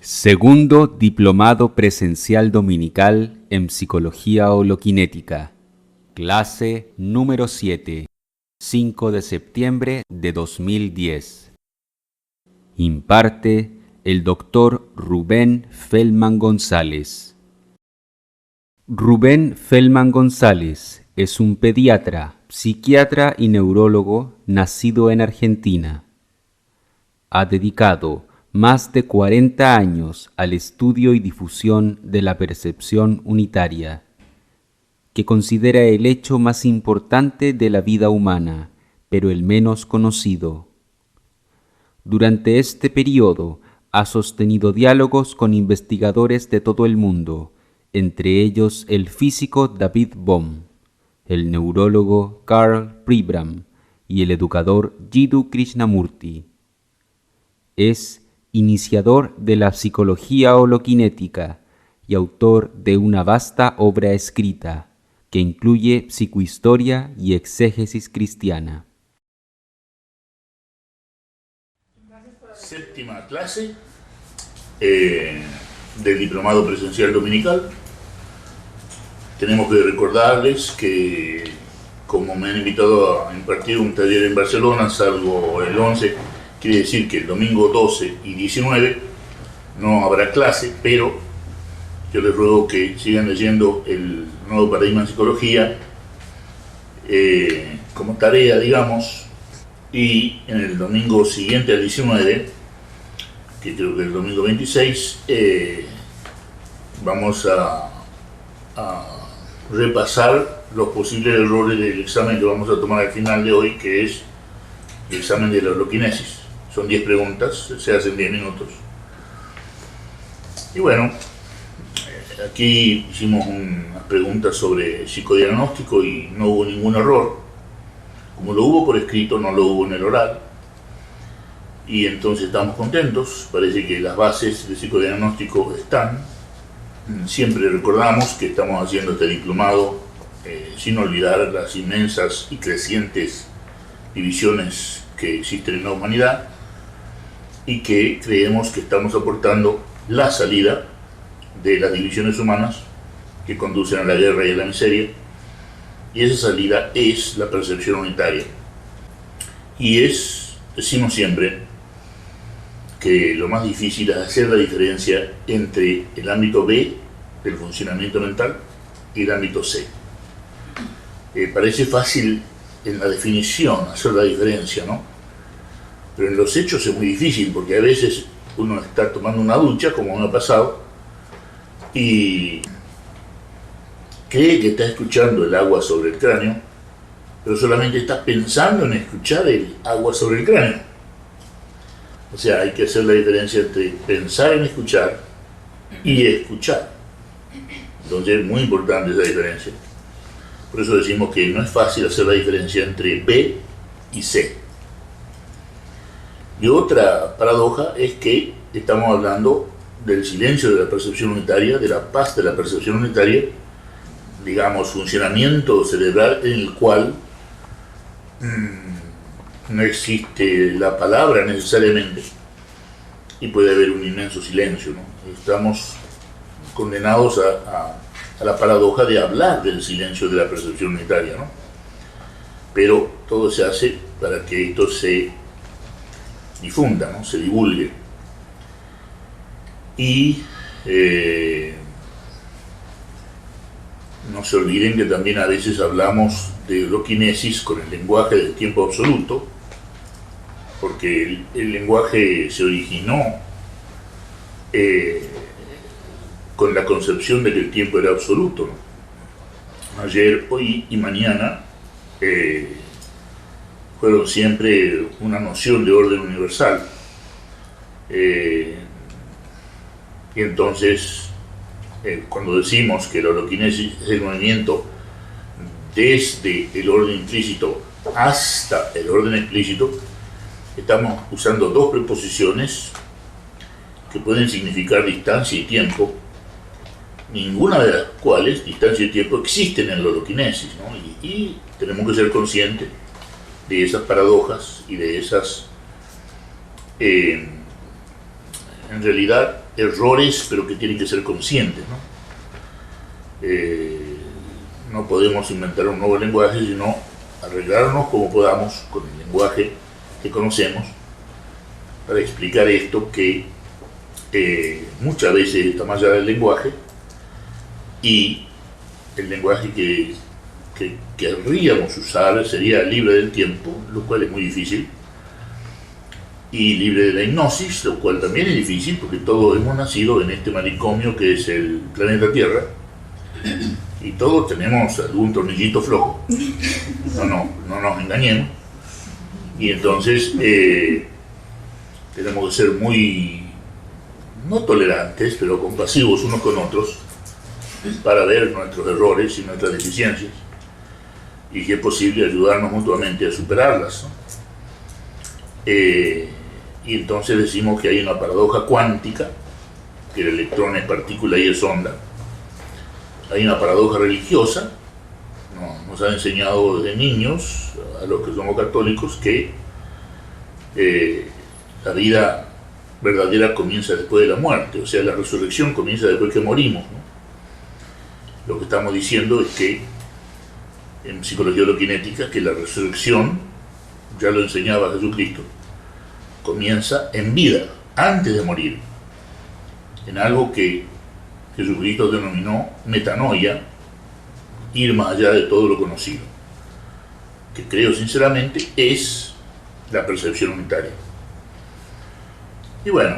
Segundo Diplomado Presencial Dominical en Psicología Holoquinética. Clase número 7, 5 de septiembre de 2010. Imparte el Dr. Rubén Feldman González. Rubén Feldman González es un pediatra, psiquiatra y neurólogo nacido en Argentina. Ha dedicado más de 40 años al estudio y difusión de la percepción unitaria, que considera el hecho más importante de la vida humana, pero el menos conocido. Durante este periodo ha sostenido diálogos con investigadores de todo el mundo, entre ellos el físico David Bohm, el neurólogo Karl Pribram y el educador Jiddu Krishnamurti. Es iniciador de la psicología holoquinética y autor de una vasta obra escrita que incluye psicohistoria y exégesis cristiana. Séptima clase del Diplomado Presencial Dominical. Tenemos que recordarles que, como me han invitado a impartir un taller en Barcelona, salvo el 11, quiere decir que el domingo 12 y 19 no habrá clase, pero yo les ruego que sigan leyendo el nuevo paradigma en psicología como tarea, digamos, y en el domingo siguiente al 19, que creo que el domingo 26, vamos a repasar los posibles errores del examen que vamos a tomar al final de hoy, que es el examen de la holoquinesis. Son 10 preguntas, se hacen 10 minutos. Y bueno, aquí hicimos unas preguntas sobre psicodiagnóstico y no hubo ningún error. Como lo hubo por escrito, no lo hubo en el oral. Y entonces estamos contentos, parece que las bases de psicodiagnóstico están. Siempre recordamos que estamos haciendo este diplomado sin olvidar las inmensas y crecientes divisiones que existen en la humanidad, y que creemos que estamos aportando la salida de las divisiones humanas que conducen a la guerra y a la miseria, y esa salida es la percepción unitaria. Y decimos siempre, que lo más difícil es hacer la diferencia entre el ámbito B del funcionamiento mental y el ámbito C. Parece fácil en la definición hacer la diferencia, ¿no? Pero en los hechos es muy difícil, porque a veces uno está tomando una ducha, como me ha pasado, y cree que está escuchando el agua sobre el cráneo, pero solamente está pensando en escuchar el agua sobre el cráneo. O sea, hay que hacer la diferencia entre pensar en escuchar y escuchar. Entonces es muy importante esa diferencia. Por eso decimos que no es fácil hacer la diferencia entre B y C. Y otra paradoja es que estamos hablando del silencio de la percepción unitaria, de la paz de la percepción unitaria, digamos, funcionamiento cerebral en el cual no existe la palabra necesariamente y puede haber un inmenso silencio, ¿no? Estamos condenados a la paradoja de hablar del silencio de la percepción unitaria, ¿no? Pero todo se hace para que esto se difunda, ¿no? Se divulgue. Y no se olviden que también a veces hablamos de holoquinesis con el lenguaje del tiempo absoluto, porque el lenguaje se originó con la concepción de que el tiempo era absoluto, ¿no? Ayer, hoy y mañana fueron siempre una noción de orden universal. Y entonces, cuando decimos que la holoquinesis es el movimiento desde el orden implícito hasta el orden explícito, estamos usando dos preposiciones que pueden significar distancia y tiempo, ninguna de las cuales, distancia y tiempo, existen en la holoquinesis, ¿no? Y tenemos que ser conscientes de esas paradojas y de esas, en realidad, errores, pero que tienen que ser conscientes, ¿no? No podemos inventar un nuevo lenguaje, sino arreglarnos como podamos con el lenguaje que conocemos para explicar esto que muchas veces está más allá del lenguaje, y el lenguaje que querríamos usar sería libre del tiempo, lo cual es muy difícil, y libre de la hipnosis, lo cual también es difícil porque todos hemos nacido en este manicomio que es el planeta Tierra, y todos tenemos algún tornillito flojo, no nos engañemos, y entonces tenemos que ser muy, no tolerantes, pero compasivos unos con otros para ver nuestros errores y nuestras deficiencias, y si es posible ayudarnos mutuamente a superarlas, ¿no? Y entonces decimos que hay una paradoja cuántica, que el electrón es partícula y es onda. Hay una paradoja religiosa, nos han enseñado desde niños, a los que somos católicos, que la vida verdadera comienza después de la muerte, o sea, la resurrección comienza después que morimos, ¿no? Lo que estamos diciendo es que en psicología holokinética, que la resurrección, ya lo enseñaba Jesucristo, comienza en vida, antes de morir, en algo que Jesucristo denominó metanoia, ir más allá de todo lo conocido, que creo sinceramente es la percepción unitaria. Y bueno,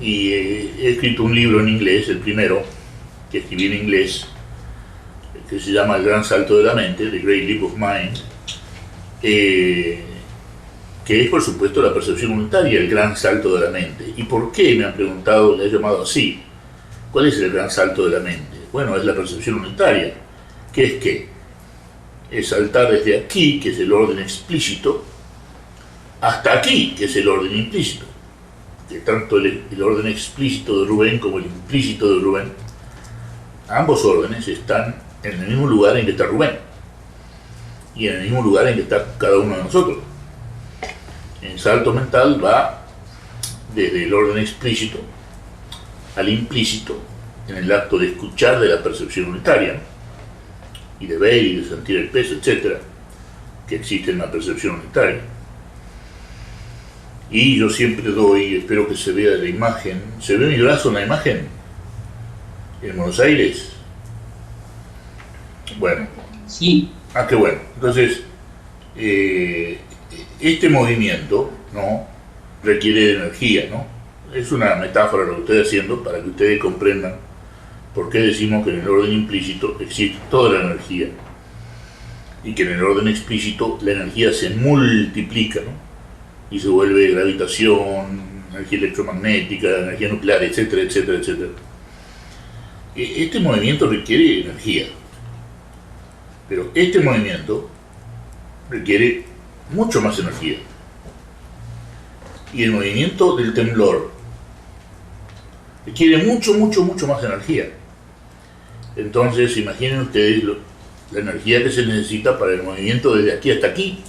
he escrito un libro en inglés, el primero que escribí en inglés, que se llama El Gran Salto de la Mente, The Great Leap of Mind, que es por supuesto la percepción unitaria, el gran salto de la mente. ¿Y por qué? Me han preguntado, le he llamado así. ¿Cuál es el gran salto de la mente? Bueno, es la percepción unitaria. ¿Qué es qué? Es saltar desde aquí, que es el orden explícito, hasta aquí, que es el orden implícito. Que tanto el orden explícito de Rubén como el implícito de Rubén, ambos órdenes están en el mismo lugar en que está Rubén, y en el mismo lugar en que está cada uno de nosotros. El salto mental va desde el orden explícito al implícito en el acto de escuchar de la percepción unitaria, ¿no? Y de ver y de sentir el peso, etcétera, que existe en la percepción unitaria. Y yo siempre doy, espero que se vea la imagen. ¿Se ve mi brazo en la imagen? En Buenos Aires. Bueno. Sí. Qué bueno. Entonces, este movimiento, ¿no?, requiere de energía, ¿no? Es una metáfora lo que estoy haciendo para que ustedes comprendan por qué decimos que en el orden implícito existe toda la energía y que en el orden explícito la energía se multiplica, ¿no?, y se vuelve gravitación, energía electromagnética, energía nuclear, etcétera, etcétera, etcétera. Este movimiento requiere energía, pero este movimiento requiere mucho más energía. Y el movimiento del temblor requiere mucho más energía. Entonces, imaginen ustedes la energía que se necesita para el movimiento desde aquí hasta aquí.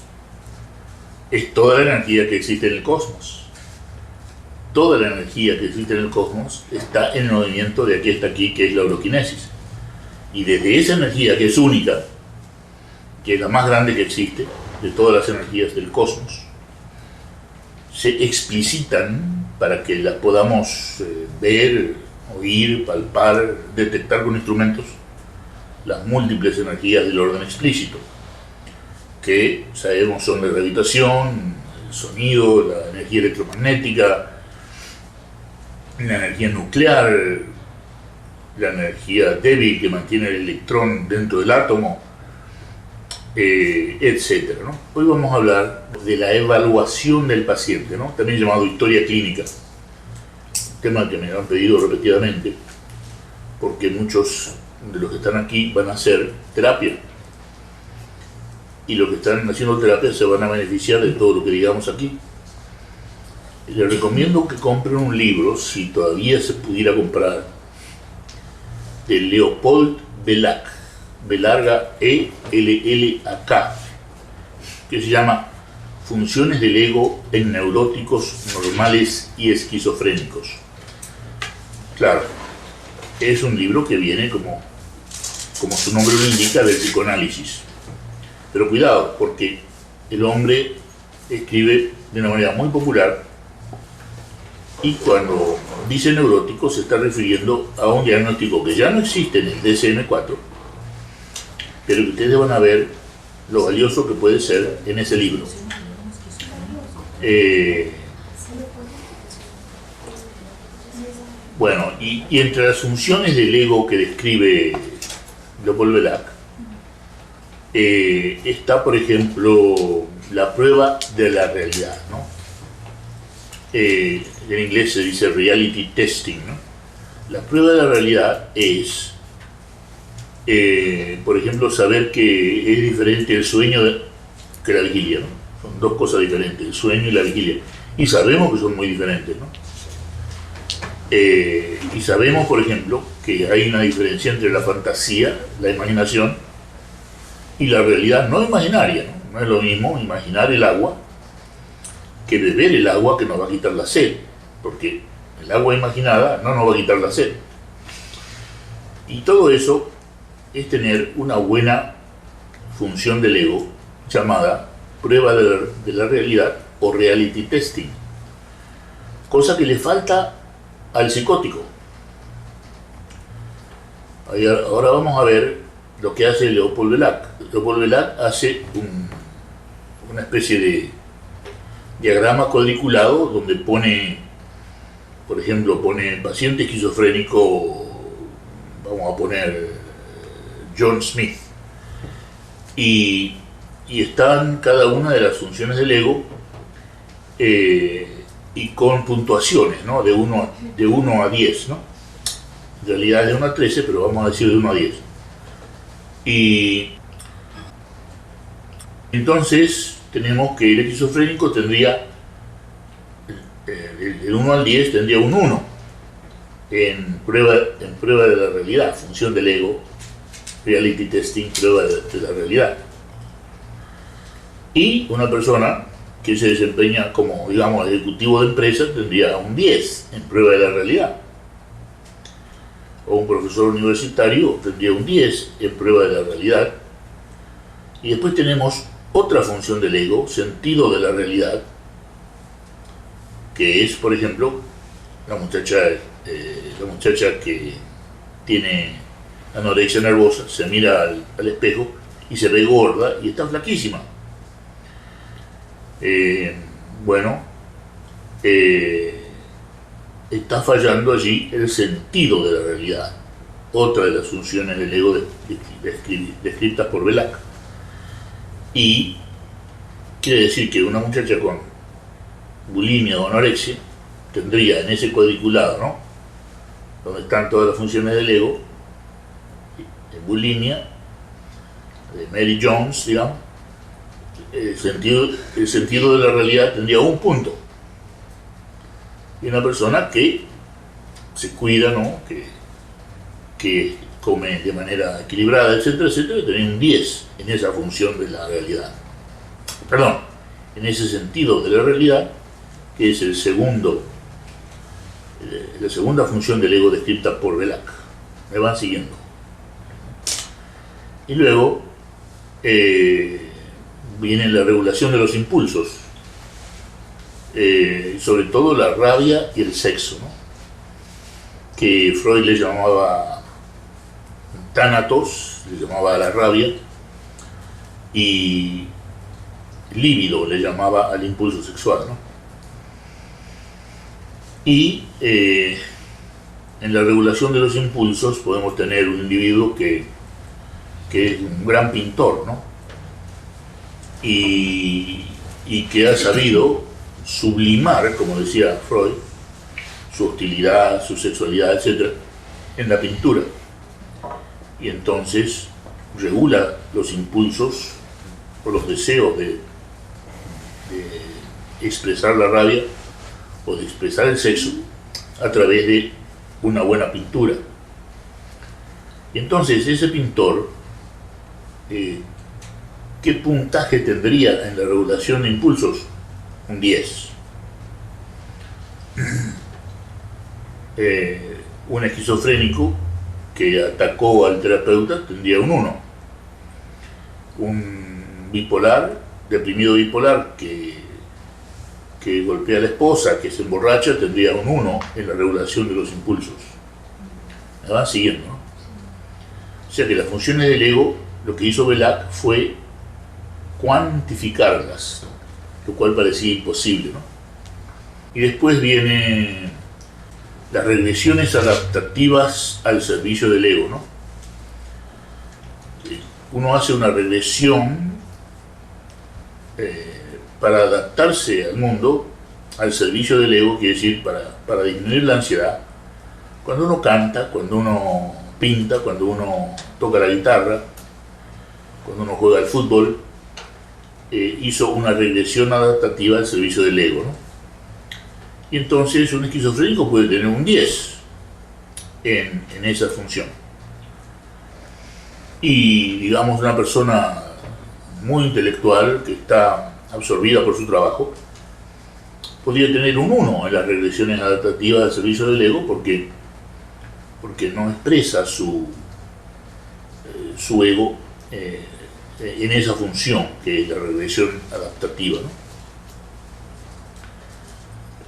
Es toda la energía que existe en el cosmos. Toda la energía que existe en el cosmos está en el movimiento de aquí hasta aquí, que es la holoquinesis. Y desde esa energía, que es única, que es la más grande que existe, de todas las energías del cosmos, se explicitan para que las podamos ver, oír, palpar, detectar con instrumentos las múltiples energías del orden explícito, que sabemos son la gravitación, el sonido, la energía electromagnética, la energía nuclear, la energía débil que mantiene el electrón dentro del átomo, etcétera, ¿no? Hoy vamos a hablar de la evaluación del paciente, ¿no?, también llamado historia clínica, tema que me han pedido repetidamente, porque muchos de los que están aquí van a hacer terapia, y los que están haciendo terapia se van a beneficiar de todo lo que digamos aquí. Les recomiendo que compren un libro, si todavía se pudiera comprar, de Leopold Belak, B larga E-L-L-A-K, que se llama Funciones del ego en neuróticos normales y esquizofrénicos. Claro, es un libro que viene como su nombre lo indica, del psicoanálisis. Pero cuidado, porque el hombre escribe de una manera muy popular y cuando dice neurótico se está refiriendo a un diagnóstico que ya no existe en el DSM-4, pero que ustedes van a ver lo valioso que puede ser en ese libro. Bueno, y entre las funciones del ego que describe Leopold Vellac, está, por ejemplo, la prueba de la realidad, ¿no? En inglés se dice reality testing, ¿no? La prueba de la realidad es, por ejemplo, saber que es diferente el sueño que la vigilia, ¿no? Son dos cosas diferentes, el sueño y la vigilia. Y sabemos que son muy diferentes, ¿no? Y sabemos, por ejemplo, que hay una diferencia entre la fantasía, la imaginación, y la realidad no imaginaria, ¿no? No es lo mismo imaginar el agua que beber el agua que nos va a quitar la sed, porque el agua imaginada no nos va a quitar la sed. Y todo eso es tener una buena función del ego llamada prueba de la realidad o reality testing, cosa que le falta al psicótico. Ahora vamos a ver lo que hace Leopold Vellac. Leopold Vellac hace una especie de diagrama cuadriculado donde pone, por ejemplo, pone paciente esquizofrénico, vamos a poner John Smith, y están cada una de las funciones del ego y con puntuaciones, ¿no? de 1 a 10, ¿no? En realidad es de 1 a 13, pero vamos a decir de 1 a 10. Y entonces tenemos que el esquizofrénico tendría, del 1 al 10 tendría un 1 en prueba de la realidad, función del ego, reality testing, prueba de la realidad. Y una persona que se desempeña como, digamos, ejecutivo de empresa tendría un 10 en prueba de la realidad. O un profesor universitario tendría un 10 en prueba de la realidad. Y después tenemos otra función del ego, sentido de la realidad, que es, por ejemplo, la muchacha que tiene anorexia nervosa, se mira al espejo y se ve gorda y está flaquísima. Está fallando allí el sentido de la realidad, otra de las funciones del ego descritas por Vellac. Y quiere decir que una muchacha con bulimia o anorexia tendría en ese cuadriculado, ¿no?, donde están todas las funciones del ego, en bulimia, de Mary Jones, digamos, el sentido de la realidad tendría un punto. Y una persona que se cuida, ¿no?, que come de manera equilibrada, etcétera, etcétera, tendría un 10 en esa función de la realidad. Perdón, en ese sentido de la realidad, que es la segunda función del ego descrita por Vellac. Me van siguiendo. Y luego viene la regulación de los impulsos, sobre todo la rabia y el sexo, ¿no?, que Freud le llamaba tánatos, le llamaba la rabia, y líbido le llamaba al impulso sexual, ¿no? Y en la regulación de los impulsos podemos tener un individuo que es un gran pintor, ¿no?, y que ha sabido sublimar, como decía Freud, su hostilidad, su sexualidad, etc., en la pintura. Y entonces regula los impulsos o los deseos de expresar la rabia o de expresar el sexo a través de una buena pintura. Y entonces ese pintor, ¿qué puntaje tendría en la regulación de impulsos? Un 10. Un esquizofrénico que atacó al terapeuta tendría un 1. Un bipolar, deprimido bipolar, que golpea a la esposa, que se emborracha, tendría un 1 en la regulación de los impulsos. Me van siguiendo, ¿no? O sea que las funciones del ego, lo que hizo Belak fue cuantificarlas, lo cual parecía imposible, ¿no? Y después vienen las regresiones adaptativas al servicio del ego, ¿no? Uno hace una regresión para adaptarse al mundo, al servicio del ego, quiere decir para disminuir la ansiedad. Cuando uno canta, cuando uno pinta, cuando uno toca la guitarra, cuando uno juega al fútbol, hizo una regresión adaptativa al servicio del ego, ¿no? Y entonces un esquizofrénico puede tener un 10 en esa función. Y digamos una persona muy intelectual que está absorbida por su trabajo podría tener un 1 en las regresiones adaptativas al servicio del ego porque no expresa su ego en esa función que es la regresión adaptativa, ¿no?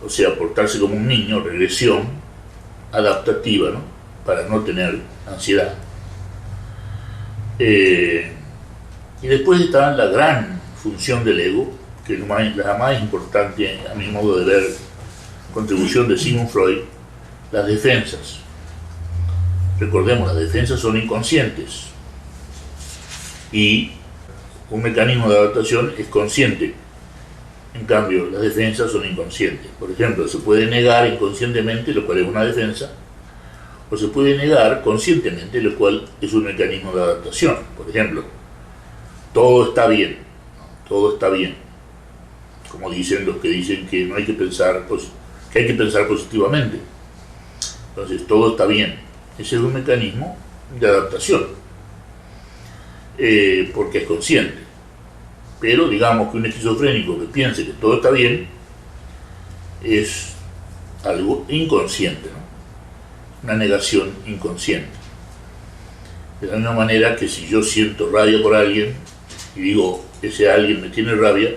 O sea, portarse como un niño, regresión adaptativa, ¿no? Para no tener ansiedad. Y después está la gran función del ego, que es la más importante, a mi modo de ver, contribución de Sigmund Freud, las defensas. Recordemos, las defensas son inconscientes y un mecanismo de adaptación es consciente. En cambio, las defensas son inconscientes. Por ejemplo, se puede negar inconscientemente, lo cual es una defensa, o se puede negar conscientemente, lo cual es un mecanismo de adaptación. Por ejemplo, todo está bien, ¿no? Todo está bien. Como dicen los que dicen que no hay que pensar, que hay que pensar positivamente. Entonces, todo está bien. Ese es un mecanismo de adaptación, porque es consciente. Pero digamos que un esquizofrénico que piense que todo está bien es algo inconsciente, ¿no? Una negación inconsciente. De la misma manera que si yo siento rabia por alguien y digo, ese alguien me tiene rabia,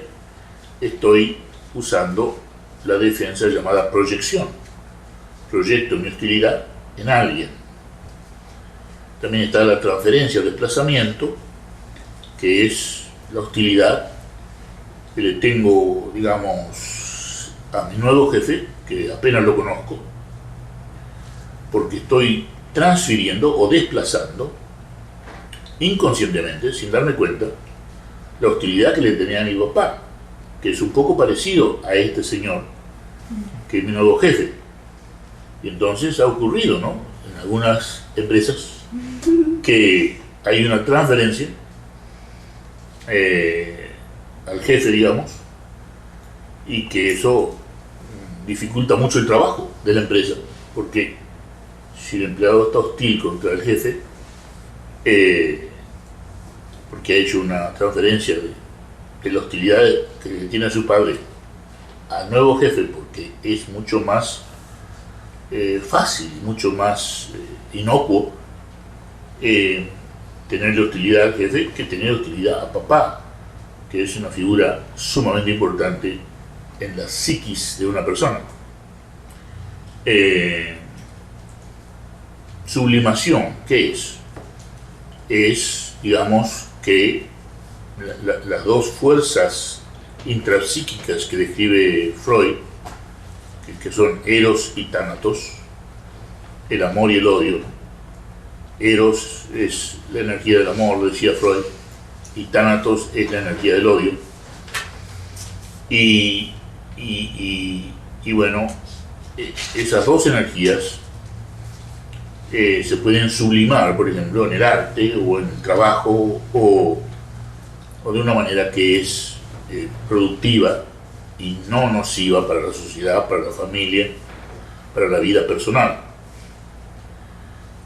estoy usando la defensa llamada proyección. Proyecto mi hostilidad en alguien. También está la transferencia o desplazamiento, que es la hostilidad que le tengo, digamos, a mi nuevo jefe, que apenas lo conozco, porque estoy transfiriendo o desplazando inconscientemente, sin darme cuenta, la hostilidad que le tenía a mi papá, que es un poco parecido a este señor, que es mi nuevo jefe. Y entonces ha ocurrido, ¿no?, en algunas empresas, que hay una transferencia al jefe, digamos, y que eso dificulta mucho el trabajo de la empresa, porque si el empleado está hostil contra el jefe, porque ha hecho una transferencia de la hostilidad que tiene a su padre al nuevo jefe, porque es mucho más fácil, mucho más inocuo tenerle hostilidad al jefe que tener hostilidad a papá, que es una figura sumamente importante en la psiquis de una persona. Sublimación, ¿qué es? Es, digamos, que las dos fuerzas intrapsíquicas que describe Freud, que son Eros y Tánatos, el amor y el odio. Eros es la energía del amor, decía Freud, y Tánatos es la energía del odio. Y bueno, esas dos energías se pueden sublimar, por ejemplo, en el arte o en el trabajo, o de una manera que es productiva y no nociva para la sociedad, para la familia, para la vida personal.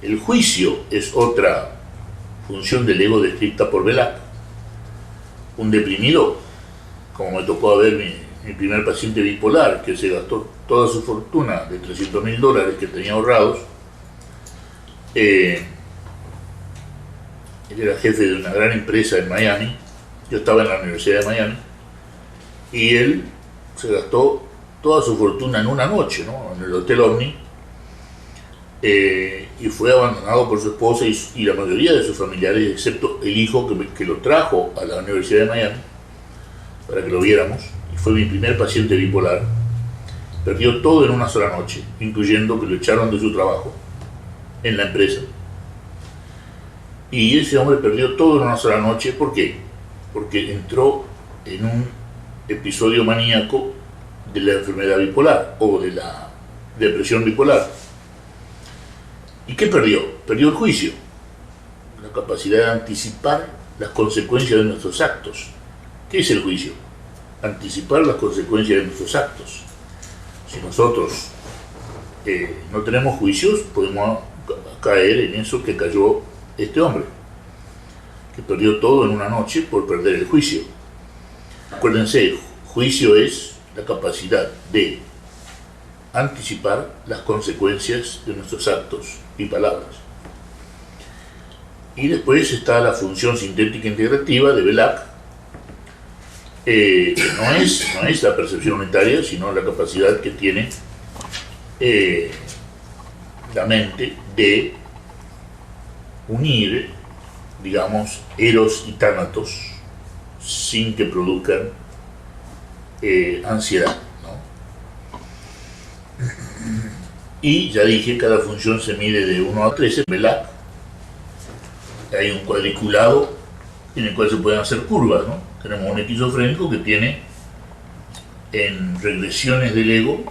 El juicio es otra función del ego descrita por Belak. Un deprimido, como me tocó ver mi primer paciente bipolar, que se gastó toda su fortuna de $300.000 que tenía ahorrados Él era jefe de una gran empresa en Miami. Yo estaba en la Universidad de Miami. Y él se gastó toda su fortuna en una noche, ¿no? En el Hotel Omni. Y fue abandonado por su esposa y la mayoría de sus familiares, excepto el hijo que lo trajo a la Universidad de Miami para que lo viéramos. Y fue mi primer paciente bipolar. Perdió todo en una sola noche, incluyendo que lo echaron de su trabajo en la empresa. Y ese hombre perdió todo en una sola noche. ¿Por qué? Porque entró en un episodio maníaco de la enfermedad bipolar o de la depresión bipolar. ¿Y qué perdió? Perdió el juicio, la capacidad de anticipar las consecuencias de nuestros actos. ¿Qué es el juicio? Anticipar las consecuencias de nuestros actos. Si nosotros no tenemos juicios, podemos caer en eso que cayó este hombre, que perdió todo en una noche por perder el juicio. Acuérdense, juicio es la capacidad de anticipar las consecuencias de nuestros actos y palabras. Y después está la función sintética integrativa de Belak, que no es la percepción unitaria, sino la capacidad que tiene la mente de unir, digamos, eros y tánatos sin que produzcan ansiedad, ¿no? Y ya dije, cada función se mide de 1 a 13, Belak. Hay un cuadriculado en el cual se pueden hacer curvas, ¿no? Tenemos un esquizofrénico que tiene en regresiones del ego,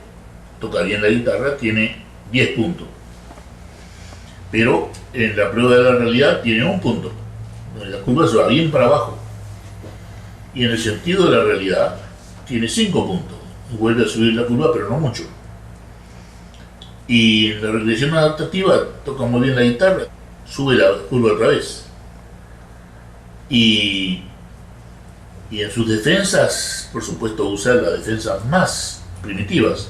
toca bien la guitarra, tiene 10 puntos. Pero en la prueba de la realidad tiene 1 punto. La curva se va bien para abajo. Y en el sentido de la realidad tiene 5 puntos. Y vuelve a subir la curva, pero no mucho. Y en la regresión adaptativa toca muy bien la guitarra, sube la curva otra vez. Y en sus defensas, por supuesto, usa las defensas más primitivas,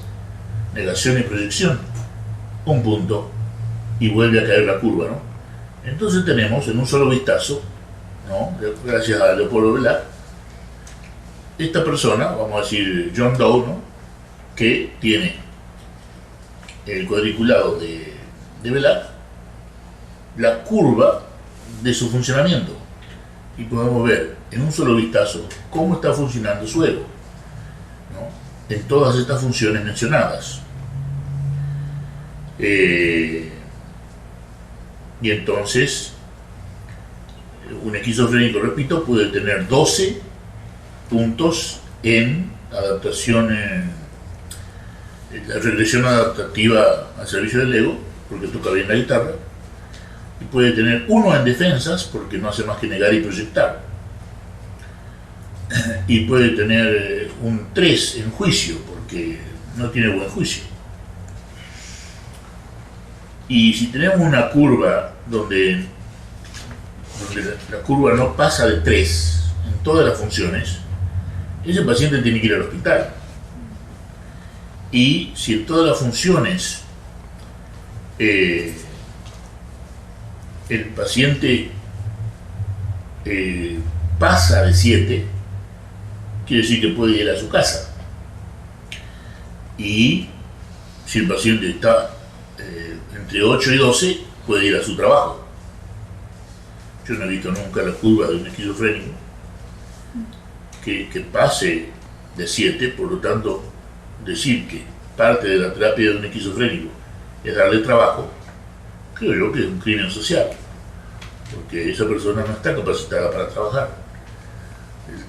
negación y proyección, 1 punto, y vuelve a caer la curva, ¿no? Entonces tenemos en un solo vistazo, ¿no? Gracias a Leopoldo Belak, esta persona, vamos a decir John Doe, ¿no? Que tiene el cuadriculado de Belak, la curva de su funcionamiento, y podemos ver en un solo vistazo cómo está funcionando su ego, ¿no? En todas estas funciones mencionadas. Y entonces un esquizofrénico, repito, puede tener 12 puntos en adaptación, la regresión adaptativa al servicio del ego, porque toca bien la guitarra, y puede tener 1 en defensas, porque no hace más que negar y proyectar, y puede tener un 3 en juicio, porque no tiene buen juicio. Y si tenemos una curva donde la curva no pasa de 3 en todas las funciones, ese paciente tiene que ir al hospital. Y si en todas las funciones el paciente pasa de 7, quiere decir que puede ir a su casa. Y si el paciente está entre 8 y 12, puede ir a su trabajo. Yo no he visto nunca la curva de un esquizofrénico que pase de 7, por lo tanto, decir que parte de la terapia de un esquizofrénico es darle trabajo, creo yo que es un crimen social, porque esa persona no está capacitada para trabajar.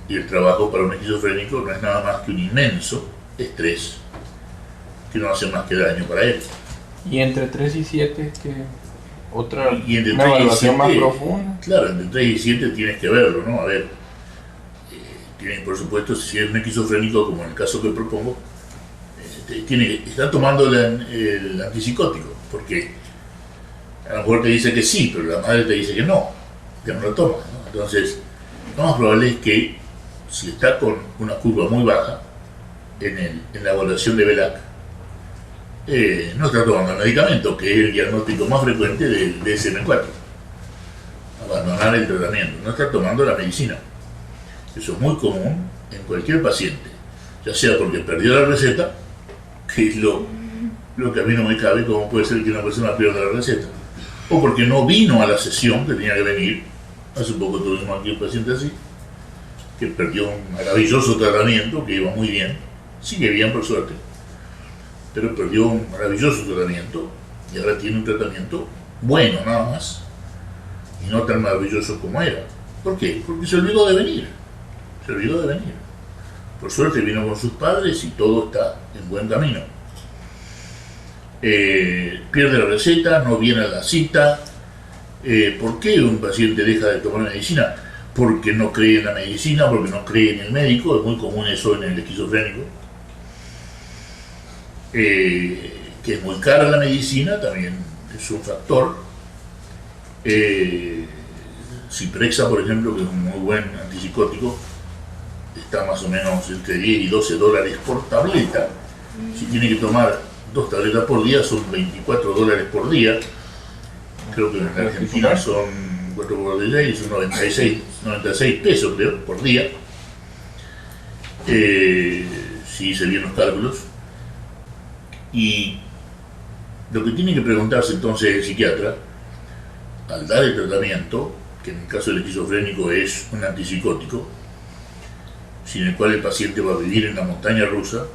Y el trabajo para un esquizofrénico no es nada más que un inmenso estrés que no hace más que daño para él. Y entre 3 y 7, que otra entre una 3 y evaluación 7, más profunda. Claro, entre 3 y 7 tienes que verlo, ¿no? A ver, tienen, por supuesto, si es un esquizofrénico, como en el caso que propongo, está tomando el antipsicótico, porque a lo mejor te dice que sí, pero la madre te dice que no lo toma, ¿no? Entonces, lo más probable es que si está con una curva muy baja en la evaluación de Belak, no está tomando el medicamento, que es el diagnóstico más frecuente del DSM-4. Abandonar el tratamiento, no está tomando la medicina. Eso es muy común en cualquier paciente, ya sea porque perdió la receta, que es lo que a mí no me cabe, cómo puede ser que una persona pierda la receta, o porque no vino a la sesión que tenía que venir. Hace poco tuvimos aquí un paciente así, que perdió un maravilloso tratamiento, que iba muy bien, sigue bien por suerte, pero perdió un maravilloso tratamiento y ahora tiene un tratamiento bueno nada más, y no tan maravilloso como era. ¿Por qué? Porque se olvidó de venir. Por suerte vino con sus padres y todo está en buen camino. Pierde la receta, no viene a la cita. ¿Por qué un paciente deja de tomar medicina? Porque no cree en la medicina, porque no cree en el médico. Es muy común eso en el esquizofrénico. Que es muy cara la medicina, también es un factor. Ciprexa, por ejemplo, que es un muy buen antipsicótico, está más o menos entre 10 y 12 dólares por tableta. Si tiene que tomar 2 tabletas por día, son 24 dólares por día. Creo que en la Argentina son 4 por 16, son 96 pesos, creo, por día. Si hice bien los cálculos. Y lo que tiene que preguntarse entonces el psiquiatra, al dar el tratamiento, que en el caso del esquizofrénico es un antipsicótico, sin el cual el paciente va a vivir en la montaña rusa,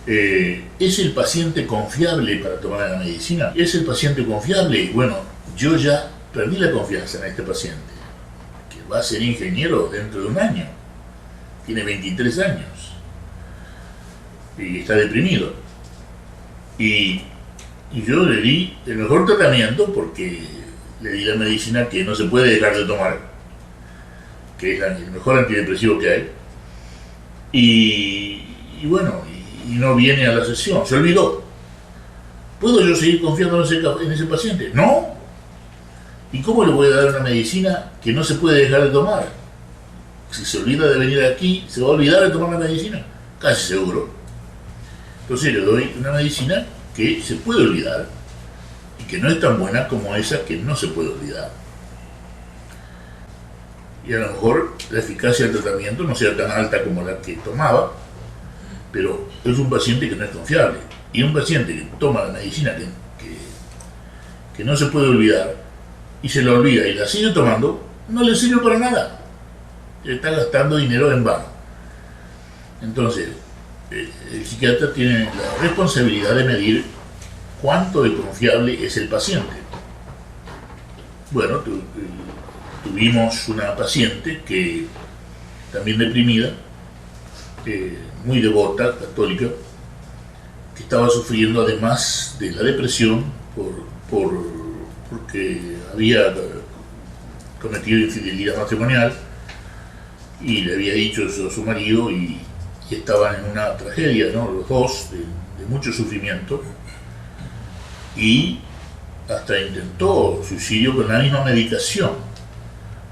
¿es el paciente confiable para tomar la medicina? ¿Es el paciente confiable? Bueno, yo ya perdí la confianza en este paciente, que va a ser ingeniero dentro de un año, tiene 23 años y está deprimido. Y yo le di el mejor tratamiento porque le di la medicina que no se puede dejar de tomar, que es el mejor antidepresivo que hay. Y bueno, y no viene a la sesión, se olvidó. ¿Puedo yo seguir confiando en ese paciente? No. ¿Y cómo le voy a dar una medicina que no se puede dejar de tomar? Si se olvida de venir aquí, ¿se va a olvidar de tomar la medicina? Casi seguro. Entonces le doy una medicina que se puede olvidar y que no es tan buena como esa que no se puede olvidar. Y a lo mejor la eficacia del tratamiento no sea tan alta como la que tomaba, pero es un paciente que no es confiable. Y un paciente que toma la medicina que no se puede olvidar y se la olvida y la sigue tomando, no le sirve para nada. Está gastando dinero en vano. Entonces, el psiquiatra tiene la responsabilidad de medir cuánto de confiable es el paciente. Bueno, tuvimos una paciente que también deprimida, muy devota, católica, que estaba sufriendo además de la depresión porque había cometido infidelidad matrimonial y le había dicho eso a su marido y estaban en una tragedia, ¿no? Los dos, de mucho sufrimiento, y hasta intentó suicidio con la misma medicación.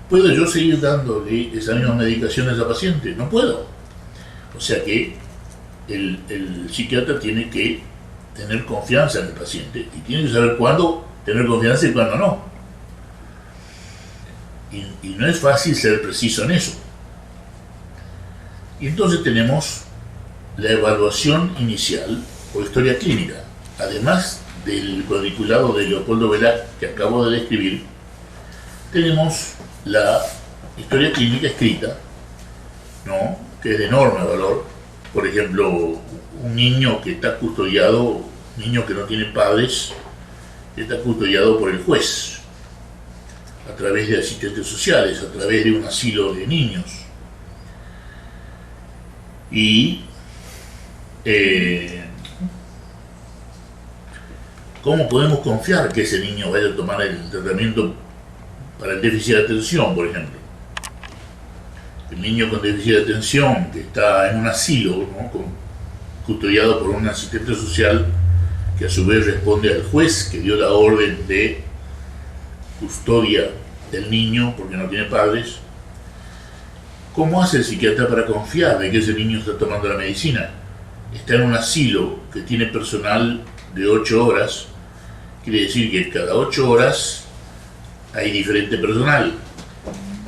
¿Puedo yo seguir dándole esa misma medicación a esa paciente? No puedo. O sea que el psiquiatra tiene que tener confianza en el paciente y tiene que saber cuándo tener confianza y cuándo no. Y no es fácil ser preciso en eso. Y entonces tenemos la evaluación inicial o historia clínica. Además del cuadriculado de Leopoldo Velac que acabo de describir, tenemos la historia clínica escrita, ¿no?, que es de enorme valor. Por ejemplo, un niño que está custodiado, un niño que no tiene padres, está custodiado por el juez, a través de asistentes sociales, a través de un asilo de niños. Y ¿cómo podemos confiar que ese niño vaya a tomar el tratamiento para el déficit de atención, por ejemplo? El niño con déficit de atención que está en un asilo, ¿no?, custodiado por un asistente social que a su vez responde al juez que dio la orden de custodia del niño porque no tiene padres. ¿Cómo hace el psiquiatra para confiar de que ese niño está tomando la medicina? está en un asilo que tiene personal de 8 horas, quiere decir que cada 8 horas hay diferente personal.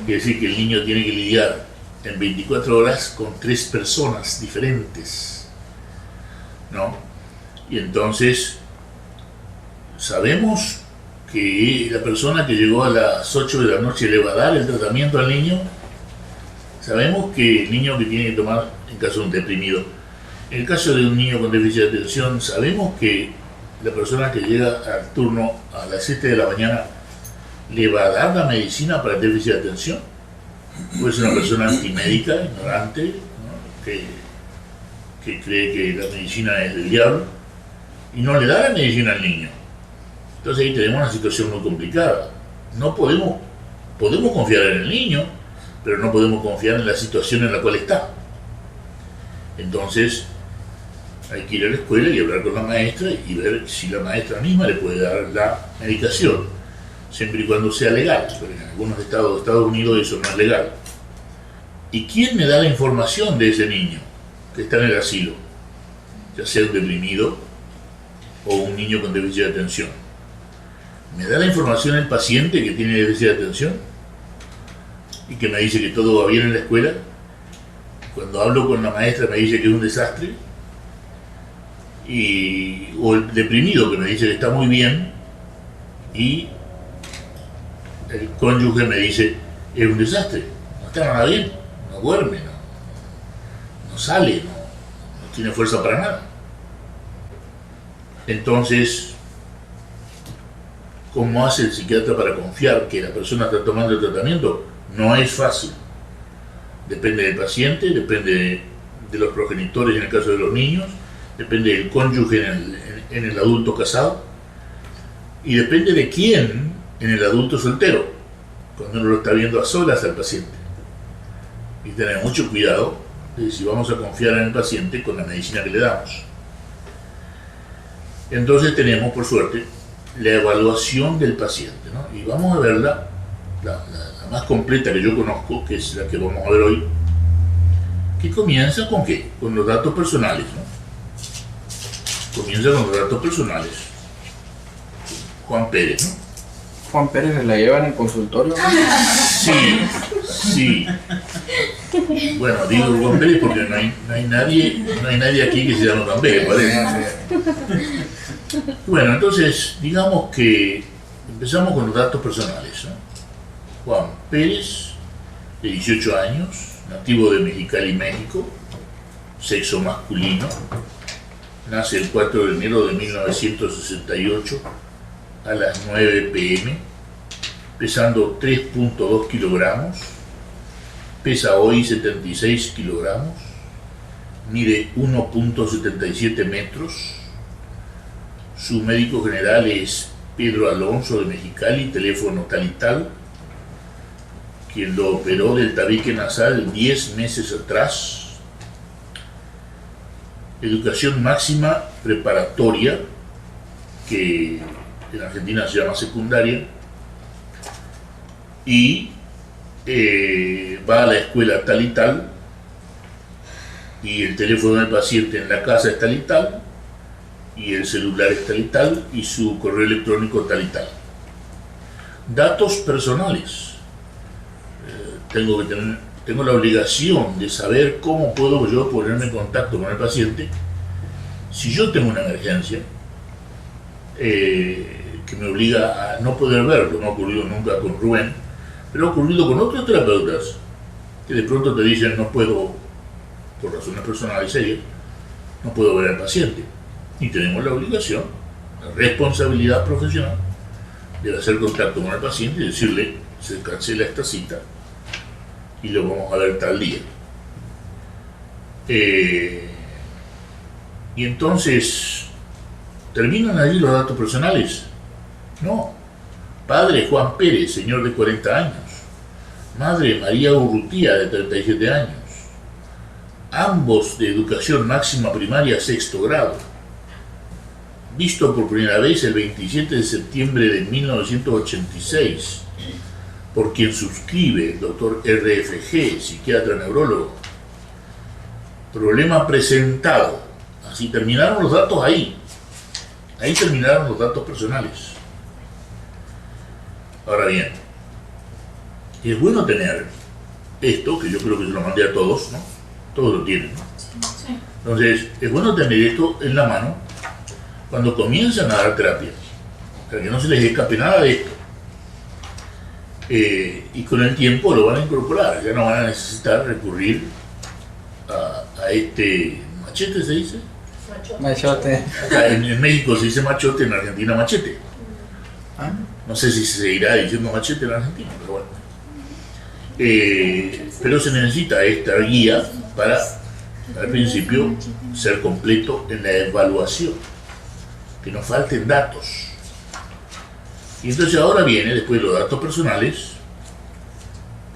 Quiere decir que el niño tiene que lidiar en 24 horas con 3 personas diferentes, ¿no? Y entonces sabemos que la persona que llegó a las 8 de la noche le va a dar el tratamiento al niño. Sabemos que el niño que tiene que tomar, en caso de un deprimido, en el caso de un niño con déficit de atención, sabemos que la persona que llega al turno a las 7 de la mañana le va a dar la medicina para el déficit de atención. Puede ser una persona antimédica, ignorante, ¿no? que cree que la medicina es del diablo y no le da la medicina al niño. Entonces ahí tenemos una situación muy complicada. No podemos confiar en el niño, pero no podemos confiar en la situación en la cual está. Entonces hay que ir a la escuela y hablar con la maestra y ver si la maestra misma le puede dar la medicación, siempre y cuando sea legal, porque en algunos estados de Estados Unidos eso no es legal. ¿Y quién me da la información de ese niño que está en el asilo? Ya sea un deprimido o un niño con déficit de atención. ¿Me da la información el paciente que tiene déficit de atención? Y que me dice que todo va bien en la escuela. Cuando hablo con la maestra me dice que es un desastre. O el deprimido que me dice que está muy bien. Y el cónyuge me dice, es un desastre, no está nada bien, no duerme, no sale, no tiene fuerza para nada. Entonces, ¿cómo hace el psiquiatra para confiar que la persona está tomando el tratamiento? No es fácil. Depende del paciente, depende de los progenitores en el caso de los niños, depende del cónyuge en el adulto casado, y depende de quién en el adulto soltero, cuando uno lo está viendo a solas al paciente. Y tener mucho cuidado de si vamos a confiar en el paciente con la medicina que le damos. Entonces tenemos, por suerte, la evaluación del paciente, ¿no? Y vamos a verla, la más completa que yo conozco, que es la que vamos a ver hoy, que comienza con ¿qué? Con los datos personales, ¿no? Comienza con los datos personales. Juan Pérez, ¿no? Juan Pérez se la lleva en el consultorio. Sí. Bueno, digo Juan Pérez porque no hay nadie aquí que se llame Juan Pérez, parece. Bueno, entonces, digamos que empezamos con los datos personales, ¿no? Juan Pérez, de 18 años, nativo de Mexicali, México, sexo masculino, nace el 4 de enero de 1968 a las 9 p.m., pesando 3.2 kilogramos, pesa hoy 76 kilogramos, mide 1.77 metros. Su médico general es Pedro Alonso de Mexicali, teléfono tal y tal, quien lo operó del tabique nasal 10 meses atrás. Educación máxima preparatoria, que en Argentina se llama secundaria, y va a la escuela tal y tal, y el teléfono del paciente en la casa es tal y tal, y el celular es tal y tal, y su correo electrónico tal y tal. Datos personales. Tengo la obligación de saber cómo puedo yo ponerme en contacto con el paciente si yo tengo una emergencia que me obliga a no poder verlo. No ha ocurrido nunca con Rubén, pero ha ocurrido con otros terapeutas que de pronto te dicen no puedo, por razones personales serias, no puedo ver al paciente. Y tenemos la obligación, la responsabilidad profesional de hacer contacto con el paciente y decirle, se cancela esta cita y lo vamos a ver tal día. Y entonces, ¿terminan allí los datos personales? No. Padre Juan Pérez, señor de 40 años. Madre María Urrutia, de 37 años. Ambos de educación máxima primaria, 6º grado. Visto por primera vez el 27 de septiembre de 1986, por quien suscribe el doctor RFG, psiquiatra neurólogo. Problema presentado, Así terminaron los datos ahí. Ahí terminaron los datos personales. Ahora bien, es bueno tener esto, que yo creo que se lo mandé a todos, ¿no? Todos lo tienen, ¿no? Sí. Entonces, es bueno tener esto en la mano cuando comienzan a dar terapia, para que no se les escape nada de esto. Y con el tiempo lo van a incorporar, ya no van a necesitar recurrir a este machete, ¿se dice? Machote. Acá en México se dice machote, en Argentina machete. No sé si se seguirá diciendo machete en Argentina, pero bueno. Pero se necesita esta guía para, al principio, ser completo en la evaluación, que no falten datos. Y entonces ahora viene, después de los datos personales,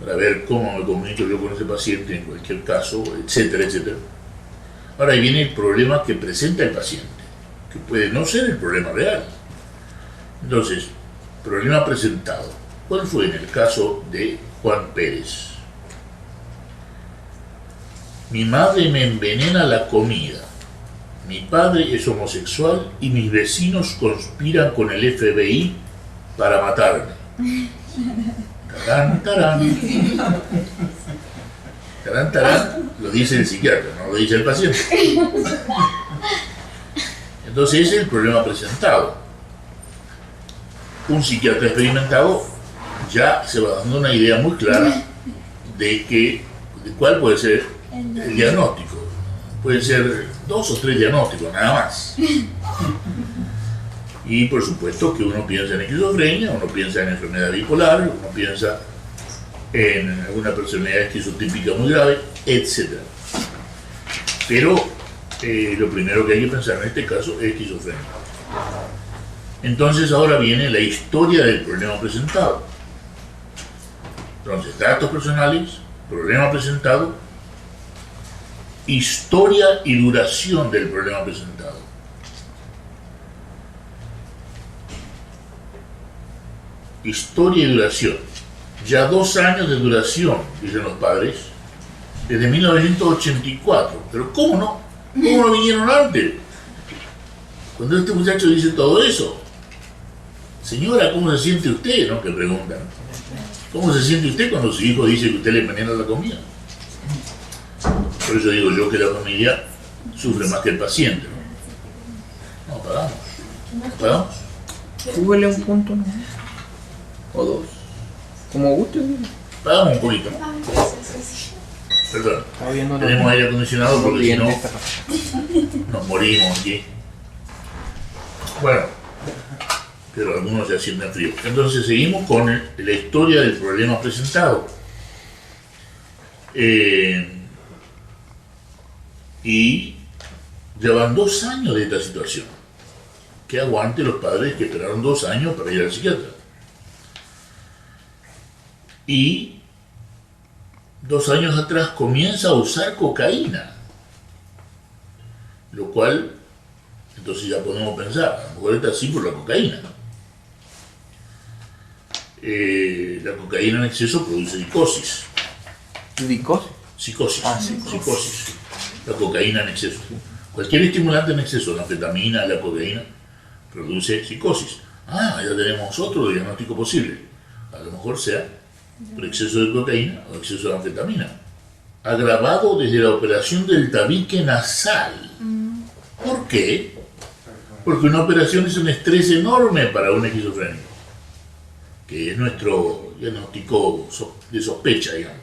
para ver cómo me comunico yo con ese paciente en cualquier caso, etcétera, etcétera. Ahora ahí viene el problema que presenta el paciente, que puede no ser el problema real. Entonces, problema presentado. ¿Cuál fue en el caso de Juan Pérez? Mi madre me envenena la comida. Mi padre es homosexual y mis vecinos conspiran con el FBI para matarme. Tarán, tarán. Tarán, tarán, lo dice el psiquiatra, no lo dice el paciente. Entonces ese es el problema presentado. Un psiquiatra experimentado ya se va dando una idea muy clara de cuál puede ser el diagnóstico. Puede ser 2 o 3 diagnósticos, nada más. Y por supuesto que uno piensa en esquizofrenia, uno piensa en enfermedad bipolar, uno piensa en alguna personalidad esquizotípica muy grave, etc. Pero lo primero que hay que pensar en este caso es esquizofrenia. Entonces ahora viene la historia del problema presentado. Entonces, datos personales, problema presentado, historia y duración del problema presentado. Historia y duración. Ya 2 años de duración, dicen los padres, desde 1984. Pero ¿cómo no? ¿Cómo no vinieron antes? Cuando este muchacho dice todo eso, señora, ¿cómo se siente usted? ¿No? Que preguntan. ¿Cómo se siente usted cuando su hijo dice que usted le envenena la comida? Por eso digo yo que la familia sufre más que el paciente, ¿no? No, pagamos. ¿Pagamos? Súbele un punto, ¿no? O 2. Como guste. Pagamos un poquito. Perdón. Estaba viendo Tenemos aire acondicionado porque si no bien. nos morimos aquí. Bueno, pero algunos ya sienten frío. Entonces seguimos con la historia del problema presentado. Y llevan 2 años de esta situación. Que aguante los padres que esperaron 2 años para ir al psiquiatra. Y 2 años atrás comienza a usar cocaína. Lo cual, entonces ya podemos pensar, a lo mejor está así por la cocaína. La cocaína en exceso produce psicosis. ¿Dicosis? Psicosis. Ah, psicosis. La cocaína en exceso. Cualquier estimulante en exceso, la anfetamina, la cocaína, produce psicosis. Ah, ya tenemos otro diagnóstico posible. A lo mejor sea por exceso de cocaína o exceso de anfetamina. Agravado desde la operación del tabique nasal. ¿Por qué? Porque una operación es un estrés enorme para un esquizofrénico, que es nuestro diagnóstico de sospecha, digamos.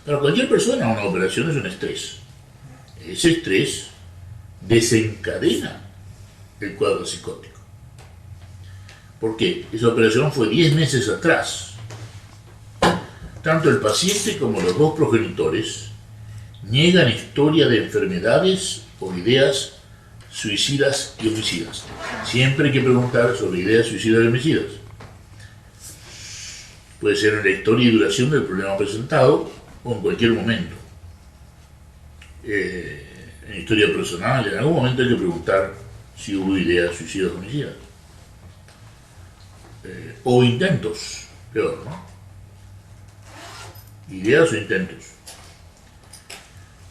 Para cualquier persona una operación es un estrés. Ese estrés desencadena el cuadro psicótico. ¿Por qué? Esa operación fue 10 meses atrás. Tanto el paciente como los 2 progenitores niegan historia de enfermedades o ideas suicidas y homicidas. Siempre hay que preguntar sobre ideas suicidas y homicidas. Puede ser en la historia y duración del problema presentado o en cualquier momento. En historia personal, en algún momento hay que preguntar si hubo ideas suicidas o homicidas. O intentos, peor, ¿no? Ideas o intentos.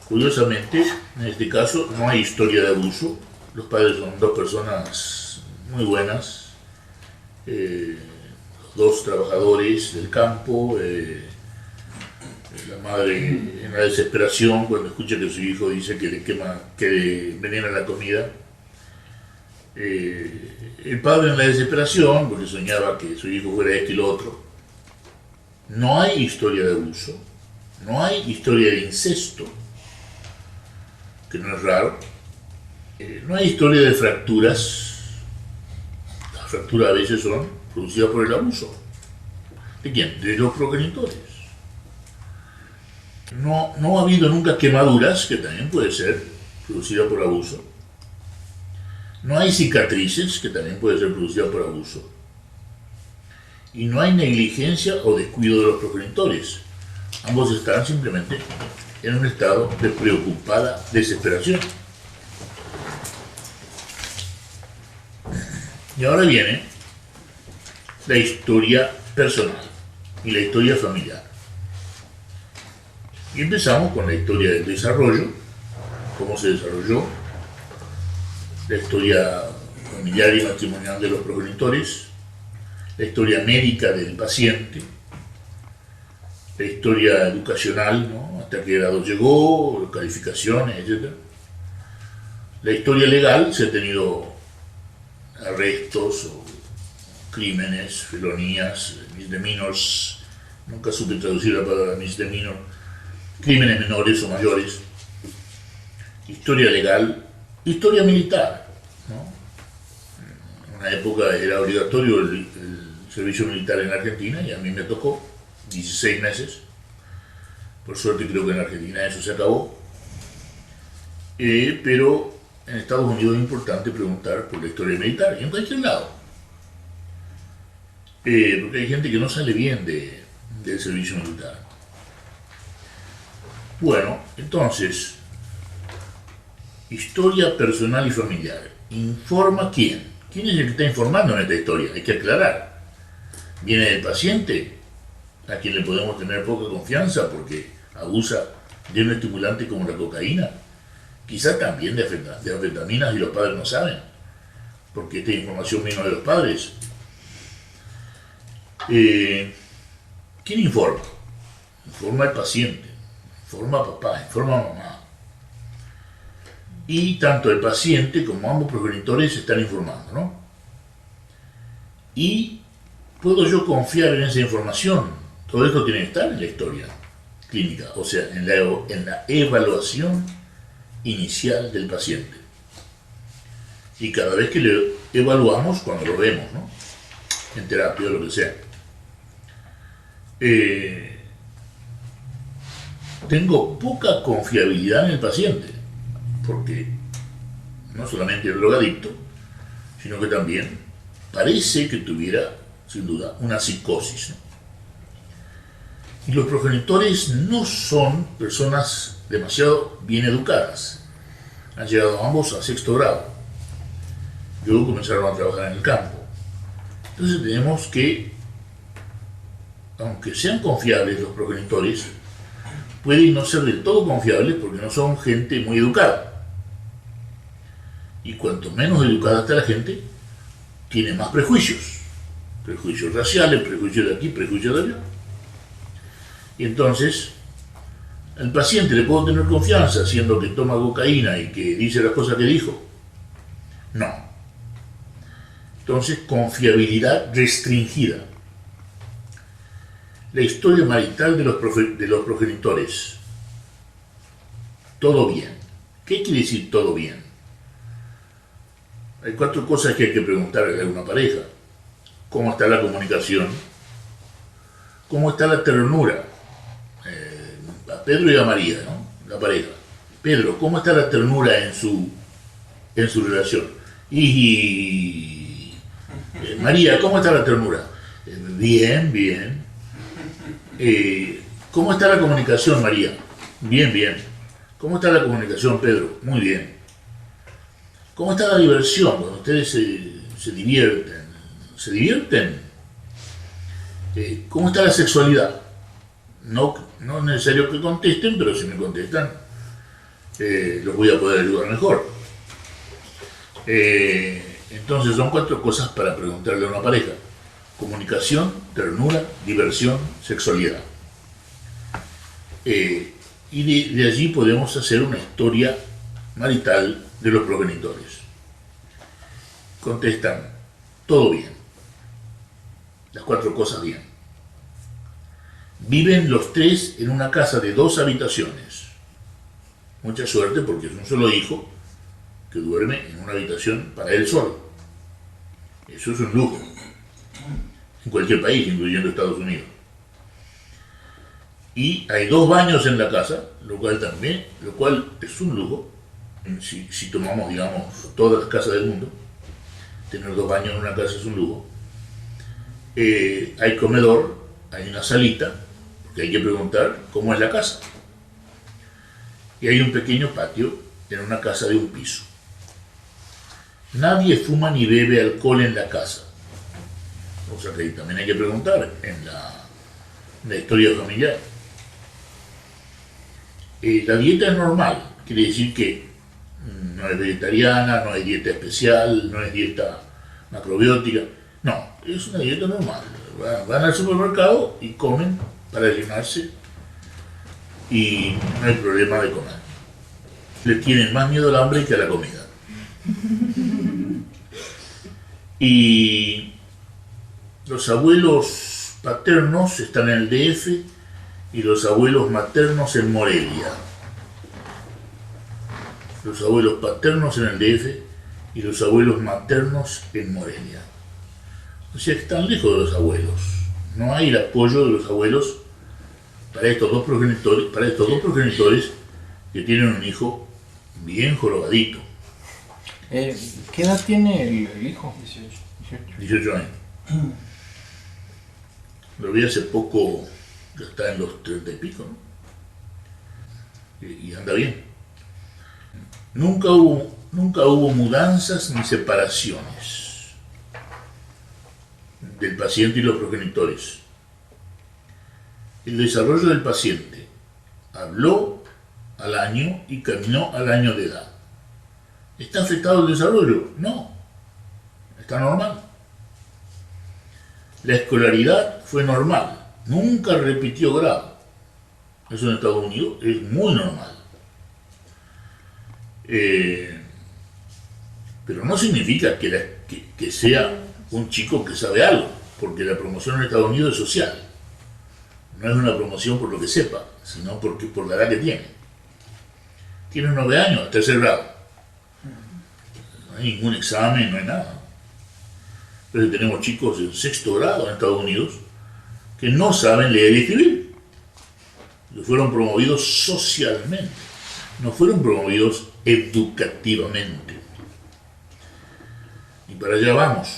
Curiosamente, en este caso no hay historia de abuso. Los padres son dos personas muy buenas, dos trabajadores del campo. La madre, en la desesperación, cuando escucha que su hijo dice que le envenena la comida, el padre en la desesperación, porque soñaba que su hijo fuera esto y lo otro. No hay historia de abuso, no hay historia de incesto, que no es raro, no hay historia de fracturas. Las fracturas a veces son producidas por el abuso. ¿De quién? De los progenitores. No ha habido nunca quemaduras, que también puede ser producida por abuso. No hay cicatrices, que también puede ser producida por abuso. Y no hay negligencia o descuido de los progenitores. Ambos están simplemente en un estado de preocupada desesperación. Y ahora viene la historia personal y la historia familiar. Y empezamos con la historia del desarrollo, cómo se desarrolló, la historia familiar y matrimonial de los progenitores, la historia médica del paciente, la historia educacional, ¿no? Hasta qué grado llegó, calificaciones, etc. La historia legal, si ha tenido arrestos o crímenes, felonías, misdemeanors, nunca supe traducir la palabra misdemeanor, crímenes menores o mayores, historia legal, historia militar, ¿no? En una época era obligatorio el servicio militar en Argentina y a mí me tocó 16 meses. Por suerte creo que en Argentina eso se acabó. Pero en Estados Unidos es importante preguntar por la historia militar y en cualquier lado. Porque hay gente que no sale bien del servicio militar. Bueno, entonces, historia personal y familiar. ¿Informa quién? ¿Quién es el que está informando en esta historia? Hay que aclarar. ¿Viene del paciente, a quien le podemos tener poca confianza porque abusa de un estimulante como la cocaína? Quizá también de anfetaminas y los padres no saben, porque esta información vino de los padres. ¿Quién informa? Informa el paciente, informa papá, informa mamá. Y tanto el paciente como ambos progenitores se están informando, ¿no? Y ¿puedo yo confiar en esa información? Todo esto tiene que estar en la historia clínica, o sea, en la evaluación inicial del paciente. Y cada vez que le evaluamos, cuando lo vemos, ¿no? En terapia o lo que sea. Tengo poca confiabilidad en el paciente, porque no solamente es drogadicto, sino que también parece que tuviera, sin duda, una psicosis, ¿no? Y los progenitores no son personas demasiado bien educadas. Han llegado ambos a 6º grado. Luego comenzaron a trabajar en el campo. Entonces tenemos que, aunque sean confiables los progenitores, pueden no ser del todo confiables porque no son gente muy educada. Y cuanto menos educada está la gente, tiene más prejuicios. Prejuicios raciales, prejuicios de aquí, prejuicios de allá. Y entonces, al paciente le puedo tener confianza siendo que toma cocaína y que dice las cosas que dijo. No. Entonces, confiabilidad restringida. La historia marital de los progenitores. Todo bien. ¿Qué quiere decir todo bien? Hay 4 cosas que hay que preguntarle a una pareja. ¿Cómo está la comunicación? ¿Cómo está la ternura? A Pedro y a María, ¿no? La pareja. Pedro, ¿cómo está la ternura en su relación? Y María, ¿cómo está la ternura? Bien, bien. ¿Cómo está la comunicación, María? Bien, bien. ¿Cómo está la comunicación, Pedro? Muy bien. ¿Cómo está la diversión cuando ustedes se divierten? ¿Se divierten? ¿Cómo está la sexualidad? No es necesario que contesten, pero si me contestan, los voy a poder ayudar mejor. Entonces son 4 cosas para preguntarle a una pareja: comunicación, ternura, diversión, sexualidad. Y de allí podemos hacer una historia marital de los progenitores. Contestan: todo bien. Las 4 cosas bien. Viven los 3 en una casa de 2 habitaciones. Mucha suerte, porque es un solo hijo que duerme en una habitación para él solo. Eso es un lujo. En cualquier país, incluyendo Estados Unidos. Y hay 2 baños en la casa, lo cual es un lujo. Si tomamos, digamos, todas las casas del mundo, tener 2 baños en una casa es un lujo. Hay comedor, hay una salita, porque hay que preguntar cómo es la casa. Y hay un pequeño patio en una casa de un piso. Nadie fuma ni bebe alcohol en la casa. O sea que también hay que preguntar en la historia familiar. La dieta es normal, quiere decir que no es vegetariana, no hay dieta especial, no es dieta macrobiótica. No, es una dieta normal. Van al supermercado y comen para llenarse y no hay problema de comer. Le tienen más miedo al hambre que a la comida. Y los abuelos paternos están en el DF y los abuelos maternos en Morelia. Los abuelos paternos en el DF y los abuelos maternos en Morelia. O sea que están lejos de los abuelos. No hay el apoyo de los abuelos para estos dos progenitores que tienen un hijo bien jorobadito. ¿Qué edad tiene el hijo? 18 años. Lo vi hace poco, ya está en los 30 y pico, ¿no? Y anda bien. Nunca hubo mudanzas ni separaciones del paciente y los progenitores. El desarrollo del paciente habló al año y caminó al año de edad. ¿Está afectado el desarrollo? No, está normal. La escolaridad fue normal, nunca repitió grado. Eso en Estados Unidos es muy normal. Pero no significa que sea un chico que sabe algo, porque la promoción en Estados Unidos es social. No es una promoción por lo que sepa, sino por la edad que tiene. Tiene 9 años, 3er grado. No hay ningún examen, no hay nada. Pero tenemos chicos en 6º grado en Estados Unidos que no saben leer y escribir. Que fueron promovidos socialmente, no fueron promovidos educativamente. Y para allá vamos.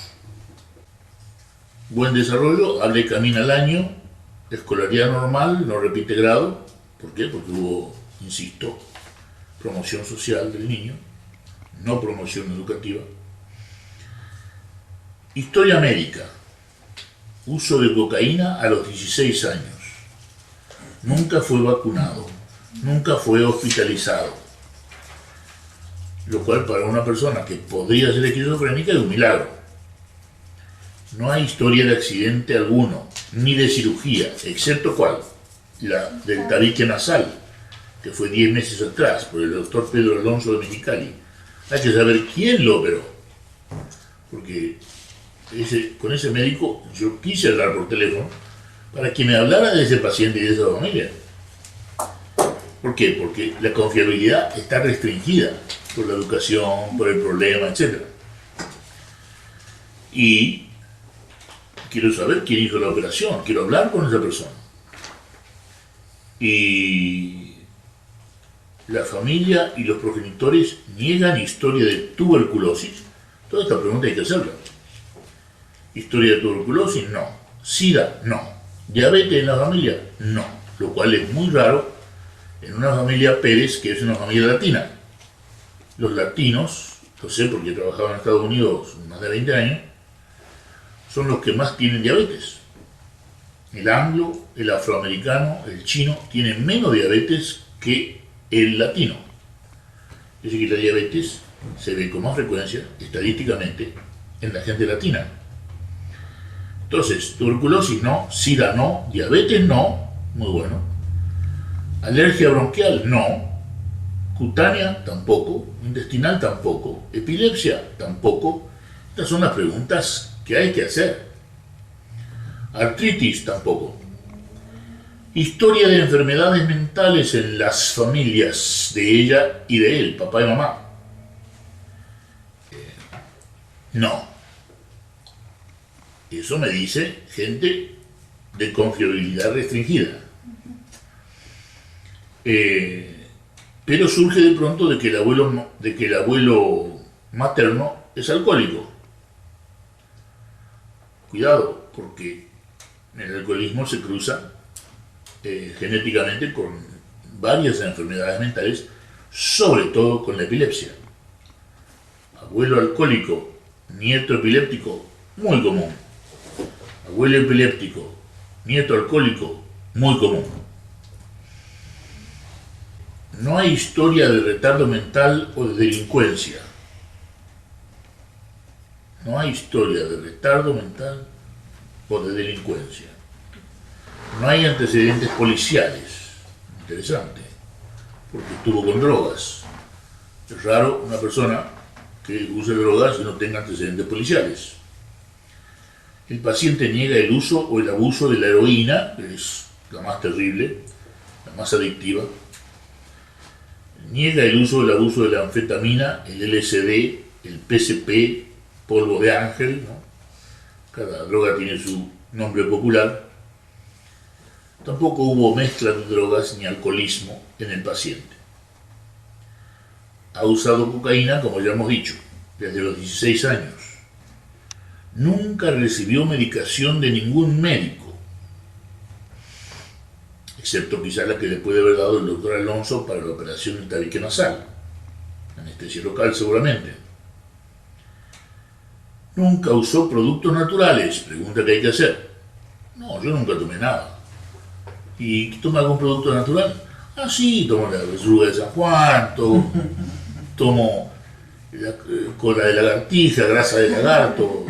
Buen desarrollo, habla y camina al año, escolaridad normal, no repite grado. ¿Por qué? Porque hubo, insisto, promoción social del niño, no promoción educativa. Historia médica. Uso de cocaína a los 16 años. Nunca fue vacunado. Nunca fue hospitalizado. Lo cual para una persona que podría ser esquizofrénica es un milagro. No hay historia de accidente alguno, ni de cirugía, excepto ¿cuál? La del tabique nasal, que fue 10 meses atrás por el doctor Pedro Alonso de Mexicali. Hay que saber quién lo operó. Porque con ese médico yo quise hablar por teléfono para que me hablara de ese paciente y de esa familia. ¿Por qué? Porque la confiabilidad está restringida por la educación, por el problema, etc. Y quiero saber quién hizo la operación, quiero hablar con esa persona. Y la familia y los progenitores niegan historia de tuberculosis. Toda esta pregunta hay que hacerla. Historia de tuberculosis, no. SIDA, no. Diabetes en la familia, no. Lo cual es muy raro en una familia Pérez, que es una familia latina. Los latinos, lo sé porque he trabajado en Estados Unidos más de 20 años, son los que más tienen diabetes. El anglo, el afroamericano, el chino tienen menos diabetes que el latino. Es decir, que la diabetes se ve con más frecuencia, estadísticamente, en la gente latina. Entonces, tuberculosis no, SIDA no, diabetes no, muy bueno. Alergia bronquial no, cutánea tampoco, intestinal tampoco, epilepsia tampoco. Estas son las preguntas que hay que hacer. Artritis tampoco. Historia de enfermedades mentales en las familias de ella y de él, papá y mamá. No. Eso me dice gente de confiabilidad restringida. Pero surge de pronto de que el abuelo materno es alcohólico. Cuidado, porque el alcoholismo se cruza genéticamente con varias enfermedades mentales, sobre todo con la epilepsia. Abuelo alcohólico, nieto epiléptico, muy común. Abuelo epiléptico, nieto alcohólico, muy común. No hay historia de retardo mental o de delincuencia. No hay historia de retardo mental o de delincuencia. No hay antecedentes policiales. Interesante, porque estuvo con drogas. Es raro una persona que use drogas y no tenga antecedentes policiales. El paciente niega el uso o el abuso de la heroína, que es la más terrible, la más adictiva. Niega el uso o el abuso de la anfetamina, el LSD, el PCP, polvo de ángel, ¿no? Cada droga tiene su nombre popular. Tampoco hubo mezcla de drogas ni alcoholismo en el paciente. Ha usado cocaína, como ya hemos dicho, desde los 16 años. Nunca recibió medicación de ningún médico, excepto quizás la que le puede haber dado el doctor Alonso para la operación del tabique nasal, anestesia local seguramente. Nunca usó productos naturales, pregunta que hay que hacer. No, yo nunca tomé nada. ¿Y toma algún producto natural? Ah, sí, tomo la verruga de San Juan, tomo cola de lagartija, grasa de lagarto,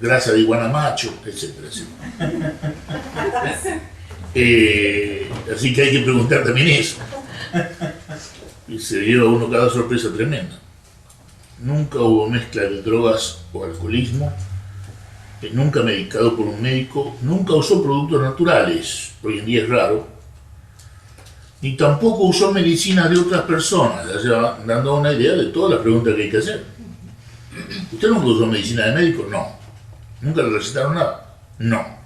grasa de iguanamacho, etcétera, etcétera. Así que hay que preguntar también eso. Y se lleva uno cada sorpresa tremenda. Nunca hubo mezcla de drogas o alcoholismo, nunca medicado por un médico, nunca usó productos naturales, hoy en día es raro, ni tampoco usó medicina de otras personas, ya se va dando una idea de todas las preguntas que hay que hacer. ¿Usted nunca usó medicina de médico? No. ¿Nunca le recetaron nada? No.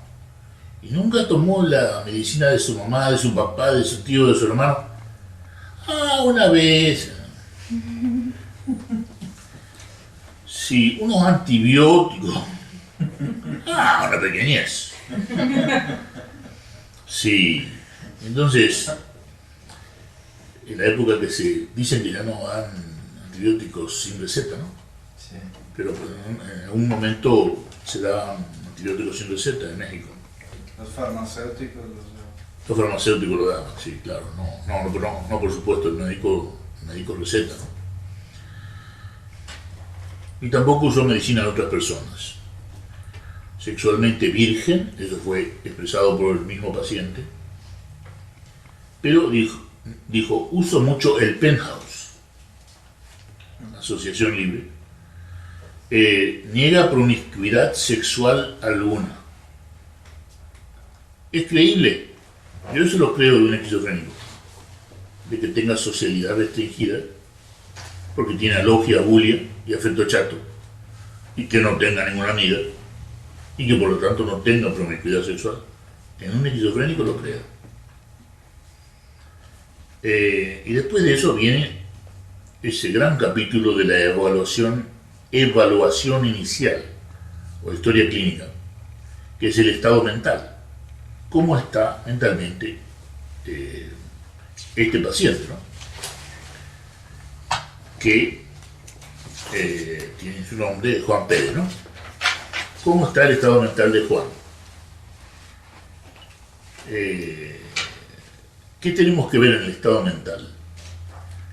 ¿Y nunca tomó la medicina de su mamá, de su papá, de su tío, de su hermano? Ah, una vez. Sí, unos antibióticos. Ah, una pequeñez. Sí. Entonces, en la época que se dicen que ya no dan antibióticos sin receta, ¿no? Sí. Pero en algún momento se daban antibióticos sin receta en México. Los farmacéuticos lo daban, sí, claro. No, por supuesto, el médico receta, ¿no? Y tampoco usó medicina de otras personas. Sexualmente virgen, eso fue expresado por el mismo paciente, pero dijo, uso mucho el Penthouse, una asociación libre, niega promiscuidad sexual alguna. Es creíble, yo eso lo creo de un esquizofrénico, de que tenga socialidad restringida, porque tiene alogia, bulia y afecto chato, y que no tenga ninguna amiga, y que por lo tanto no tenga promiscuidad sexual. En un esquizofrénico lo creo. Y después de eso viene ese gran capítulo de la evaluación inicial, o historia clínica, que es el estado mental. ¿Cómo está mentalmente este paciente, ¿no? Que tiene su nombre Juan Pérez, ¿no? ¿Cómo está el estado mental de Juan? ¿Qué tenemos que ver en el estado mental?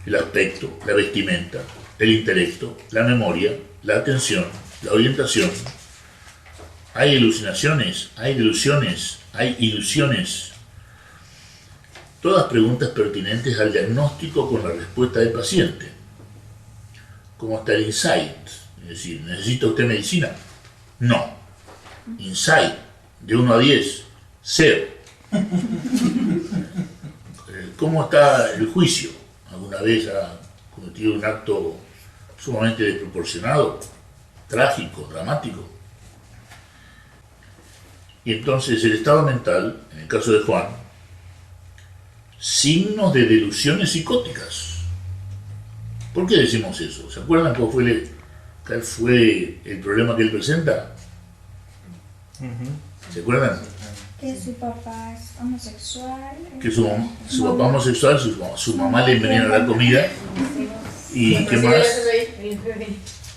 el aspecto, la vestimenta, el intelecto, la memoria, la atención, la orientación. Hay alucinaciones, hay delusiones, hay ilusiones. Todas preguntas pertinentes al diagnóstico con la respuesta del paciente. ¿Cómo está el insight? Es decir, ¿necesita usted medicina? No. Insight, de 1 a 10, 0. ¿Cómo está el juicio? ¿Alguna vez ha cometido un acto sumamente desproporcionado, trágico, dramático? Y entonces el estado mental, en el caso de Juan, signos de delusiones psicóticas. ¿Por qué decimos eso? ¿Se acuerdan cuál fue el problema que él presenta? ¿Se acuerdan? Que su papá es homosexual. Que su papá homosexual, su mamá le envenena la comida. ¿Y qué más?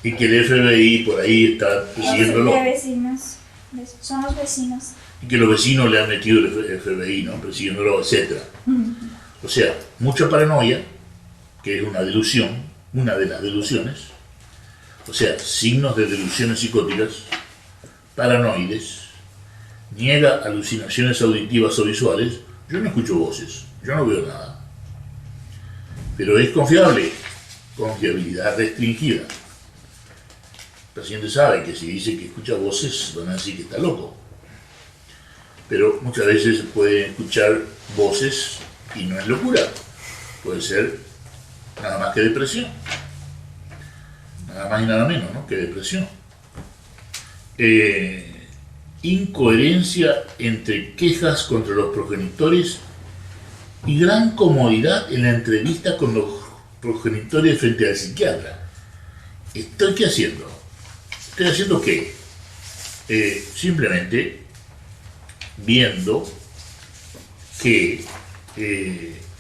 Y que el FBI por ahí está persiguiéndolo. De vecinos. Son los vecinos. Y que los vecinos le han metido el FBI, ¿no? Persiguiéndolo, etc. O sea, mucha paranoia, que es una delusión, una de las delusiones. O sea, signos de delusiones psicóticas, paranoides. Niega alucinaciones auditivas o visuales. Yo no escucho voces, yo no veo nada. Pero es confiable, confiabilidad restringida. El paciente sabe que si dice que escucha voces, van a decir que está loco. Pero muchas veces puede escuchar voces y no es locura. Puede ser nada más que depresión. Nada más y nada menos, ¿no? Que depresión. Incoherencia entre quejas contra los progenitores y gran comodidad en la entrevista con los progenitores frente al psiquiatra. ¿Qué haciendo? ¿Estoy haciendo qué? Simplemente viendo que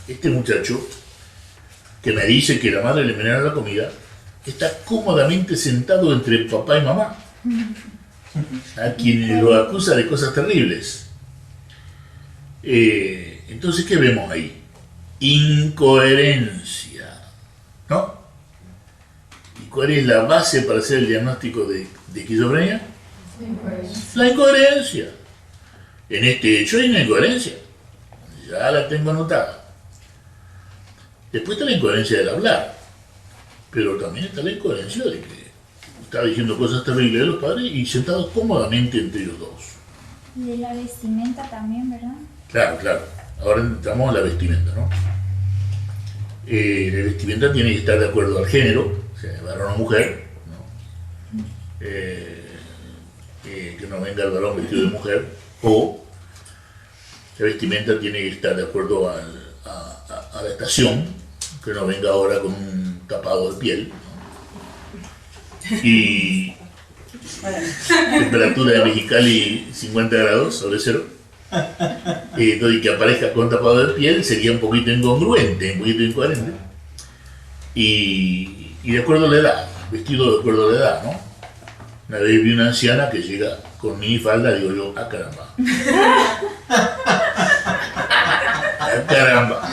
este muchacho que me dice que la madre le envenena la comida está cómodamente sentado entre papá y mamá, a quien lo acusa de cosas terribles. Entonces, ¿qué vemos ahí? Incoherencia, ¿no? ¿Y cuál es la base para hacer el diagnóstico de esquizofrenia? La incoherencia. En este hecho hay una incoherencia. Ya la tengo anotada. Después está la incoherencia del hablar. Pero también está la incoherencia de que está diciendo cosas terribles de los padres y sentados cómodamente entre ellos dos. Y de la vestimenta también, ¿verdad? Claro, claro. Ahora entramos a la vestimenta, ¿no? La vestimenta tiene que estar de acuerdo al género, o sea, varón o mujer, ¿no? Que no venga el varón vestido de mujer, o la vestimenta tiene que estar de acuerdo a la estación, que no venga ahora con un tapado de piel, ¿no? Y temperatura de Mexicali 50 grados sobre cero. Entonces, que aparezca con tapado de piel sería un poquito incongruente, un poquito incoherente. Y de acuerdo a la edad, vestido de acuerdo a la edad, ¿no? Una vez vi una anciana que llega con minifalda, digo yo, ¡ah, caramba! ¡Ah, caramba!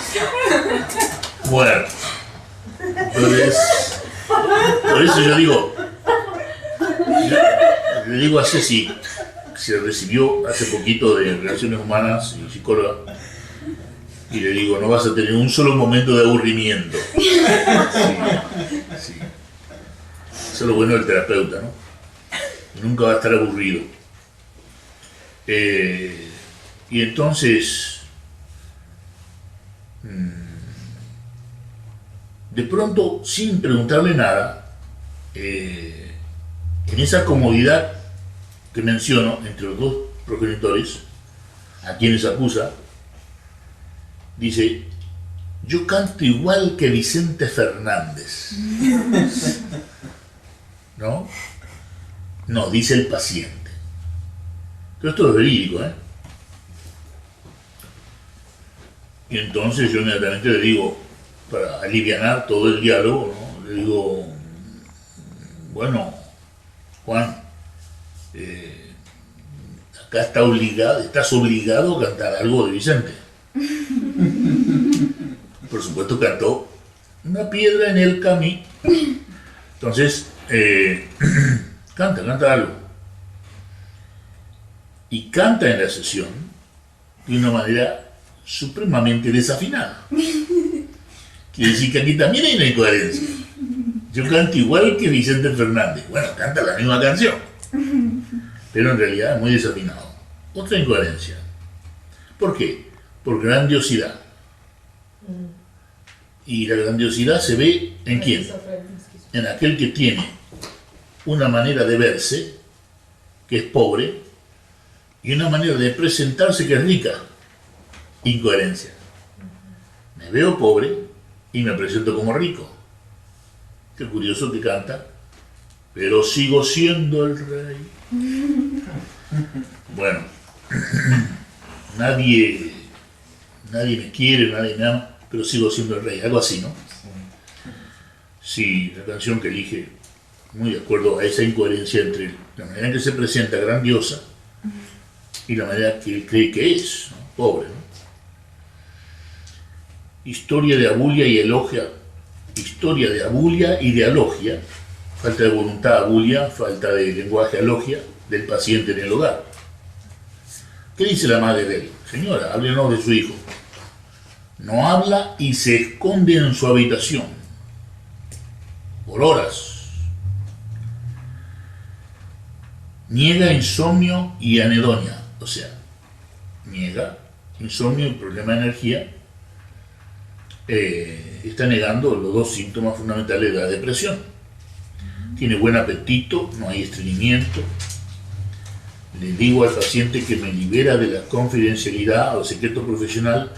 Bueno, entonces, por eso yo digo, le digo a Ceci, que se recibió hace poquito de Relaciones Humanas y psicóloga, y le digo, no vas a tener un solo momento de aburrimiento. Sí, sí. Eso es lo bueno del terapeuta, ¿no? Nunca va a estar aburrido. Y entonces, de pronto, sin preguntarle nada, en esa comodidad que menciono entre los dos progenitores, a quienes acusa, dice, yo canto igual que Vicente Fernández. ¿No? No, dice el paciente. Pero esto es verídico, ¿eh? Y entonces yo inmediatamente le digo, para alivianar todo el diálogo, ¿no? Le digo, bueno, Juan, acá estás obligado a cantar algo de Vicente. Por supuesto cantó una piedra en el camino. Entonces, canta algo. Y canta en la sesión de una manera supremamente desafinada. Quiere decir que aquí también hay una incoherencia. Yo canto igual que Vicente Fernández. Bueno, canta la misma canción, pero en realidad es muy desafinado. Otra incoherencia. ¿Por qué? Por grandiosidad. Y la grandiosidad se ve ¿en quién? En aquel que tiene una manera de verse, que es pobre, y una manera de presentarse que es rica. Incoherencia. Me veo pobre y me presento como rico. Qué curioso que canta, pero sigo siendo el rey. Bueno, nadie me quiere, nadie me ama, pero sigo siendo el rey, algo así, ¿no? Sí, la canción que elige, muy de acuerdo a esa incoherencia entre la manera en que se presenta grandiosa y la manera que él cree que es, ¿no? Pobre, ¿no? Historia de abulia y elogia, historia de abulia y de alogia, falta de voluntad abulia, falta de lenguaje alogia del paciente en el hogar. ¿Qué dice la madre de él? Señora, háblenos de su hijo. No habla y se esconde en su habitación por horas. Niega insomnio y anedonia, o sea, niega insomnio y problema de energía. Está negando los dos síntomas fundamentales de la depresión. Tiene buen apetito, no hay estreñimiento. Le digo al paciente que me libera de la confidencialidad o secreto profesional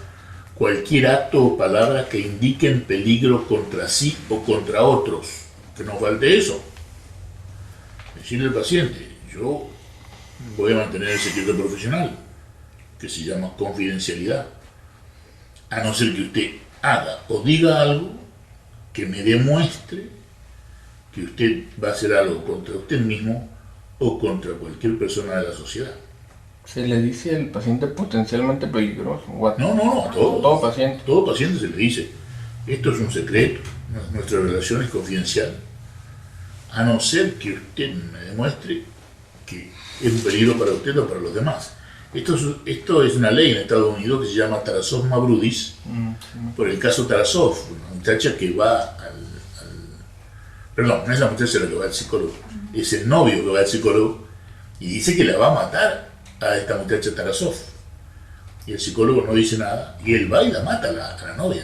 cualquier acto o palabra que indiquen peligro contra sí o contra otros. Que no falte eso. Decirle al paciente, yo voy a mantener el secreto profesional, que se llama confidencialidad, a no ser que usted haga o diga algo que me demuestre que usted va a hacer algo contra usted mismo o contra cualquier persona de la sociedad. ¿Se le dice al paciente potencialmente peligroso? No, a todo paciente. Todo paciente se le dice, esto es un secreto, nuestra relación es confidencial, a no ser que usted me demuestre que es un peligro para usted o para los demás. Esto es una ley en Estados Unidos que se llama Tarasov-Mavrudis, por el caso Tarasov, una muchacha que va perdón, no es la muchacha la que va al psicólogo, es el novio que va al psicólogo y dice que la va a matar a esta muchacha Tarasov. Y el psicólogo no dice nada y él va y la mata a la novia,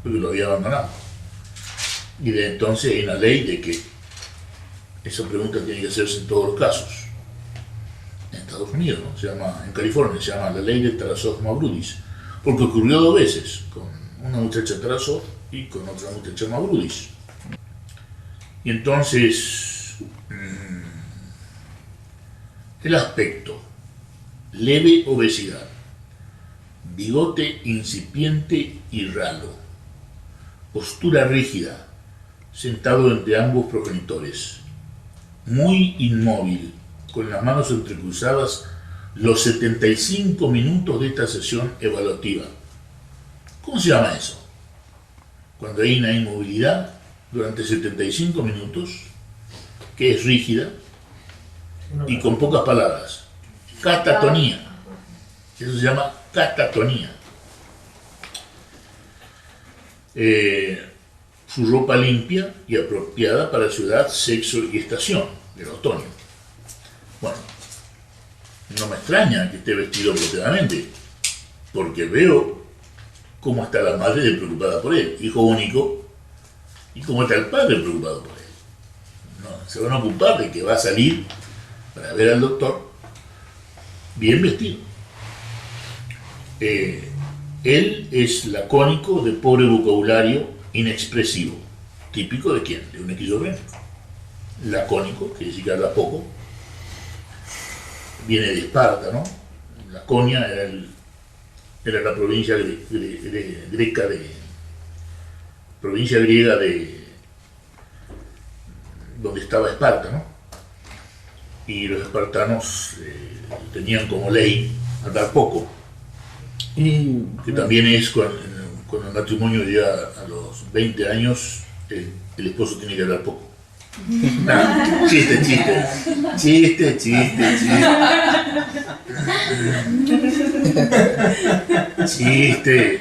porque lo había abandonado. Y de entonces hay una ley de que esa pregunta tiene que hacerse en todos los casos. En Estados Unidos, ¿no? En California se llama la ley de Tarasov-Mavrudis, porque ocurrió dos veces, con una muchacha Tarasov y con otra muchacha Mavrudis. Y entonces, el aspecto, leve obesidad, bigote incipiente y ralo, postura rígida, sentado entre ambos progenitores, muy inmóvil, con las manos entrecruzadas los 75 minutos de esta sesión evaluativa. ¿Cómo se llama eso? Cuando hay una inmovilidad durante 75 minutos, que es rígida y con pocas palabras. Catatonía. Eso se llama catatonía. Su ropa limpia y apropiada para su edad, sexo y estación, del otoño. Bueno, no me extraña que esté vestido apropiadamente, porque veo cómo está la madre preocupada por él, hijo único, y cómo está el padre preocupado por él. No, se van a ocupar de que va a salir para ver al doctor bien vestido. Él es lacónico, de pobre vocabulario, inexpresivo. ¿Típico de quién? De un esquizofrénico. Lacónico, que decir que habla poco. Viene de Esparta, ¿no? Laconia era la provincia griega de donde estaba Esparta, ¿no? Y los espartanos tenían como ley hablar poco, Y que también es cuando el matrimonio llega a los 20 años, el esposo tiene que hablar poco. Nah, chiste. Chiste.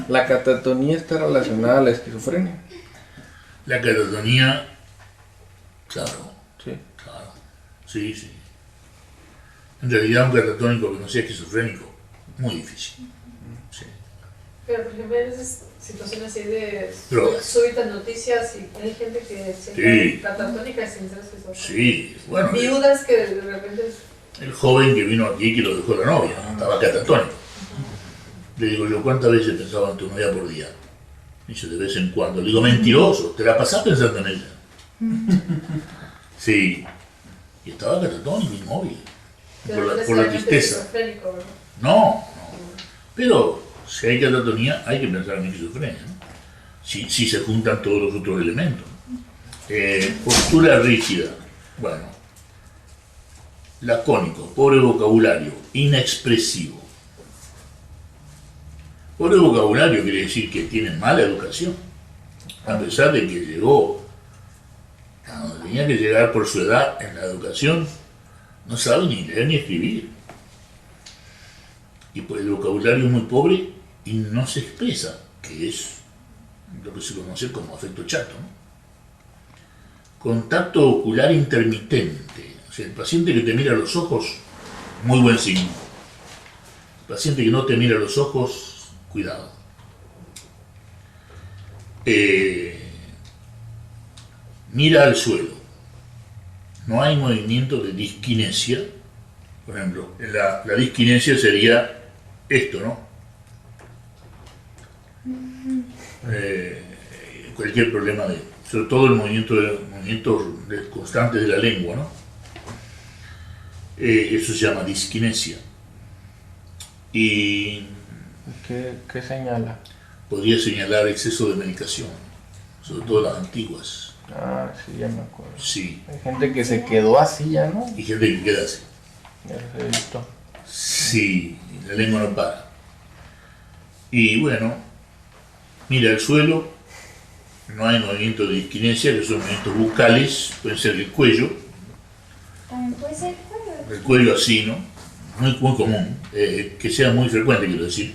La catatonía está relacionada a la esquizofrenia. La catatonía, claro. Sí. Claro, sí. En realidad un catatónico que no sea esquizofrénico, muy difícil. Sí. Pero por ejemplo, en esas situaciones así de Drogas. súbitas noticias y hay gente que se Sí. catatónica y sin ser esquizofrénica. Sí, bueno, Viudas que de repente... el joven que vino aquí que lo dejó la novia, ¿no? Estaba catatónico. Le digo yo, ¿cuántas veces pensaba en tu novia por día? Dice, de vez en cuando. Le digo, mentiroso, te la pasás pensando en ella. Sí. Y estaba catatónico, inmóvil. Pero no Por la necesariamente tristeza. esquizofrénico, ¿verdad? No. Pero si hay catatonía, hay que pensar en esquizofrenia, ¿no? Si se juntan todos los otros elementos. Postura rígida. Bueno. Lacónico, pobre vocabulario, inexpresivo. Pobre vocabulario quiere decir que tiene mala educación. A pesar de que llegó a donde tenía que llegar por su edad en la educación, no sabe ni leer ni escribir. Y pues el vocabulario es muy pobre y no se expresa, que es lo que se conoce como afecto chato, ¿no? Contacto ocular intermitente. O sea, el paciente que te mira a los ojos, muy buen signo. El paciente que no te mira a los ojos, cuidado. Mira al suelo. No hay movimiento de disquinesia. Por ejemplo, la disquinesia sería esto, ¿no? Cualquier problema sobre todo el movimientos constantes de la lengua, ¿no? Eso se llama disquinesia. Y ¿Qué señala? podría señalar exceso de medicación, sobre todo las antiguas. Ah, sí, ya me acuerdo. Sí, Hay gente que se quedó así ya, ¿no? y gente que queda así. Ya los he visto. Sí, la lengua no para. Y bueno, mira el suelo, no hay movimiento de disquinesia, que son movimientos bucales, pueden ser el cuello así, ¿no? Muy común, que sea muy frecuente, quiero decir.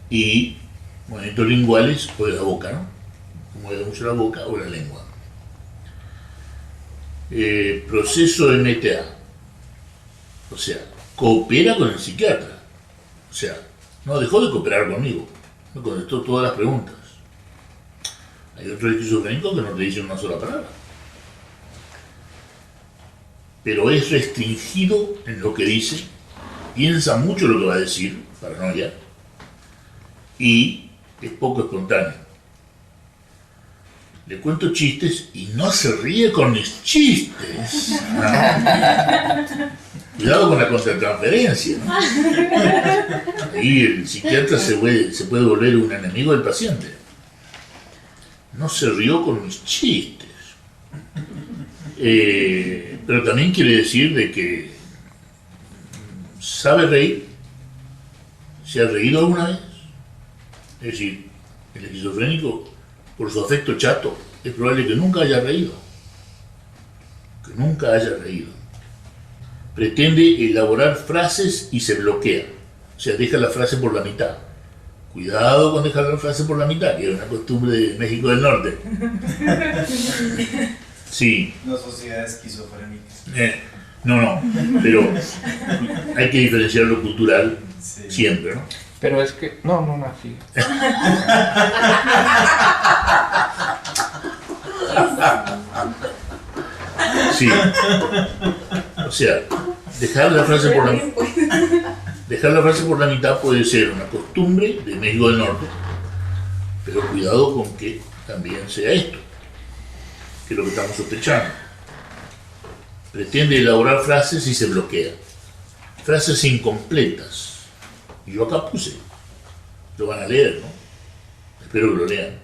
Y movimientos linguales o de la boca, ¿no? Mueve mucho la boca o la lengua. Proceso de MTA, o sea, coopera con el psiquiatra, o sea, no dejó de cooperar conmigo, me contestó todas las preguntas. Hay otros esquizofrénicos que no te dicen una sola palabra, pero es restringido en lo que dice, piensa mucho lo que va a decir, paranoia, y es poco espontáneo. Le cuento chistes y no se ríe con mis chistes. Cuidado con la contratransferencia, ¿no? Y el psiquiatra se puede volver un enemigo del paciente. No se rió con mis chistes. Pero también quiere decir de que sabe reír. ¿Se ha reído alguna vez? Es decir, el esquizofrénico, por su afecto chato, es probable que nunca haya reído. Que nunca haya reído. Pretende elaborar frases y se bloquea. O sea, deja la frase por la mitad. Cuidado con dejar la frase por la mitad, que es una costumbre de México del Norte. Sí. La sociedad esquizofrénica. No, pero hay que diferenciar lo cultural siempre, ¿no? Pero es que... No, sí. Sí. O sea, dejar la frase por la mitad puede ser una costumbre de México del Norte, pero cuidado con que también sea esto, que es lo que estamos sospechando. Pretende elaborar frases y se bloquea. Frases incompletas. Y yo acá puse. Lo van a leer, ¿no? Espero que lo lean.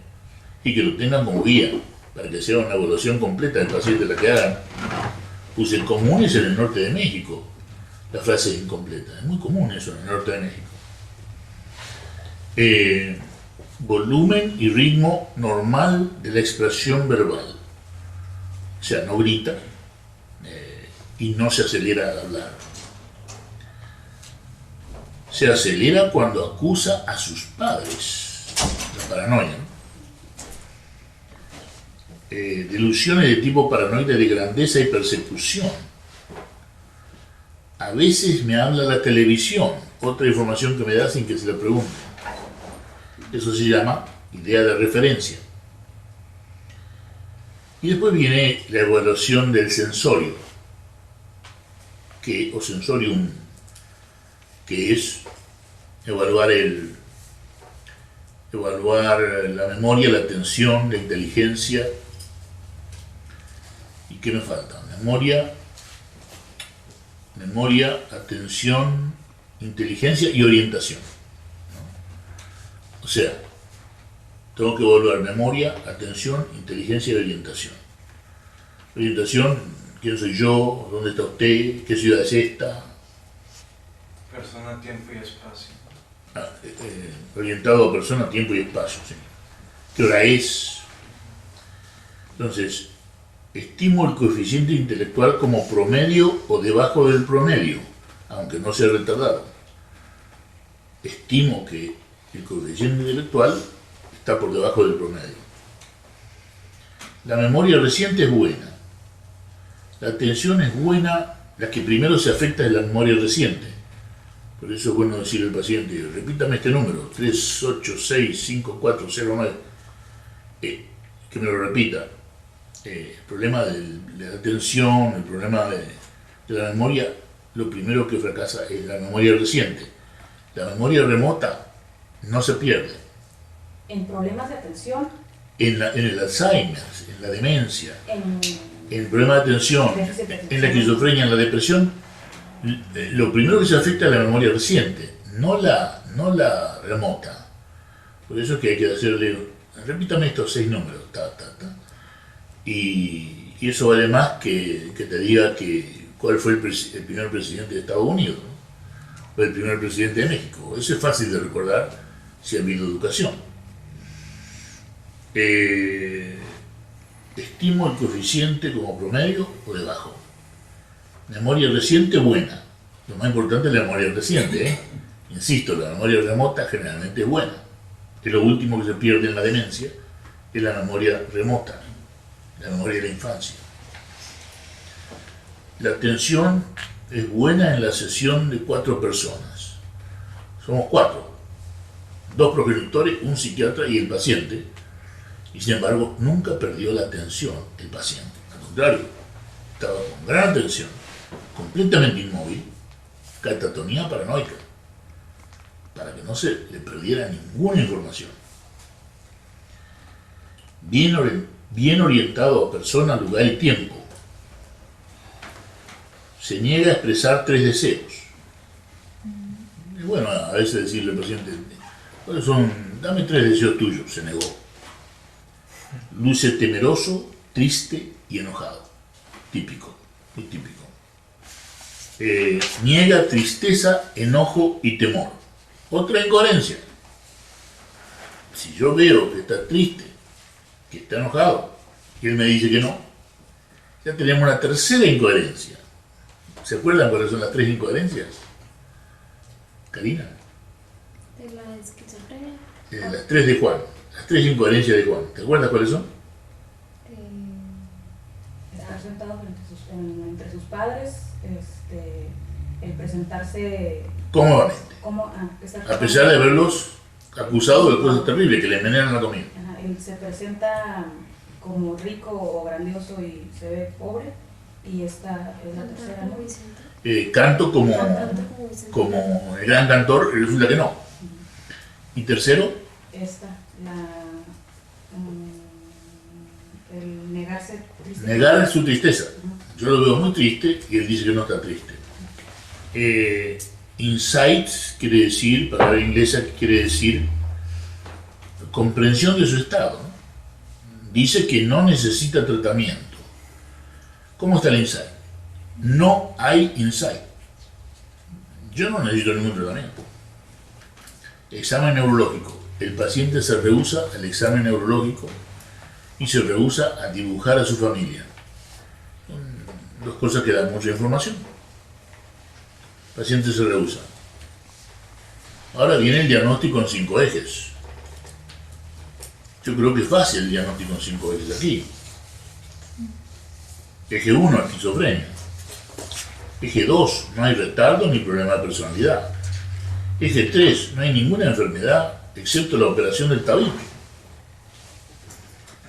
Y que lo tengan como guía, para que sea una evaluación completa del paciente la que hagan. Puse comunes en el norte de México. La frase es incompleta. Es muy común eso en el norte de México. volumen y ritmo normal de la expresión verbal. O sea, no grita y no se acelera al hablar. Se acelera cuando acusa a sus padres, la paranoia, ¿no? Delusiones de tipo paranoide de grandeza y persecución. A veces me habla la televisión, otra información que me da sin que se la pregunte. Eso se llama idea de referencia. Y después viene la evaluación del sensorio, o sensorium, que es evaluar la memoria, la atención, la inteligencia. ¿Y qué me falta? Memoria, atención, inteligencia y orientación, ¿no? O sea, tengo que evaluar memoria, atención, inteligencia y orientación. Orientación, ¿quién soy yo? ¿Dónde está usted? ¿Qué ciudad es esta? Persona, tiempo y espacio. Orientado a persona, tiempo y espacio, ¿sí? ¿Qué hora es? Entonces, estimo el coeficiente intelectual como promedio o debajo del promedio, aunque no sea retardado. Estimo que el coeficiente intelectual está por debajo del promedio. La memoria reciente es buena. La atención es buena, la que primero se afecta es la memoria reciente. Por eso es bueno decirle al paciente, repítame este número, 3865409, que me lo repita. El problema de la atención, el problema de la memoria, lo primero que fracasa es la memoria reciente. La memoria remota no se pierde. ¿En problemas de atención? En el Alzheimer, en la demencia, en el problema de atención, en la esquizofrenia, en la depresión, lo primero que se afecta es la memoria reciente, no la remota. Por eso es que hay que hacerle, repítame estos 6 números, y eso vale más que te diga cuál fue el primer presidente de Estados Unidos, ¿no? O el primer presidente de México. Eso es fácil de recordar si ha habido educación. Estimo el coeficiente como promedio o debajo. Memoria reciente buena. Lo más importante es la memoria reciente, ¿eh? Insisto, la memoria remota generalmente es buena. Es lo último que se pierde en la demencia, es la memoria remota, la memoria de la infancia. La atención es buena en la sesión de 4 personas. Somos 4. 2 progenitores, un psiquiatra y el paciente. Y sin embargo, nunca perdió la atención el paciente. Al contrario, estaba con gran atención, completamente inmóvil, catatonía paranoica, para que no se le perdiera ninguna información. Bien orientado a persona, lugar y tiempo. Se niega a expresar 3 deseos. Y bueno, a veces decirle al paciente, dame 3 deseos tuyos, se negó. Luce temeroso, triste y enojado. Típico, muy típico. Niega tristeza, enojo y temor. Otra incoherencia. Si yo veo que está triste, que está enojado, y él me dice que no, ya tenemos una tercera incoherencia. ¿Se acuerdan cuáles son las 3 incoherencias? Karina. De la esquizofrenia. Las 3 de Juan. Las 3 incoherencias de Juan. ¿Te acuerdas cuáles son? Estar sentado entre sus padres, el presentarse Cómodamente. A pesar de haberlos acusado de cosas terribles, que le envenenan la comida. Él se presenta como rico o grandioso y se ve pobre, y esta es la tercera, ¿no? Canto como el gran cantor, y resulta que no. Y tercero, el negarse triste. Negar su tristeza. Yo lo veo muy triste y él dice que no está triste. Insight quiere decir, palabra inglesa que quiere decir comprensión de su estado, ¿no? Dice que no necesita tratamiento. ¿Cómo está el insight? No hay insight. Yo no necesito ningún tratamiento. Examen neurológico. El paciente se rehúsa al examen neurológico y se rehúsa a dibujar a su familia. Son dos cosas que dan mucha información. El paciente se rehúsa. Ahora viene el diagnóstico en 5 ejes. Yo creo que es fácil el diagnóstico en 5 ejes aquí. Eje 1, esquizofrenia. Eje 2, no hay retardo ni problema de personalidad. Eje 3, no hay ninguna enfermedad excepto la operación del tabique.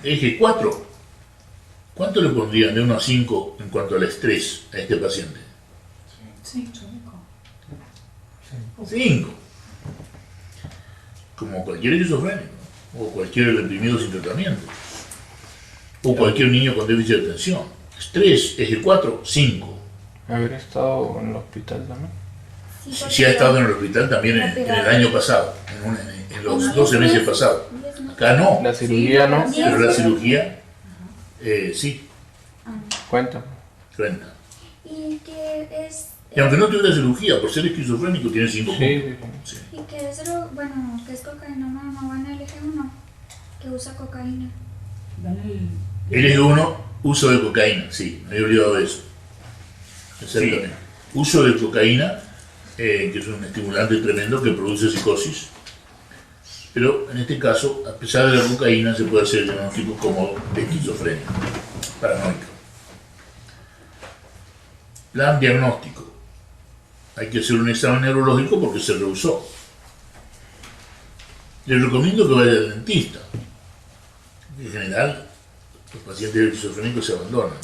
Eje 4, ¿cuánto le pondrían de 1 a 5 en cuanto al estrés a este paciente? 5. Como cualquier esquizofrénico, o cualquier deprimido sin tratamiento, o cualquier niño con déficit de atención. Estrés, eje 4, 5. Haber estado en el hospital también. Si ha estado en el hospital también en el año pasado, en los 12 meses pasados. Acá no, La cirugía no pero la cirugía sí, cuenta. cuenta. Y que es... Y aunque no tuviera cirugía, por ser esquizofrénico tiene 5 Sí, puntos. sí, sí. Sí. Y que es, bueno, que es cocaína, no va en el eje 1, que usa cocaína. El eje 1, uso de cocaína, sí, me había olvidado de eso. Exactamente. Uso de cocaína, que es un estimulante tremendo que produce psicosis. Pero en este caso, a pesar de la cocaína, se puede hacer el diagnóstico como de esquizofrenia paranoica. Plan diagnóstico. Hay que hacer un examen neurológico porque se rehusó. Les recomiendo que vaya al dentista. En general, los pacientes esquizofrénicos se abandonan.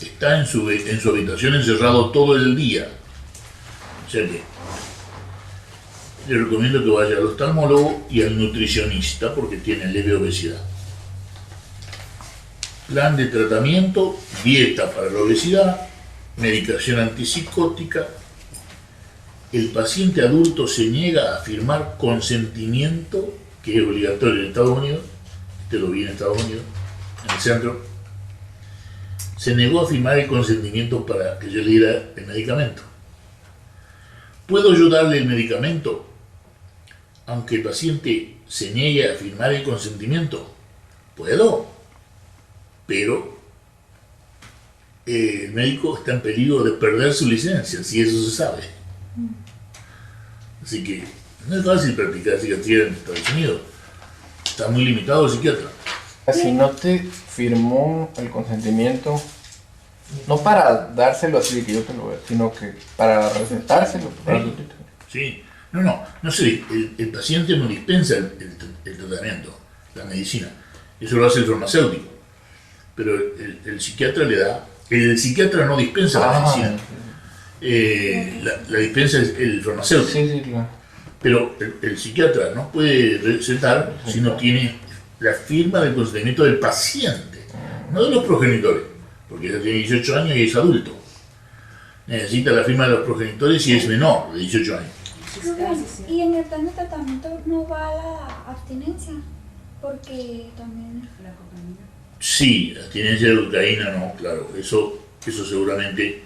Está en su habitación encerrado todo el día. O sea que le recomiendo que vaya al oftalmólogo y al nutricionista porque tiene leve obesidad. Plan de tratamiento, dieta para la obesidad, medicación antipsicótica. El paciente adulto se niega a firmar consentimiento, que es obligatorio en Estados Unidos, este lo vi en Estados Unidos, en el centro. Se negó a firmar el consentimiento para que yo le diera el medicamento. ¿Puedo yo darle el medicamento aunque el paciente se niegue a firmar el consentimiento? Puedo, pero el médico está en peligro de perder su licencia, si eso se sabe. Así que no es fácil practicar psiquiatría en Estados Unidos. Está muy limitado el psiquiatra. Si no te firmó el consentimiento, no para dárselo así de que yo te lo vea, sino que para recetárselo. Sí, no sé, el paciente no dispensa el tratamiento, la medicina, eso lo hace el farmacéutico, pero el psiquiatra le da, el psiquiatra no dispensa la medicina, la dispensa es el farmacéutico, Sí, claro. pero el psiquiatra no puede recetar si no tiene la firma del consentimiento del paciente, no de los progenitores, porque ya tiene 18 años y es adulto. Necesita la firma de los progenitores si es menor de 18 años. Y en el plan de tratamiento no va la abstinencia, porque también... La cocaína. Sí, la abstinencia de cocaína no, claro, eso seguramente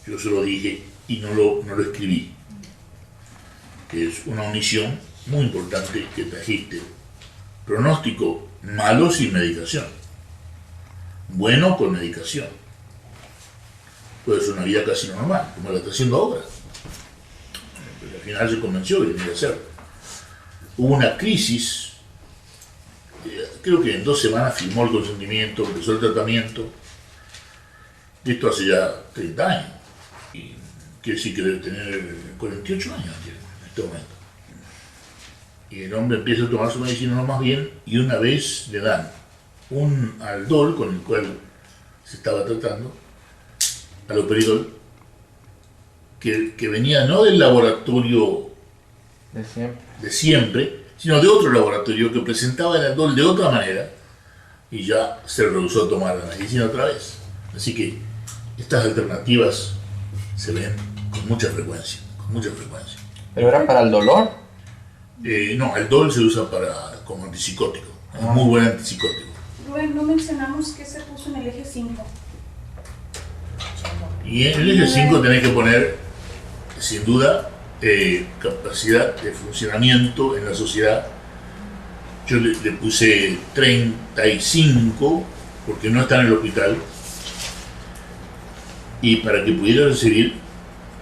yo se lo dije y no lo escribí, que es una omisión muy importante que trajiste. Pronóstico malo sin medicación, bueno con medicación. Puede ser una vida casi normal, como la está haciendo ahora. Pero al final se convenció que tenía que hacerlo. Hubo una crisis, creo que en 2 semanas firmó el consentimiento, empezó el tratamiento. Esto hace ya 30 años. Y quiere decir que debe tener 48 años en este momento. Y el hombre empieza a tomar su medicina no más bien, y una vez le dan un aldol con el cual se estaba tratando, aloperidol, que venía no del laboratorio de siempre, sino de otro laboratorio que presentaba el aldol de otra manera, y ya se rehusó a tomar la medicina otra vez. Así que estas alternativas se ven con mucha frecuencia, ¿Pero era para el dolor? No, el Dol se usa como antipsicótico, es muy buen antipsicótico. Rubén, no mencionamos que se puso en el eje 5. Y en el eje 5 tenés que poner, sin duda, capacidad de funcionamiento en la sociedad. Yo le puse 35 porque no está en el hospital y para que pudiera recibir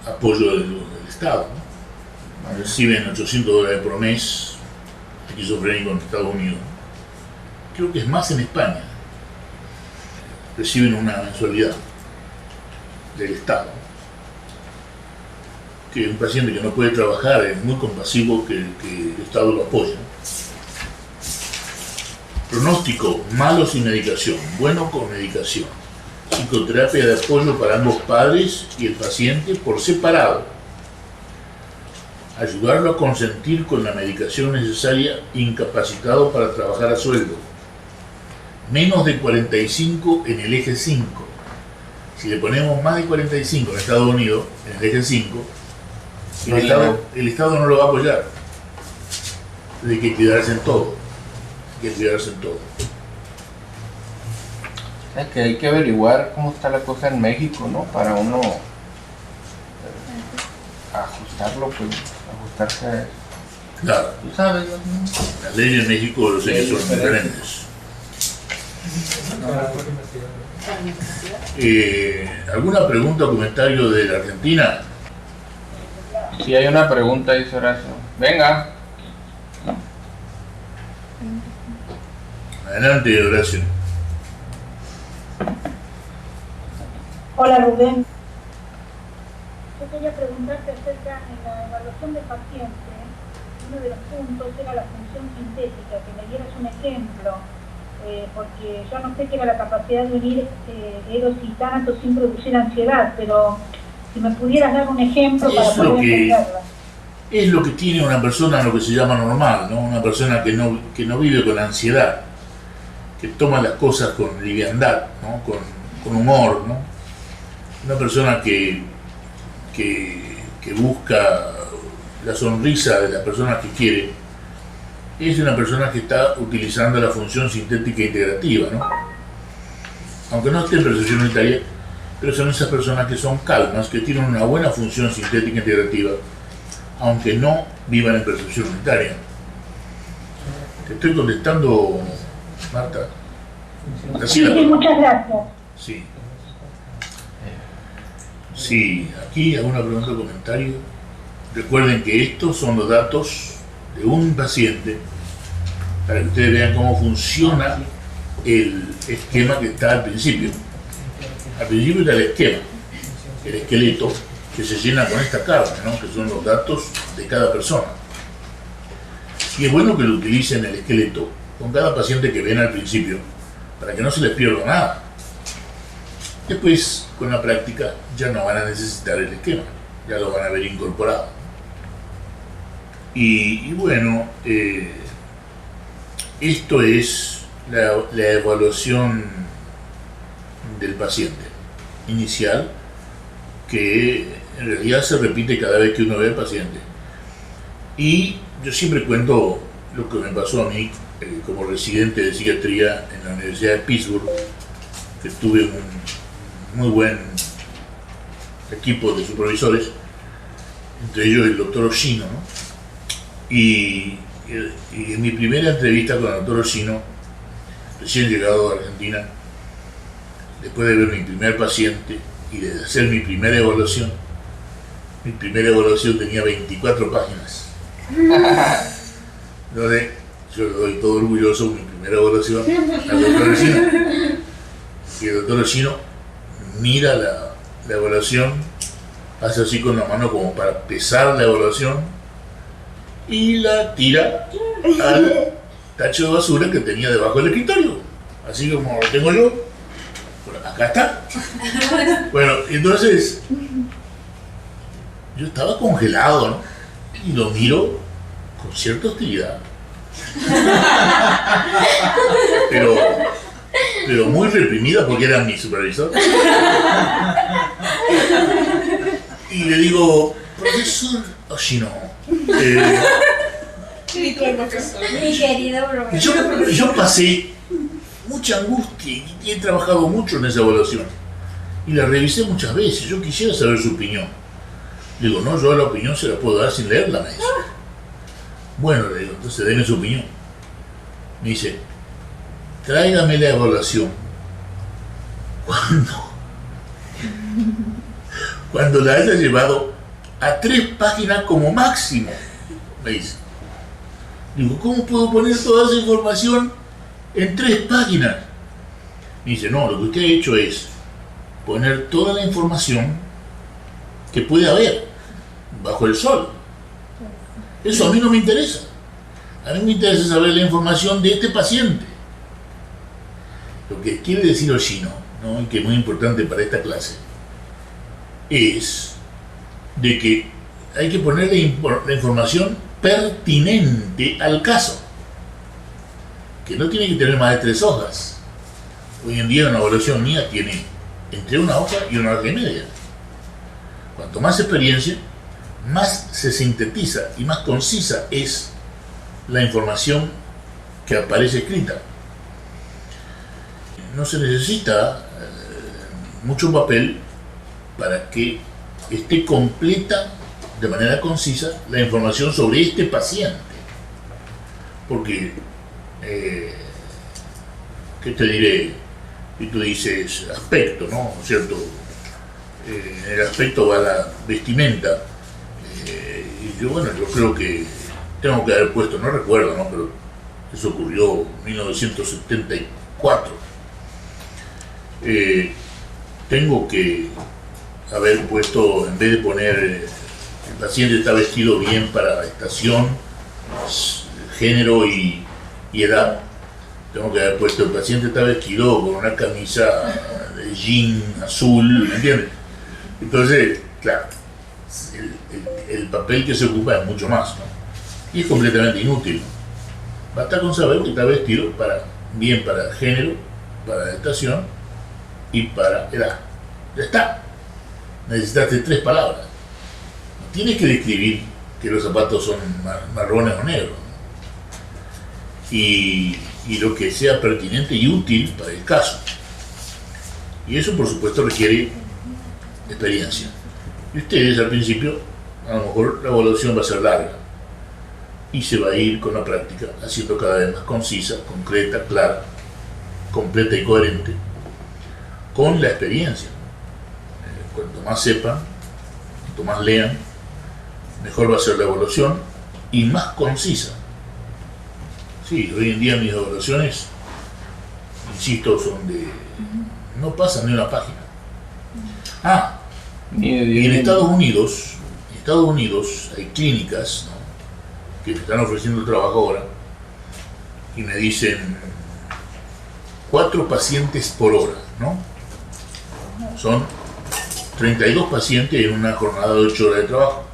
apoyo del Estado, ¿no? Reciben $800 por mes esquizofrénico en Estados Unidos. Creo que es más en España. Reciben una mensualidad del Estado. Que un paciente que no puede trabajar es muy compasivo que el Estado lo apoye. Pronóstico, malo sin medicación, bueno con medicación. Psicoterapia de apoyo para ambos padres y el paciente por separado. Ayudarlo a consentir con la medicación necesaria, incapacitado para trabajar a sueldo. Menos de 45 en el eje 5. Si le ponemos más de 45 en Estados Unidos, en el eje 5, el Estado no lo va a apoyar. Hay que cuidarse en todo. Es que hay que averiguar cómo está la cosa en México, ¿no? Para uno ajustarlo, pues, ajustarse a eso. Claro, Tú sabes, ¿no? las leyes en México lo sé que son diferentes. ¿Alguna pregunta o comentario de la Argentina? Si hay una pregunta, dice Horacio. Venga. Adelante, Horacio. Hola Rubén. Yo quería preguntarte acerca de la evaluación del paciente. Uno de los puntos era la función sintética, que me dieras un ejemplo, porque yo no sé qué era la capacidad de unir eros y tánatos sin producir ansiedad, pero si me pudieras dar un ejemplo para poder entenderla. Es lo que tiene una persona, lo que se llama normal, ¿no? Una persona que no vive con ansiedad, que toma las cosas con liviandad, ¿no? Con humor, ¿no? Una persona que busca la sonrisa de las personas que quiere, es una persona que está utilizando la función sintética integrativa, ¿no? Aunque no esté en percepción unitaria, pero son esas personas que son calmas, que tienen una buena función sintética integrativa, aunque no vivan en percepción unitaria. Te estoy contestando, Marta. Sí, muchas gracias. Sí. Sí, aquí alguna pregunta o comentario. Recuerden que estos son los datos de un paciente para que ustedes vean cómo funciona el esquema que está al principio. Al principio está el esquema, el esqueleto que se llena con esta carga, ¿no? Que son los datos de cada persona. Y es bueno que lo utilicen el esqueleto con cada paciente que ven al principio, para que no se les pierda nada. Después, con la práctica, ya no van a necesitar el esquema, ya lo van a ver incorporado. Y bueno, esto es la evaluación del paciente inicial, que en realidad se repite cada vez que uno ve al paciente. Y yo siempre cuento lo que me pasó a mí como residente de psiquiatría en la Universidad de Pittsburgh, que tuve un muy buen equipo de supervisores, entre ellos el doctor Oshino, ¿no? Y en mi primera entrevista con el doctor Oshino, recién llegado a Argentina, después de ver mi primer paciente y de hacer mi primera evaluación tenía 24 páginas. Entonces, yo le doy todo orgulloso mi primera evaluación al doctor Oshino. Y el doctor Oshino mira la evaluación, hace así con la mano como para pesar la evaluación y la tira al tacho de basura que tenía debajo del escritorio, así como lo tengo yo. Bueno, acá está. Bueno, entonces yo estaba congelado, ¿no? Y lo miro con cierta hostilidad, pero muy reprimida porque era mi supervisor. Y le digo, profesor Oshino, Mi querido Rubén. yo pasé mucha angustia y he trabajado mucho en esa evaluación y la revisé muchas veces. Yo quisiera saber su opinión. Digo, no, yo la opinión se la puedo dar sin leerla, me dice. Bueno, le digo, entonces déme su opinión. Me dice, tráigame la evaluación. Cuando la haya llevado a 3 páginas como máximo, me dice. Digo, ¿cómo puedo poner toda esa información en 3 páginas? Me dice, no, lo que usted ha hecho es poner toda la información que puede haber bajo el sol. Eso a mí no me interesa. A mí me interesa saber la información de este paciente. Lo que quiere decir Oshino, ¿no? Y que es muy importante para esta clase, es de que hay que ponerle la información pertinente al caso, que no tiene que tener más de 3 hojas. Hoy en día una evaluación mía tiene entre 1 hoja y 1 hoja y media. Cuanto más experiencia, más se sintetiza y más concisa es la información que aparece escrita. No se necesita mucho papel para que esté completa de manera concisa la información sobre este paciente. Porque, ¿qué te diré? Y tú dices aspecto, ¿no? ¿Cierto? En el aspecto va la vestimenta. Y yo, bueno, yo creo que tengo que haber puesto, no recuerdo, ¿no? Pero eso ocurrió en 1974. Tengo que haber puesto, en vez de poner el paciente está vestido bien para estación, género y edad, tengo que haber puesto el paciente está vestido con una camisa de jean azul, ¿me entiendes? Entonces, claro, el papel que se ocupa es mucho más, ¿no? Y es completamente inútil, ¿no? Basta con saber que está vestido bien para género, para estación y para edad. Ya está. Necesitaste 3 palabras. No tienes que describir que los zapatos son marrones o negros, ¿no? Y lo que sea pertinente y útil para el caso. Y eso, por supuesto, requiere experiencia. Y ustedes, al principio, a lo mejor la evaluación va a ser larga. Y se va a ir con la práctica haciendo cada vez más concisa, concreta, clara, completa y coherente con la experiencia. Cuanto más sepan, cuanto más lean, mejor va a ser la evaluación y más concisa. Sí, hoy en día mis evaluaciones, insisto, son de... no pasan ni una página. Y en Estados Unidos hay clínicas, ¿no?, que me están ofreciendo trabajo ahora y me dicen 4 pacientes por hora, ¿no? Son 32 pacientes en una jornada de 8 horas de trabajo.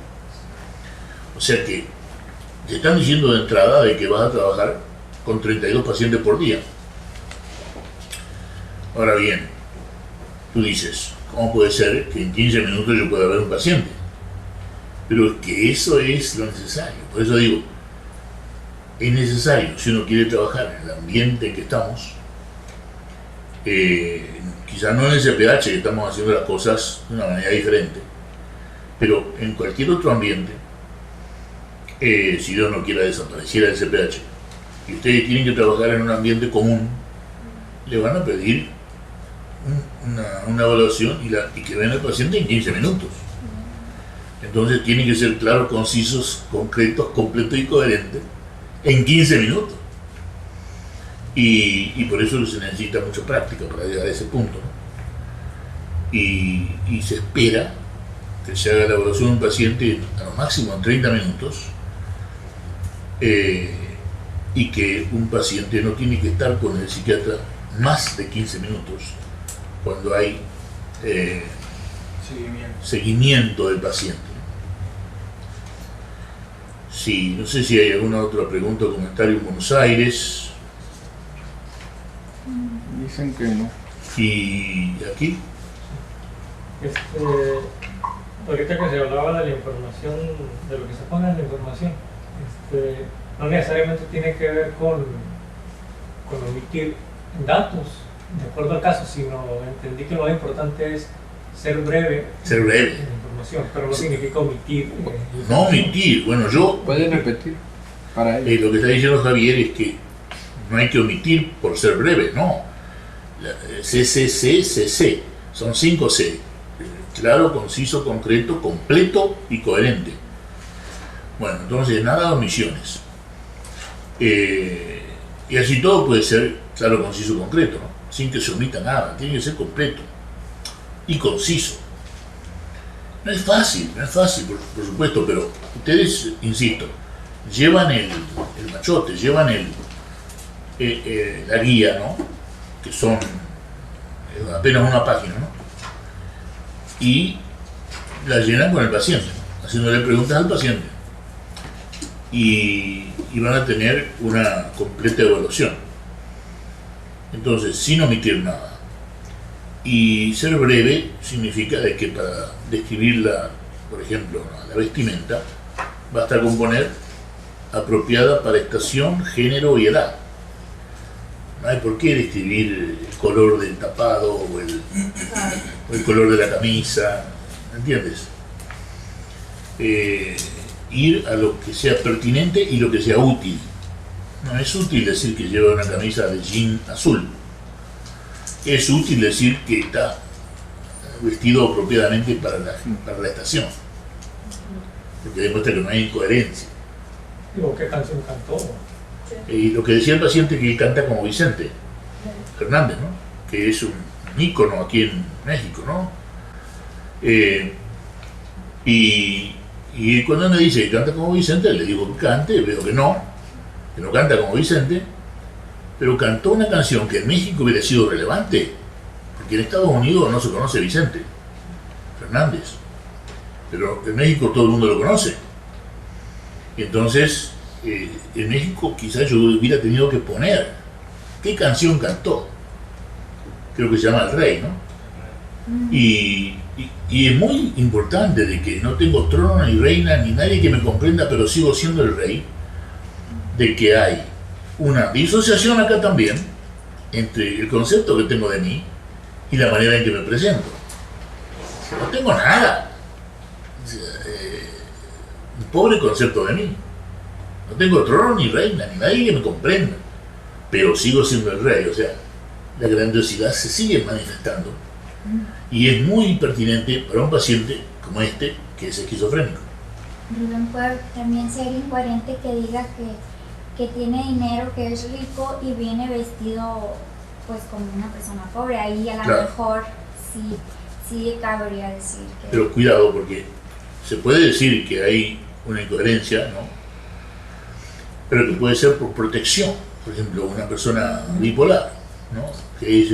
O sea que te están diciendo de entrada de que vas a trabajar con 32 pacientes por día. Ahora bien, tú dices, ¿cómo puede ser que en 15 minutos yo pueda ver un paciente? Pero es que eso es lo necesario. Por eso digo, es necesario, si uno quiere trabajar en el ambiente en que estamos, quizás no en el CPH, que estamos haciendo las cosas de una manera diferente, pero en cualquier otro ambiente, si Dios no quiera desapareciera el CPH, y ustedes tienen que trabajar en un ambiente común, le van a pedir una evaluación y que vean al paciente en 15 minutos. Entonces tienen que ser claros, concisos, concretos, completos y coherentes en 15 minutos. Y por eso se necesita mucha práctica para llegar a ese punto, ¿no? Y se espera que se haga la evaluación de un paciente a lo máximo en 30 minutos, y que un paciente no tiene que estar con el psiquiatra más de 15 minutos cuando hay seguimiento del paciente. Sí, no sé si hay alguna otra pregunta o comentario en Buenos Aires. Dicen que no. ¿Y aquí? Ahorita que se hablaba de la información, de lo que se pone en la información, no necesariamente tiene que ver con omitir datos de acuerdo al caso, sino entendí que lo más importante es ser breve. Ser breve. En la información, pero no significa omitir. No omitir, bueno, yo... ¿Pueden repetir? Para ellos. Lo que está diciendo Javier es que no hay que omitir por ser breve, no. CCC, son 5 C. Claro, conciso, concreto, completo y coherente. Bueno, entonces nada de omisiones. Y así todo puede ser claro, conciso, concreto, ¿no? Sin que se omita nada, tiene que ser completo y conciso. No es fácil, por supuesto, pero ustedes, insisto, llevan el machote, llevan la guía, ¿no? Que son apenas una página, ¿no? Y la llenan con el paciente, ¿no? Haciéndole preguntas al paciente. Y van a tener una completa evaluación. Entonces, sin omitir nada. Y ser breve significa de que para describir por ejemplo, la vestimenta, basta con poner apropiada para estación, género y edad. No hay por qué describir el color del tapado o el color de la camisa, ¿entiendes? Ir a lo que sea pertinente y lo que sea útil. No es útil decir que lleva una camisa de jean azul. Es útil decir que está vestido apropiadamente para la estación. Porque demuestra que no hay incoherencia. Digo, ¿qué canción cantó? Y lo que decía el paciente, que él canta como Vicente Fernández, ¿no? Que es un ícono aquí en México, ¿no? Y cuando me dice que canta como Vicente, le digo que cante, veo que no canta como Vicente, pero cantó una canción que en México hubiera sido relevante, porque en Estados Unidos no se conoce Vicente Fernández, pero en México todo el mundo lo conoce. Entonces, en México quizás yo hubiera tenido que poner qué canción cantó. Creo que se llama El Rey, ¿no? Y es muy importante de que no tengo trono ni reina ni nadie que me comprenda, pero sigo siendo el rey, de que hay una disociación acá también entre el concepto que tengo de mí y la manera en que me presento. No tengo nada. Un pobre concepto de mí. No tengo trono ni reina ni nadie que me comprenda, pero sigo siendo el rey. O sea, la grandiosidad se sigue manifestando. Y es muy pertinente para un paciente como este, que es esquizofrénico. Rubén, puede también ser incoherente que diga que tiene dinero, que es rico y viene vestido pues como una persona pobre. Ahí a lo Claro. mejor sí cabría decir que... Pero cuidado, porque se puede decir que hay una incoherencia, ¿no? Pero que puede ser por protección. Por ejemplo, una persona bipolar, ¿no? Que es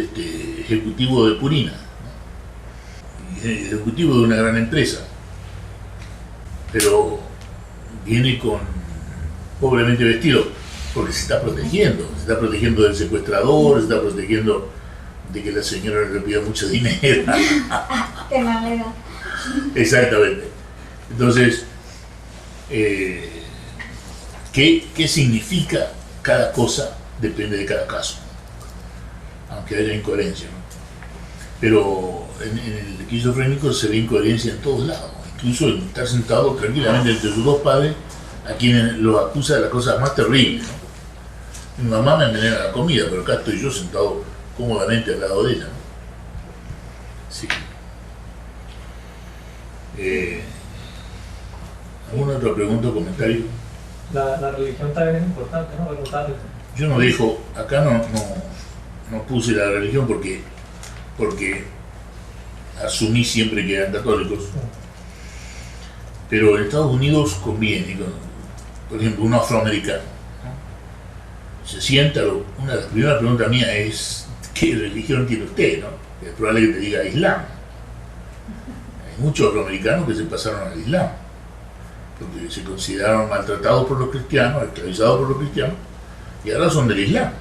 ejecutivo de Purina, ejecutivo de una gran empresa, pero viene pobremente vestido porque se está protegiendo del secuestrador, se está protegiendo de que la señora le pida mucho dinero. Que no le da. Exactamente. Entonces, ¿qué significa cada cosa? Depende de cada caso, aunque haya incoherencia, ¿no? Pero en el esquizofrénico se ve incoherencia en todos lados, incluso en estar sentado tranquilamente entre sus dos padres, a quienes los acusa de las cosas más terribles, ¿no? Mi mamá me envenena la comida, pero acá estoy yo sentado cómodamente al lado de ella, ¿no? Sí. ¿Alguna otra pregunta o comentario? La religión también es importante, ¿no? Preguntarle. Yo no dejo, acá no puse la religión porque asumí siempre que eran católicos, pero en Estados Unidos conviene, por ejemplo, un afroamericano, ¿no? Se sienta, una de las primeras preguntas mías es ¿qué religión tiene usted? ¿No? Es probable que te diga Islam. Hay muchos afroamericanos que se pasaron al Islam, porque se consideraron maltratados por los cristianos, esclavizados por los cristianos, y ahora son del Islam.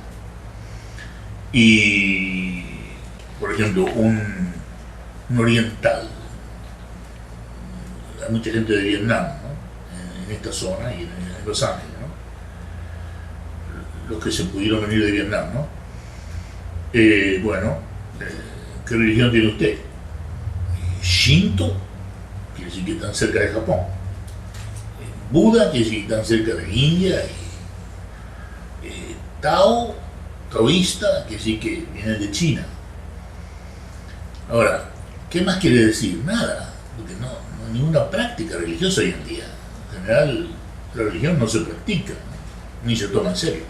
Y, por ejemplo, un oriental, hay mucha gente de Vietnam, ¿no? En esta zona y en Los Ángeles, ¿no? Los que se pudieron venir de Vietnam, ¿no? ¿Qué religión tiene usted? ¿Shinto? quiere decir que están cerca de Japón. Buda quiere decir que están cerca de India. Y, Tao, taoísta, quiere decir que vienen de China. Ahora, ¿qué más quiere decir? Nada, porque no hay ninguna práctica religiosa hoy en día. En general, la religión no se practica, ni se toma en serio.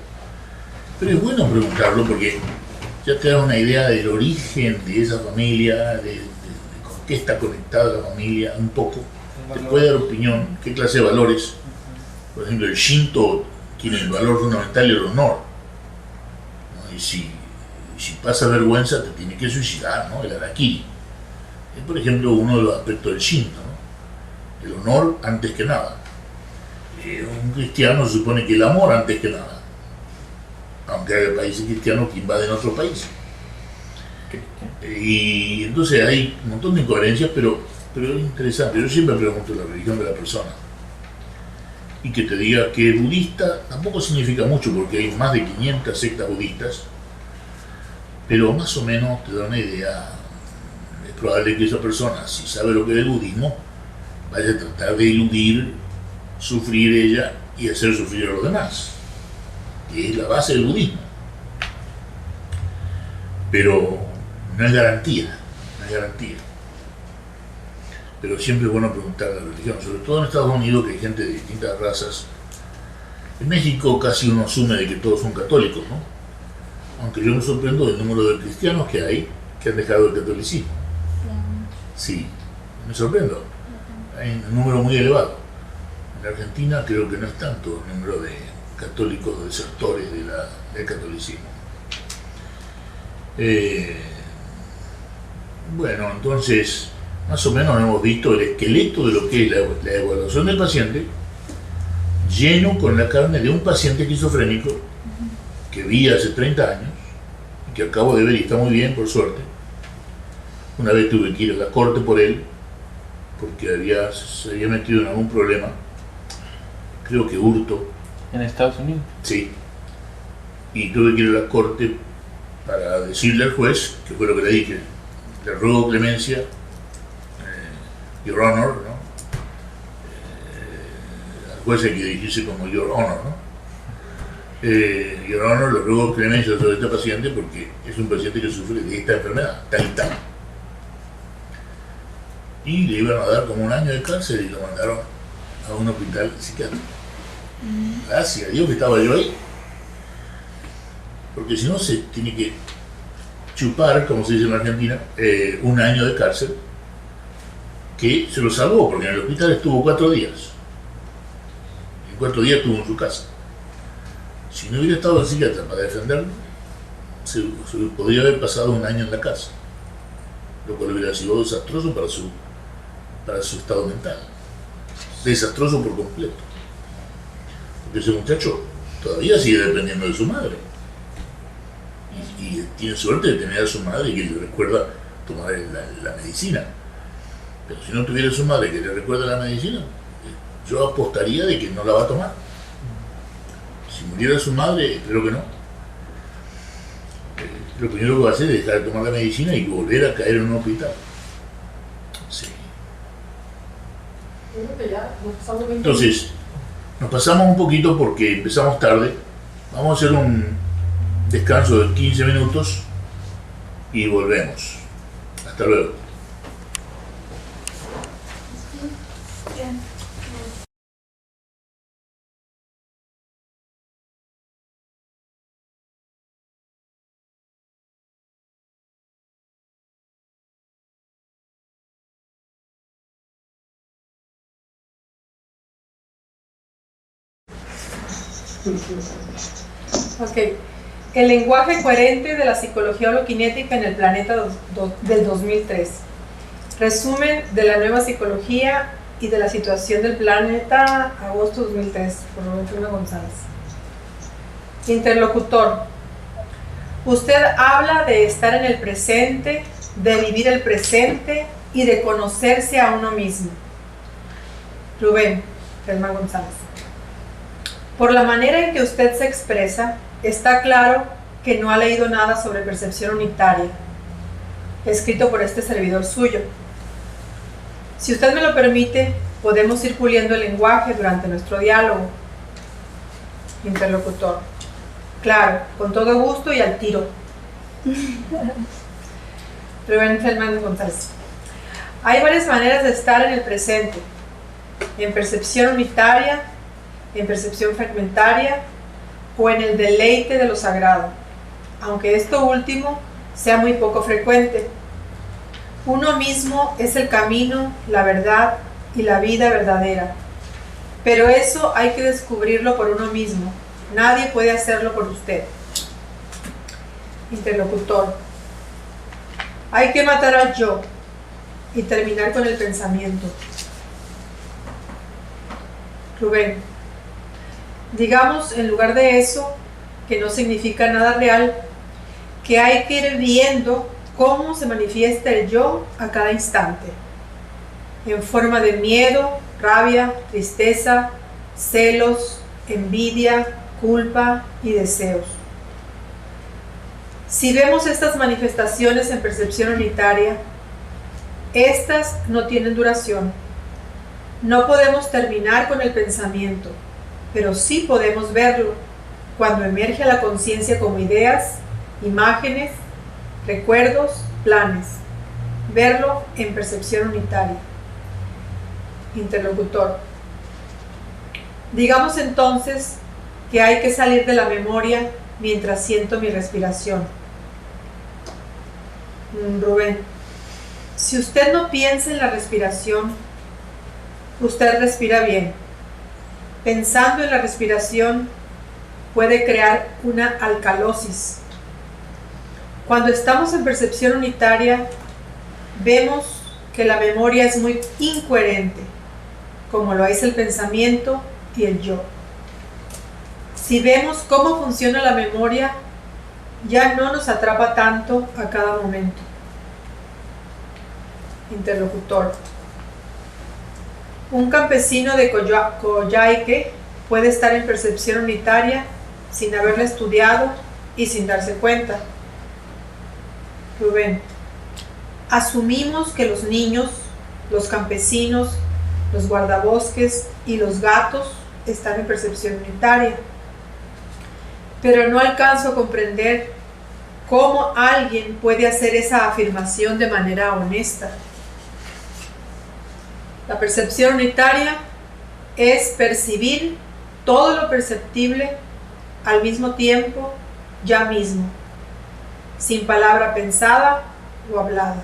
Pero es bueno preguntarlo porque ya te da una idea del origen de esa familia, de con qué está conectada la familia, un poco. Te puede dar opinión, qué clase de valores. Por ejemplo, el Shinto tiene el valor fundamental el honor, ¿no? Y si pasa vergüenza te tiene que suicidar, ¿no? El harakiri. Es, por ejemplo, uno de los aspectos del Shinto, ¿no? El honor antes que nada. Un cristiano se supone que el amor antes que nada. Aunque hay países cristianos que invaden otros países. Y entonces hay un montón de incoherencias, pero es interesante. Yo siempre pregunto la religión de la persona. Y que te diga que es budista tampoco significa mucho porque hay más de 500 sectas budistas, pero más o menos te da una idea. Es probable que esa persona, si sabe lo que es el budismo, vaya a tratar de eludir, sufrir ella y hacer sufrir a los demás, que es la base del budismo. Pero no es garantía, Pero siempre es bueno preguntar la religión, sobre todo en Estados Unidos, que hay gente de distintas razas. En México casi uno asume de que todos son católicos, ¿no? Aunque yo me sorprendo del número de cristianos que hay que han dejado el catolicismo. Sí, me sorprendo. Hay un número muy elevado. En Argentina creo que no es tanto el número de católicos desertores del catolicismo. Bueno, entonces, más o menos hemos visto el esqueleto de lo que es la evaluación del paciente, lleno con la carne de un paciente esquizofrénico que vi hace 30 años, y que acabo de ver y está muy bien, por suerte. Una vez tuve que ir a la corte por él, porque se había metido en algún problema, creo que hurto. ¿En Estados Unidos? Sí. Y tuve que ir a la corte para decirle al juez, que fue lo que le dije, le ruego clemencia, Your Honor, ¿no? Al juez hay que dirigirse como Your Honor, ¿no? Your Honor, le ruego clemencia sobre este paciente porque es un paciente que sufre de esta enfermedad, tal y tal. Y le iban a dar como 1 año de cárcel y lo mandaron a un hospital psiquiátrico. Gracias a Dios que estaba yo ahí. Porque si no se tiene que chupar, como se dice en Argentina, 1 año de cárcel, que se lo salvó, porque en el hospital estuvo 4 días. En 4 días estuvo en su casa. Si no hubiera estado el psiquiatra para defenderlo, se podría haber pasado 1 año en la casa, lo cual hubiera sido desastroso para su estado mental. Desastroso por completo. Porque ese muchacho todavía sigue dependiendo de su madre. Y tiene suerte de tener a su madre que le recuerda tomar la medicina. Pero si no tuviera su madre que le recuerda la medicina, yo apostaría de que no la va a tomar. Si muriera su madre, espero que no. Lo primero que va a hacer es dejar de tomar la medicina y volver a caer en un hospital. Sí. Entonces, nos pasamos un poquito porque empezamos tarde. Vamos a hacer un descanso de 15 minutos y volvemos. Hasta luego. Ok. El lenguaje coherente de la psicología holokinética en el planeta del 2003. Resumen de la nueva psicología y de la situación del planeta, agosto 2003, por Roberto González. Interlocutor. Usted habla de estar en el presente, de vivir el presente y de conocerse a uno mismo. Rubén González. Por la manera en que usted se expresa, está claro que no ha leído nada sobre percepción unitaria, escrito por este servidor suyo. Si usted me lo permite, podemos ir puliendo el lenguaje durante nuestro diálogo. Interlocutor: claro, con todo gusto y al tiro. Rubén Fernández González: hay varias maneras de estar en el presente: en percepción unitaria, en percepción fragmentaria o en el deleite de lo sagrado, aunque esto último sea muy poco frecuente. Uno mismo es el camino, la verdad y la vida verdadera, pero eso hay que descubrirlo por uno mismo. Nadie puede hacerlo por usted. Interlocutor: hay que matar al yo y terminar con el pensamiento. Rubén: digamos, en lugar de eso, que no significa nada real, que hay que ir viendo cómo se manifiesta el yo a cada instante, en forma de miedo, rabia, tristeza, celos, envidia, culpa y deseos. Si vemos estas manifestaciones en percepción unitaria, estas no tienen duración. No podemos terminar con el pensamiento, pero sí podemos verlo cuando emerge a la conciencia como ideas, imágenes, recuerdos, planes. Verlo en percepción unitaria. Interlocutor: digamos entonces que hay que salir de la memoria mientras siento mi respiración. Rubén: si usted no piensa en la respiración, usted respira bien. Pensando en la respiración puede crear una alcalosis. Cuando estamos en percepción unitaria, vemos que la memoria es muy incoherente, como lo es el pensamiento y el yo. Si vemos cómo funciona la memoria, ya no nos atrapa tanto a cada momento. Interlocutor: un campesino de Coyhaique puede estar en percepción unitaria sin haberla estudiado y sin darse cuenta. Rubén: asumimos que los niños, los campesinos, los guardabosques y los gatos están en percepción unitaria, pero no alcanzo a comprender cómo alguien puede hacer esa afirmación de manera honesta. La percepción unitaria es percibir todo lo perceptible al mismo tiempo, ya mismo, sin palabra pensada o hablada.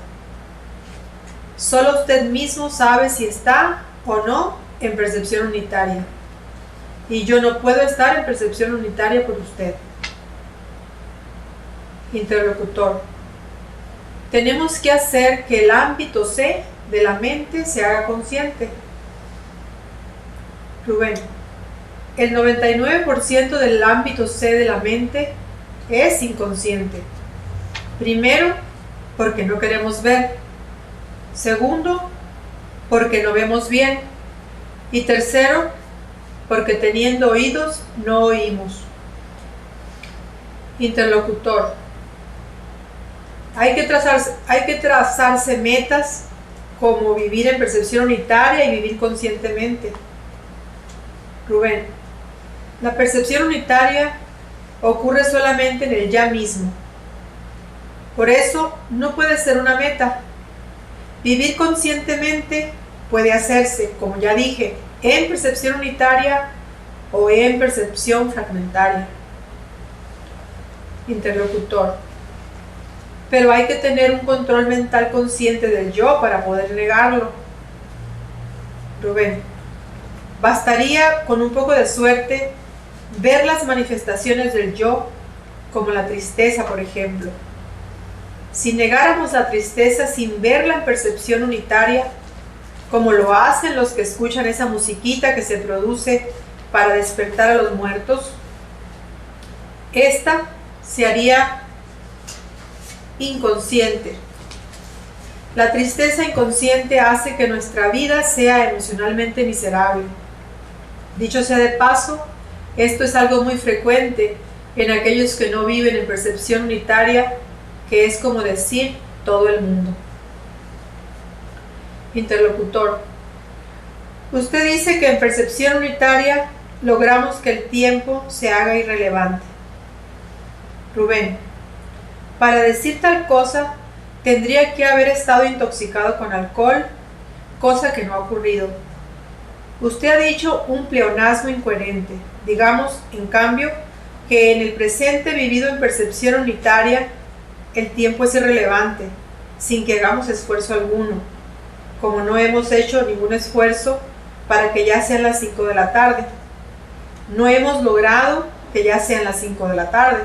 Solo usted mismo sabe si está o no en percepción unitaria, y yo no puedo estar en percepción unitaria por usted. Interlocutor: tenemos que hacer que el ámbito C de la mente se haga consciente. Rubén: el 99% del ámbito C de la mente es inconsciente. Primero, porque no queremos ver. Segundo, porque no vemos bien. Y tercero, porque teniendo oídos no oímos. Interlocutor: hay que trazarse metas como vivir en percepción unitaria y vivir conscientemente. Rubén: la percepción unitaria ocurre solamente en el ya mismo. Por eso no puede ser una meta. Vivir conscientemente puede hacerse, como ya dije, en percepción unitaria o en percepción fragmentaria. Interlocutor: pero hay que tener un control mental consciente del yo para poder negarlo. Rubén: bastaría con un poco de suerte ver las manifestaciones del yo, como la tristeza, por ejemplo. Si negáramos la tristeza sin verla en percepción unitaria, como lo hacen los que escuchan esa musiquita que se produce para despertar a los muertos, esta se haría inconsciente. La tristeza inconsciente hace que nuestra vida sea emocionalmente miserable. Dicho sea de paso, esto es algo muy frecuente en aquellos que no viven en percepción unitaria, que es como decir todo el mundo. Interlocutor. Usted dice que en percepción unitaria logramos que el tiempo se haga irrelevante. Rubén. Para decir tal cosa, tendría que haber estado intoxicado con alcohol, cosa que no ha ocurrido. Usted ha dicho un pleonasmo incoherente. Digamos, en cambio, que en el presente vivido en percepción unitaria, el tiempo es irrelevante, sin que hagamos esfuerzo alguno, como no hemos hecho ningún esfuerzo para que ya sean las 5 de la tarde. No hemos logrado que ya sean las 5 de la tarde.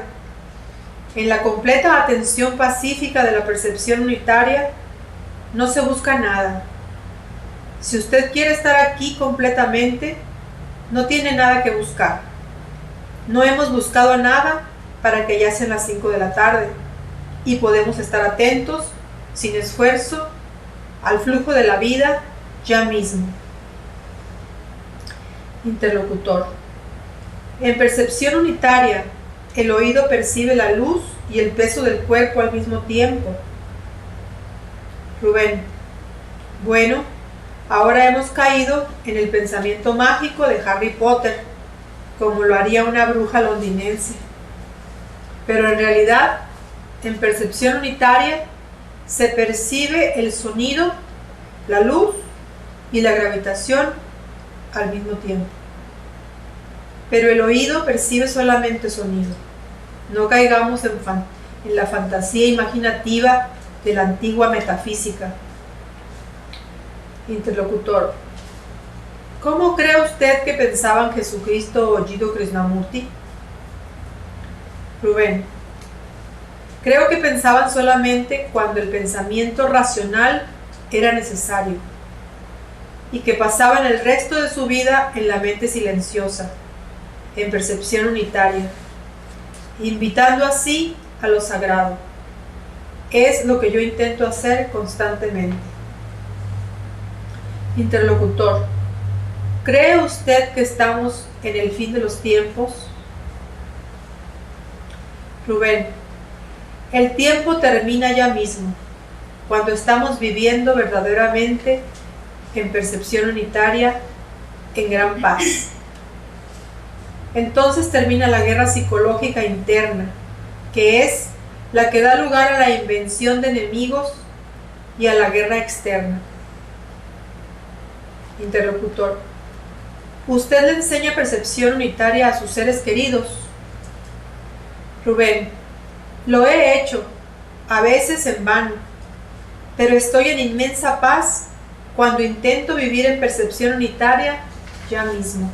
En la completa atención pacífica de la percepción unitaria, no se busca nada. Si usted quiere estar aquí completamente, no tiene nada que buscar. No hemos buscado nada para que ya sean las 5 de la tarde y podemos estar atentos, sin esfuerzo, al flujo de la vida ya mismo. Interlocutor. En percepción unitaria, el oído percibe la luz y el peso del cuerpo al mismo tiempo. Rubén. Bueno, ahora hemos caído en el pensamiento mágico de Harry Potter, como lo haría una bruja londinense. Pero en realidad, en percepción unitaria, se percibe el sonido, la luz y la gravitación al mismo tiempo. Pero el oído percibe solamente sonido. No caigamos en la fantasía imaginativa de la antigua metafísica. Interlocutor. ¿Cómo cree usted que pensaban Jesucristo o Jiddu Krishnamurti? Rubén. Creo que pensaban solamente cuando el pensamiento racional era necesario y que pasaban el resto de su vida en la mente silenciosa, en percepción unitaria, invitando así a lo sagrado. Es lo que yo intento hacer constantemente. Interlocutor. ¿Cree usted que estamos en el fin de los tiempos? Rubén. El tiempo termina ya mismo, cuando estamos viviendo verdaderamente en percepción unitaria, en gran paz. Entonces termina la guerra psicológica interna, que es la que da lugar a la invención de enemigos y a la guerra externa. Interlocutor. Usted le enseña percepción unitaria a sus seres queridos. Rubén. Lo he hecho, a veces en vano, pero estoy en inmensa paz cuando intento vivir en percepción unitaria ya mismo.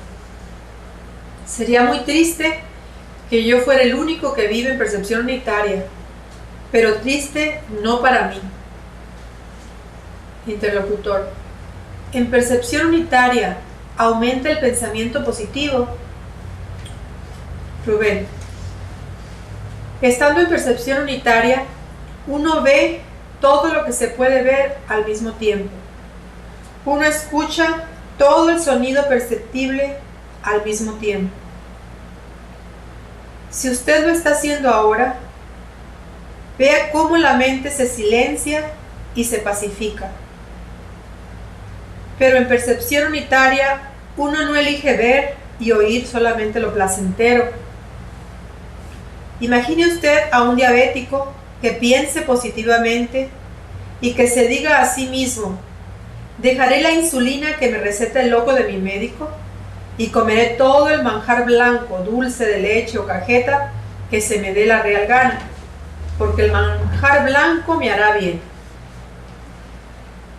Sería muy triste que yo fuera el único que vive en percepción unitaria, pero triste no para mí. Interlocutor. En percepción unitaria aumenta el pensamiento positivo. Rubén. Estando en percepción unitaria, uno ve todo lo que se puede ver al mismo tiempo. Uno escucha todo el sonido perceptible al mismo tiempo. Si usted lo está haciendo ahora, vea cómo la mente se silencia y se pacifica. Pero en percepción unitaria, uno no elige ver y oír solamente lo placentero. Imagine usted a un diabético que piense positivamente y que se diga a sí mismo: dejaré la insulina que me receta el loco de mi médico y comeré todo el manjar blanco, dulce de leche o cajeta que se me dé la real gana, porque el manjar blanco me hará bien.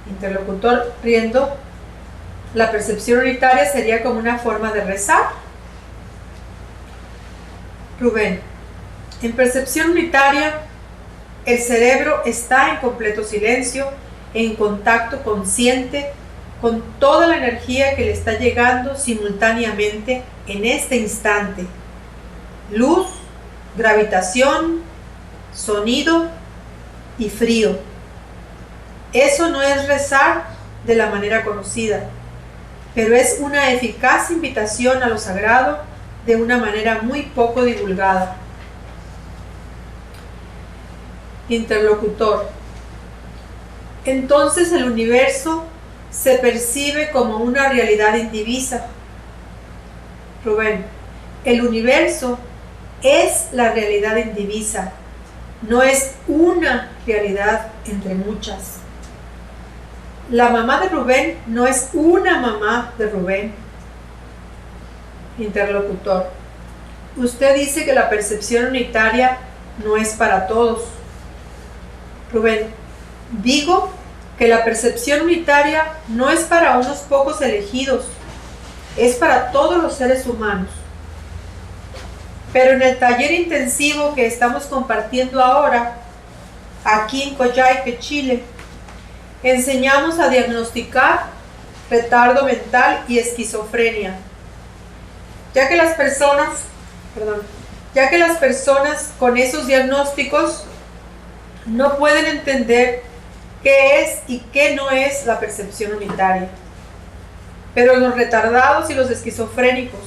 Interlocutor riendo. La percepción unitaria sería como una forma de rezar. Rubén. En percepción unitaria, el cerebro está en completo silencio, en contacto consciente con toda la energía que le está llegando simultáneamente en este instante. Luz, gravitación, sonido y frío. Eso no es rezar de la manera conocida, pero es una eficaz invitación a lo sagrado de una manera muy poco divulgada. Interlocutor. Entonces el universo se percibe como una realidad indivisa. Rubén, el universo es la realidad indivisa, no es una realidad entre muchas. La mamá de Rubén no es una mamá de Rubén. Interlocutor, usted dice que la percepción unitaria no es para todos. Rubén, digo que la percepción unitaria no es para unos pocos elegidos, es para todos los seres humanos. Pero en el taller intensivo que estamos compartiendo ahora, aquí en Coyhaique, Chile, enseñamos a diagnosticar retardo mental y esquizofrenia, ya que las personas con esos diagnósticos no pueden entender qué es y qué no es la percepción unitaria. Pero los retardados y los esquizofrénicos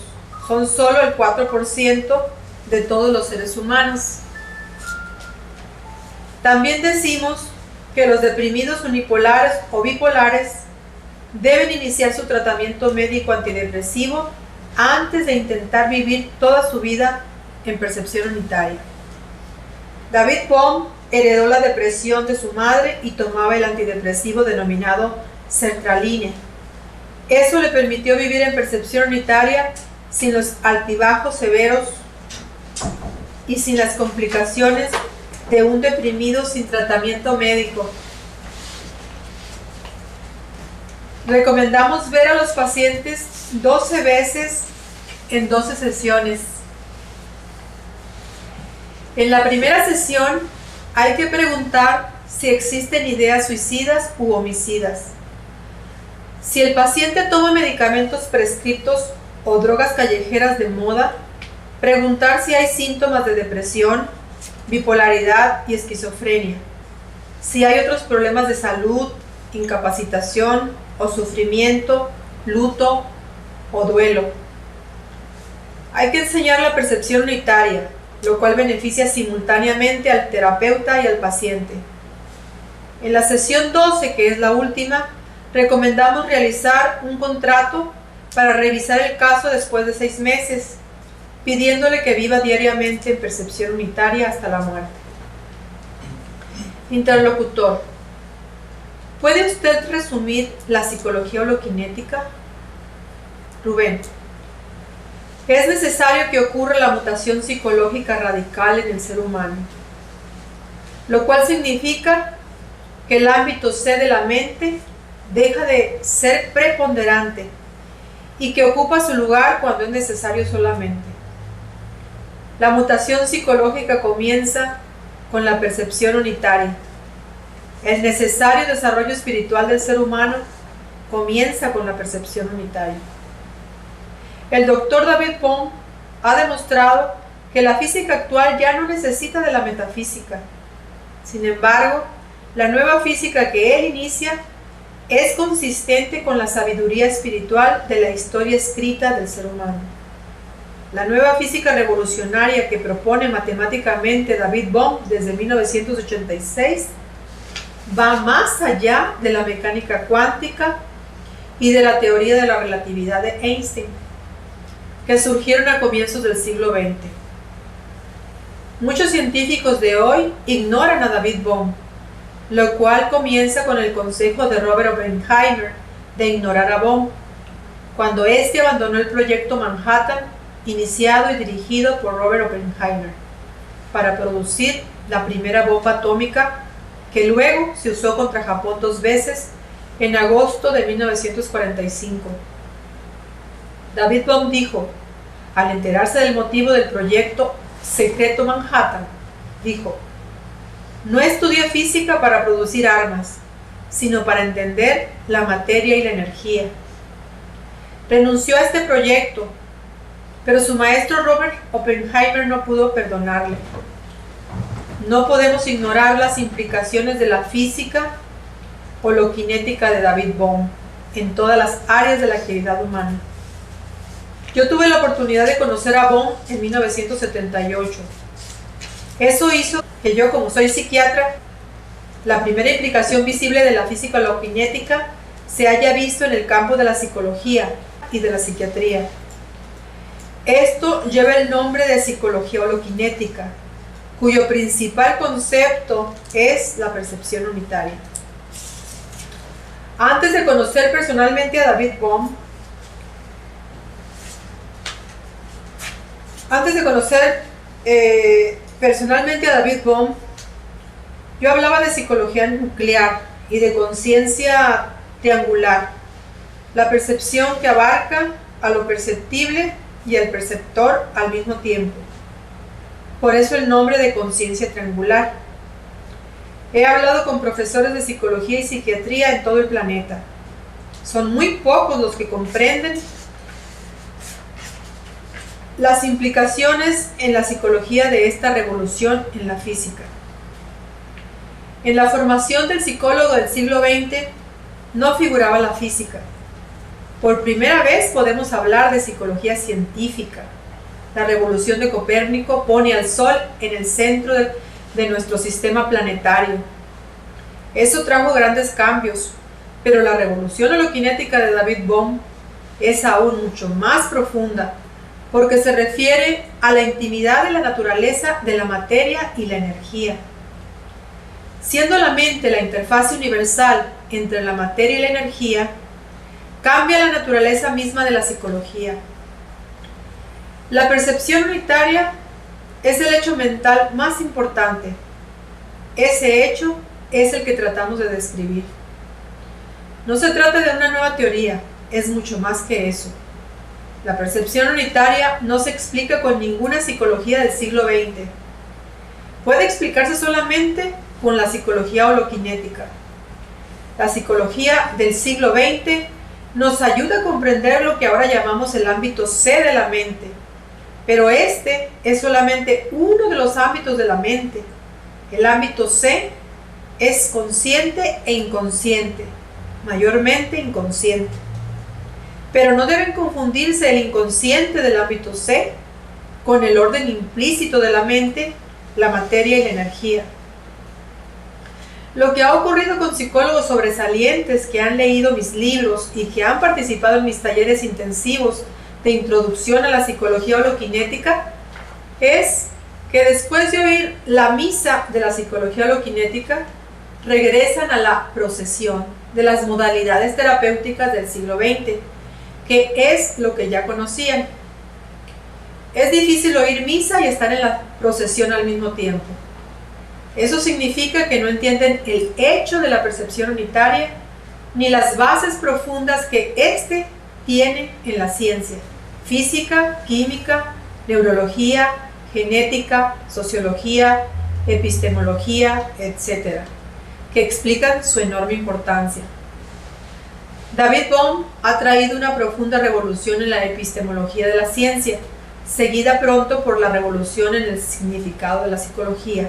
son solo el 4% de todos los seres humanos. También decimos que los deprimidos unipolares o bipolares deben iniciar su tratamiento médico antidepresivo antes de intentar vivir toda su vida en percepción unitaria. David Bohm heredó la depresión de su madre y tomaba el antidepresivo denominado sertraline. Eso le permitió vivir en percepción unitaria sin los altibajos severos y sin las complicaciones de un deprimido sin tratamiento médico. Recomendamos ver a los pacientes 12 veces en 12 sesiones. En la primera sesión hay que preguntar si existen ideas suicidas u homicidas. Si el paciente toma medicamentos prescriptos o drogas callejeras de moda, preguntar si hay síntomas de depresión, bipolaridad y esquizofrenia. Si hay otros problemas de salud, incapacitación o sufrimiento, luto o duelo. Hay que enseñar la percepción unitaria, lo cual beneficia simultáneamente al terapeuta y al paciente. En la sesión 12, que es la última, recomendamos realizar un contrato para revisar el caso después de 6 meses, pidiéndole que viva diariamente en percepción unitaria hasta la muerte. Interlocutor, ¿puede usted resumir la psicología holoquinética? Rubén, es necesario que ocurra la mutación psicológica radical en el ser humano, lo cual significa que el ámbito C de la mente deja de ser preponderante y que ocupa su lugar cuando es necesario solamente. La mutación psicológica comienza con la percepción unitaria. El necesario desarrollo espiritual del ser humano comienza con la percepción unitaria. El doctor David Bohm ha demostrado que la física actual ya no necesita de la metafísica. Sin embargo, la nueva física que él inicia es consistente con la sabiduría espiritual de la historia escrita del ser humano. La nueva física revolucionaria que propone matemáticamente David Bohm desde 1986 va más allá de la mecánica cuántica y de la teoría de la relatividad de Einstein, que surgieron a comienzos del siglo XX. Muchos científicos de hoy ignoran a David Bohm, lo cual comienza con el consejo de Robert Oppenheimer de ignorar a Bohm, cuando éste abandonó el proyecto Manhattan, iniciado y dirigido por Robert Oppenheimer, para producir la primera bomba atómica que luego se usó contra Japón 2 veces en agosto de 1945. David Bohm dijo, al enterarse del motivo del proyecto secreto Manhattan, dijo: no estudié física para producir armas, sino para entender la materia y la energía. Renunció a este proyecto, pero su maestro Robert Oppenheimer no pudo perdonarle. No podemos ignorar las implicaciones de la física holoquinética de David Bohm en todas las áreas de la actividad humana. Yo tuve la oportunidad de conocer a Bohm en 1978. Eso hizo que yo, como soy psiquiatra, la primera implicación visible de la física holoquinética se haya visto en el campo de la psicología y de la psiquiatría. Esto lleva el nombre de psicología holoquinética, cuyo principal concepto es la percepción unitaria. Antes de conocer personalmente a David Bohm, yo hablaba de psicología nuclear y de conciencia triangular, la percepción que abarca a lo perceptible y al perceptor al mismo tiempo. Por eso el nombre de conciencia triangular. He hablado con profesores de psicología y psiquiatría en todo el planeta. Son muy pocos los que comprenden las implicaciones en la psicología de esta revolución en la física. En la formación del psicólogo del siglo XX no figuraba la física. Por primera vez podemos hablar de psicología científica. La revolución de Copérnico pone al Sol en el centro de nuestro sistema planetario. Eso trajo grandes cambios, pero la revolución holoquinética de David Bohm es aún mucho más profunda, porque se refiere a la intimidad de la naturaleza de la materia y la energía. Siendo la mente la interfaz universal entre la materia y la energía, cambia la naturaleza misma de la psicología. La percepción unitaria es el hecho mental más importante. Ese hecho es el que tratamos de describir. No se trata de una nueva teoría, es mucho más que eso. La percepción unitaria no se explica con ninguna psicología del siglo XX. Puede explicarse solamente con la psicología holoquinética. La psicología del siglo XX nos ayuda a comprender lo que ahora llamamos el ámbito C de la mente, pero este es solamente uno de los ámbitos de la mente. El ámbito C es consciente e inconsciente, mayormente inconsciente. Pero no deben confundirse el inconsciente del ámbito C con el orden implícito de la mente, la materia y la energía. Lo que ha ocurrido con psicólogos sobresalientes que han leído mis libros y que han participado en mis talleres intensivos de introducción a la psicología holoquinética es que después de oír la misa de la psicología holoquinética, regresan a la procesión de las modalidades terapéuticas del siglo XX, que es lo que ya conocían. Es difícil oír misa y estar en la procesión al mismo tiempo. Eso significa que no entienden el hecho de la percepción unitaria ni las bases profundas que éste tiene en la ciencia: física, química, neurología, genética, sociología, epistemología, etc., que explican su enorme importancia. David Bohm ha traído una profunda revolución en la epistemología de la ciencia, seguida pronto por la revolución en el significado de la psicología.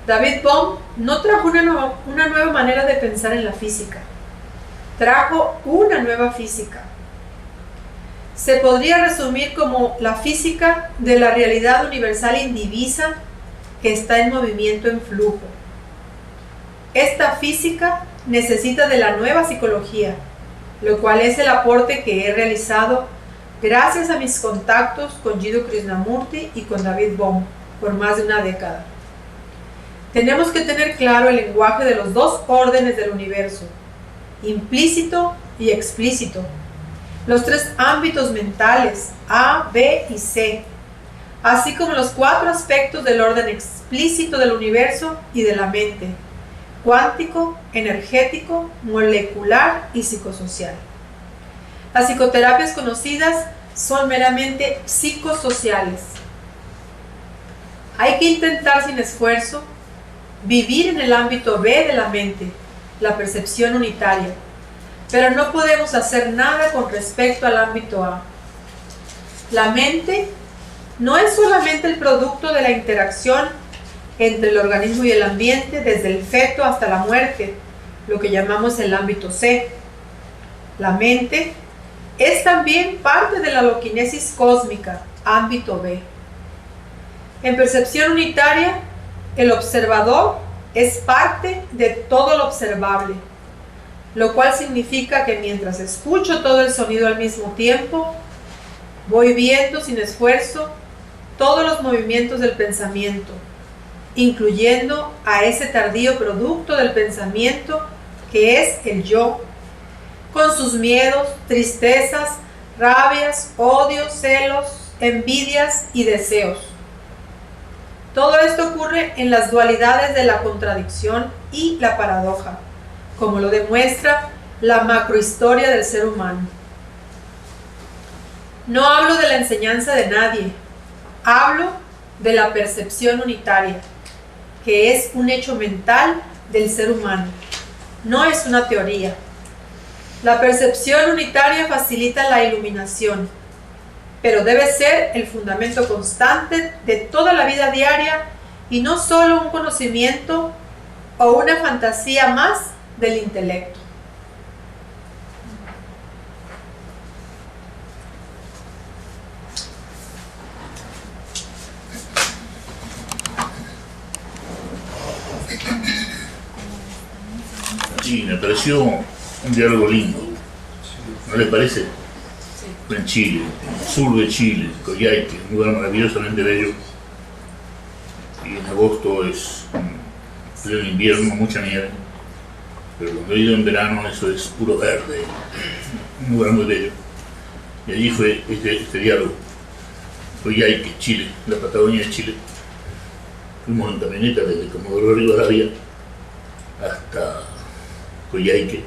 David Bohm no trajo una nueva manera de pensar en la física, trajo una nueva física. Se podría resumir como la física de la realidad universal indivisa que está en movimiento en flujo. Esta física necesita de la nueva psicología, lo cual es el aporte que he realizado gracias a mis contactos con Jiddu Krishnamurti y con David Bohm por más de una década. Tenemos que tener claro el lenguaje de los dos órdenes del universo, implícito y explícito, los tres ámbitos mentales, A, B y C, así como los cuatro aspectos del orden explícito del universo y de la mente: cuántico, energético, molecular y psicosocial. Las psicoterapias conocidas son meramente psicosociales. Hay que intentar sin esfuerzo vivir en el ámbito B de la mente, la percepción unitaria, pero no podemos hacer nada con respecto al ámbito A. La mente no es solamente el producto de la interacción entre el organismo y el ambiente desde el feto hasta la muerte, lo que llamamos el ámbito C. La mente es también parte de la holoquinesis cósmica, ámbito B. En percepción unitaria, el observador es parte de todo lo observable. lo cual significa que mientras escucho todo el sonido al mismo tiempo, voy viendo sin esfuerzo todos los movimientos del pensamiento, incluyendo a ese tardío producto del pensamiento que es el yo, con sus miedos, tristezas, rabias, odios, celos, envidias y deseos. Todo esto ocurre en las dualidades de la contradicción y la paradoja, como lo demuestra la macrohistoria del ser humano. No hablo de la enseñanza de nadie, hablo de la percepción unitaria, que es un hecho mental del ser humano, no es una teoría. La percepción unitaria facilita la iluminación, pero debe ser el fundamento constante de toda la vida diaria y no solo un conocimiento o una fantasía más del intelecto. Sí, me pareció un diálogo lindo, ¿no le parece? En Chile, sur de Chile, Coyhaique, un lugar maravillosamente bello, y en agosto es pleno invierno, mucha nieve, pero cuando he ido en verano eso es puro verde, un lugar muy bello. Y allí fue este diálogo, Coyhaique, Chile, la Patagonia de Chile. Fuimos en camioneta desde Comodoro Rivadavia hasta Coyhaique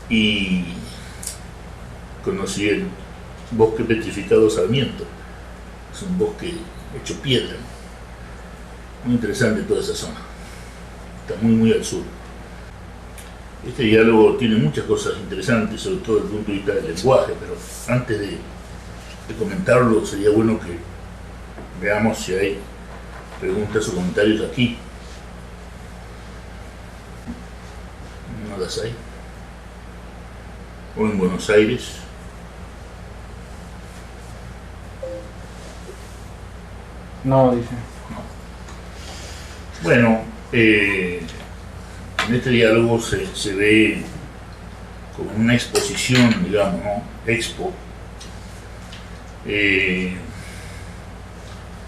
y conocí el bosque petrificado Sarmiento. Es un bosque hecho piedra. Muy interesante toda esa zona. Está muy al sur. Este diálogo tiene muchas cosas interesantes, sobre todo desde el punto de vista del lenguaje, pero antes de comentarlo sería bueno que veamos si hay preguntas o comentarios aquí. No las hay. O en Buenos Aires. No, dice. Bueno, en este diálogo se ve como una exposición, digamos, ¿no? Expo.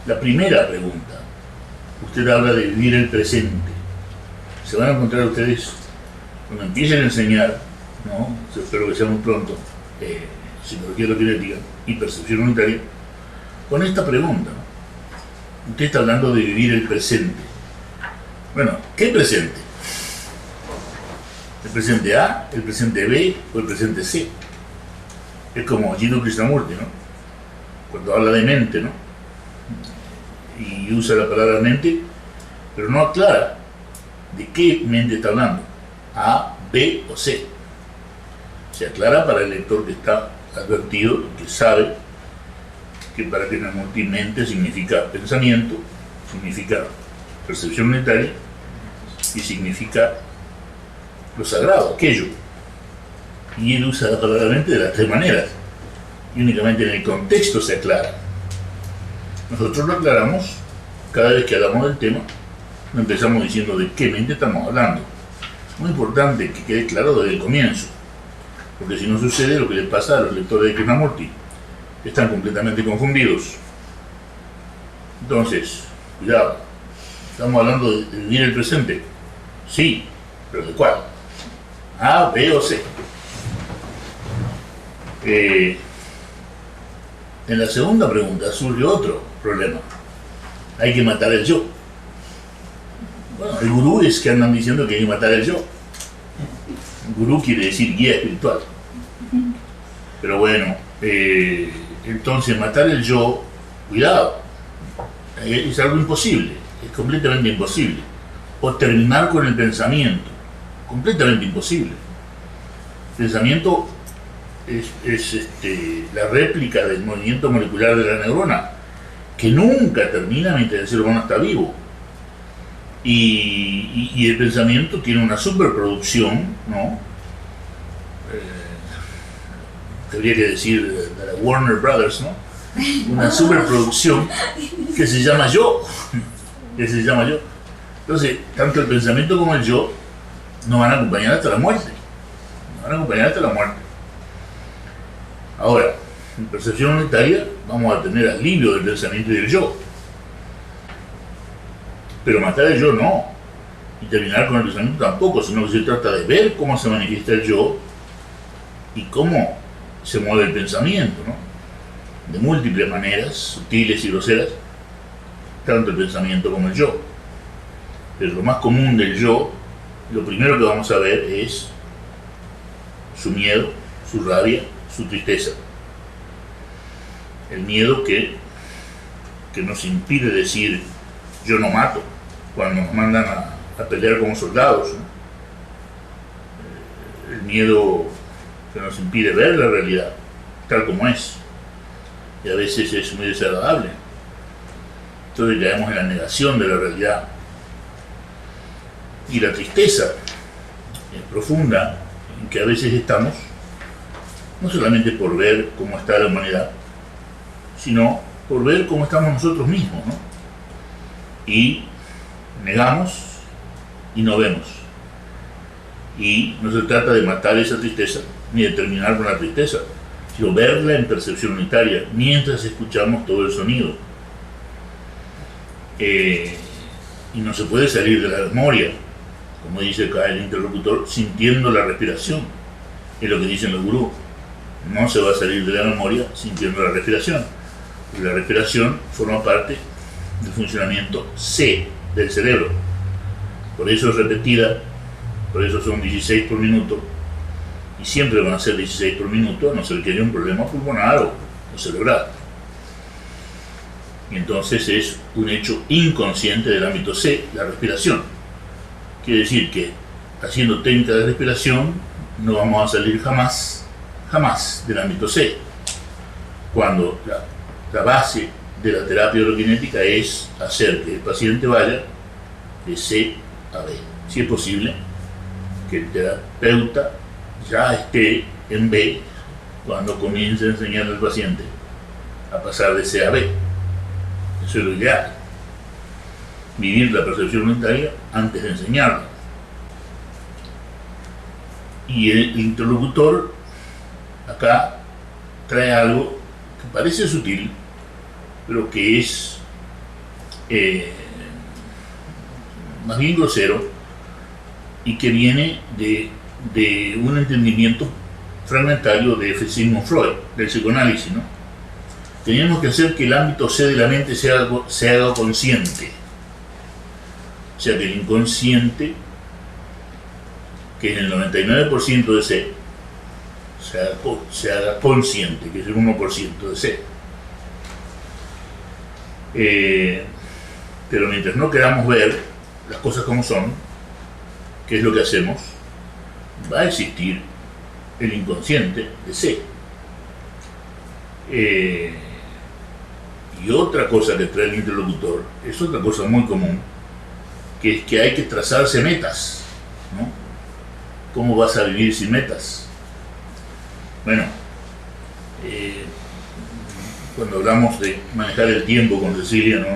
La primera pregunta, usted habla de vivir el presente. Se van a encontrar ustedes, cuando empiecen a enseñar, ¿no? Espero que sea muy pronto, psicología de la kinética y percepción unitaria, con esta pregunta, ¿no? Usted está hablando de vivir el presente. Bueno, ¿qué presente? ¿El presente A, el presente B o el presente C? Es como Jiddu Krishnamurti, ¿no? Cuando habla de mente, ¿no? Y usa la palabra mente, pero no aclara de qué mente está hablando, A, B o C. Se aclara para el lector que está advertido, que sabe que para Krishnamurti mente significa pensamiento, significa percepción unitaria y significa lo sagrado, aquello. Y él usa la palabra mente de las tres maneras y únicamente en el contexto se aclara. Nosotros lo aclaramos cada vez que hablamos del tema, empezamos diciendo de qué mente estamos hablando. Muy importante que quede claro desde el comienzo, porque si no sucede lo que le pasa a los lectores de Krishnamurti, están completamente confundidos. Entonces, cuidado, estamos hablando de vivir el presente. Sí, pero ¿de cuál? A, B o C. En la segunda pregunta surge otro problema. Hay que matar el yo. Bueno, hay gurúes que andan diciendo que hay que matar el yo. Gurú quiere decir guía espiritual. Pero bueno, entonces matar el yo, cuidado, es algo imposible, es completamente imposible. O terminar con el pensamiento, completamente imposible. El pensamiento es la réplica del movimiento molecular de la neurona, que nunca termina mientras el ser humano está vivo. Y el pensamiento tiene una superproducción, ¿no? Habría que decir de la Warner Brothers, ¿no? Una superproducción que se llama yo. Entonces, tanto el pensamiento como el yo nos van a acompañar hasta la muerte. Nos van a acompañar hasta la muerte. Ahora, en percepción unitaria vamos a tener alivio del pensamiento y del yo. Pero matar el yo no. Y terminar con el pensamiento tampoco, sino que se trata de ver cómo se manifiesta el yo y cómo se mueve el pensamiento, ¿no? De múltiples maneras, sutiles y groseras, tanto el pensamiento como el yo. Pero lo más común del yo, lo primero que vamos a ver es su miedo, su rabia, su tristeza. El miedo que nos impide decir yo no mato cuando nos mandan a pelear como soldados, ¿no? El miedo que nos impide ver la realidad tal como es, y a veces es muy desagradable. Entonces caemos en la negación de la realidad. Y la tristeza profunda en que a veces estamos, no solamente por ver cómo está la humanidad, sino por ver cómo estamos nosotros mismos, ¿no? Y negamos y no vemos. Y no se trata de matar esa tristeza, ni de terminar con la tristeza, sino verla en percepción unitaria, mientras escuchamos todo el sonido. Y no se puede salir de la memoria, como dice acá el interlocutor, sintiendo la respiración. Es lo que dicen los gurús. No se va a salir de la memoria sintiendo la respiración. La respiración forma parte del funcionamiento C del cerebro. Por eso es repetida, por eso son 16 por minuto, y siempre van a ser 16 por minuto, a no ser que haya un problema pulmonar o cerebral. Y entonces es un hecho inconsciente del ámbito C, la respiración. Quiere decir que haciendo técnica de respiración no vamos a salir jamás del ámbito C, cuando la base de la terapia hidrokinética es hacer que el paciente vaya de C a B. Si es posible, que el terapeuta ya esté en B cuando comience a enseñar al paciente a pasar de C a B. Eso es lo ideal. Vivir la percepción unitaria antes de enseñarla. Y el interlocutor acá trae algo que parece sutil, pero que es más bien grosero, y que viene de un entendimiento fragmentario de Sigmund Freud, del psicoanálisis, ¿no? Tenemos que hacer que el ámbito C de la mente se haga consciente. O sea, que el inconsciente, que es el 99% de C, se haga consciente, que es el 1% de C. Pero mientras no queramos ver las cosas como son, ¿qué es lo que hacemos? Va a existir el inconsciente de C. Y otra cosa que trae el interlocutor es otra cosa muy común, que es que hay que trazarse metas, ¿no? ¿Cómo vas a vivir sin metas? Bueno, cuando hablamos de manejar el tiempo con Cecilia, ¿no?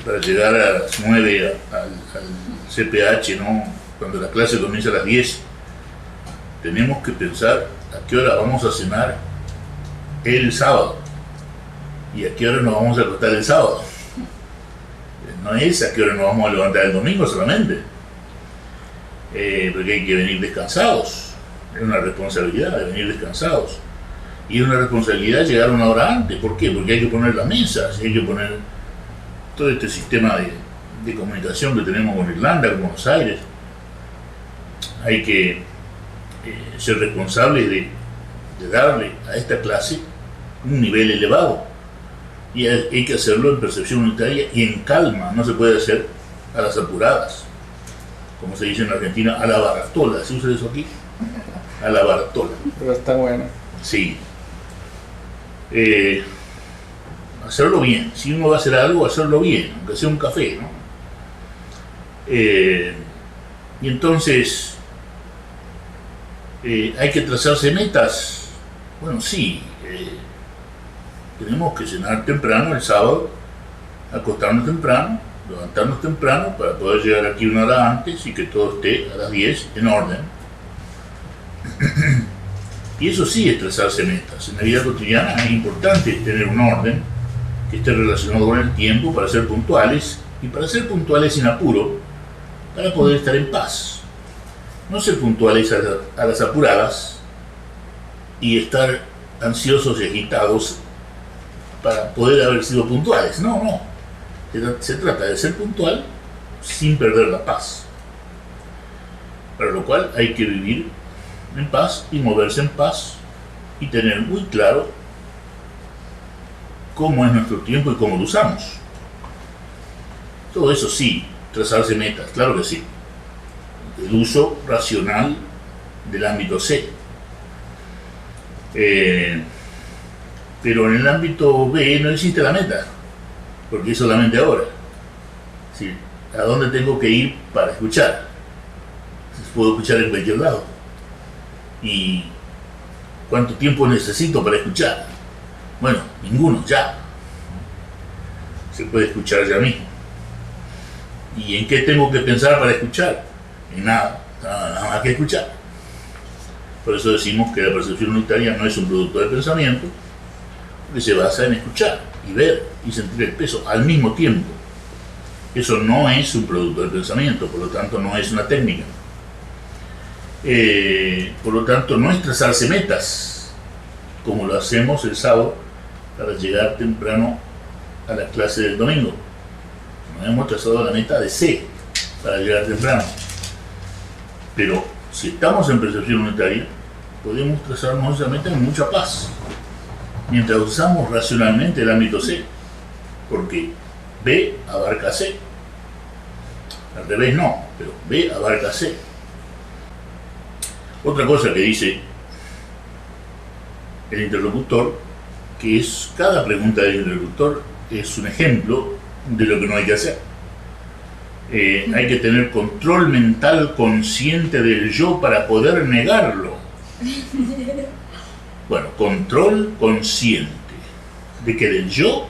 Para llegar a las 9 al CPH, ¿no? Cuando la clase comienza a las 10, tenemos que pensar a qué hora vamos a cenar el sábado y a qué hora nos vamos a acostar el sábado. No es a qué hora nos vamos a levantar el domingo solamente, porque hay que venir descansados. Es una responsabilidad de venir descansados, y es una responsabilidad llegar una hora antes. ¿Por qué? Porque hay que poner las mesas, hay que poner todo este sistema de comunicación que tenemos con Irlanda, con Buenos Aires. Hay que ser responsables de darle a esta clase un nivel elevado, y hay que hacerlo en percepción unitaria y en calma. No se puede hacer a las apuradas, como se dice en Argentina, a la baratola. ¿Se usa eso aquí? A la baratola. Pero está bueno. Sí. Hacerlo bien. Si uno va a hacer algo, hacerlo bien, aunque sea un café, ¿no? Y entonces hay que trazarse metas. Bueno, sí, tenemos que cenar temprano el sábado, acostarnos temprano levantarnos temprano para poder llegar aquí una hora antes y que todo esté a las 10 en orden. Y eso sí es trazarse metas. En la vida cotidiana es importante tener un orden que esté relacionado con el tiempo para ser puntuales, y para ser puntuales sin apuro, para poder estar en paz. No ser puntuales a las apuradas y estar ansiosos y agitados para poder haber sido puntuales. No. Se trata de ser puntual sin perder la paz. Para lo cual hay que vivir en paz y moverse en paz y tener muy claro cómo es nuestro tiempo y cómo lo usamos. Todo eso sí, trazarse metas, claro que sí. El uso racional del ámbito C. Pero en el ámbito B no existe la meta, porque es solamente ahora. Sí, ¿a dónde tengo que ir para escuchar? Puedo escuchar en cualquier lado. ¿Y cuánto tiempo necesito para escuchar? Bueno, ninguno, ya. Se puede escuchar ya mismo. ¿Y en qué tengo que pensar para escuchar? En nada más que escuchar. Por eso decimos que la percepción unitaria no es un producto de pensamiento, porque se basa en escuchar y ver y sentir el peso al mismo tiempo. Eso no es un producto de pensamiento, por lo tanto no es una técnica. Por lo tanto no es trazarse metas, como lo hacemos el sábado para llegar temprano a la clase del domingo. No hemos trazado la meta de C para llegar temprano. Pero si estamos en percepción unitaria, podemos trazarnos esa meta en mucha paz, mientras usamos racionalmente el ámbito C, porque B abarca C. Al revés no, pero B abarca C. Otra cosa que dice el interlocutor, que es cada pregunta del interlocutor es un ejemplo de lo que no hay que hacer. Hay que tener control mental consciente del yo para poder negarlo. Bueno, control consciente. ¿De qué? Del yo.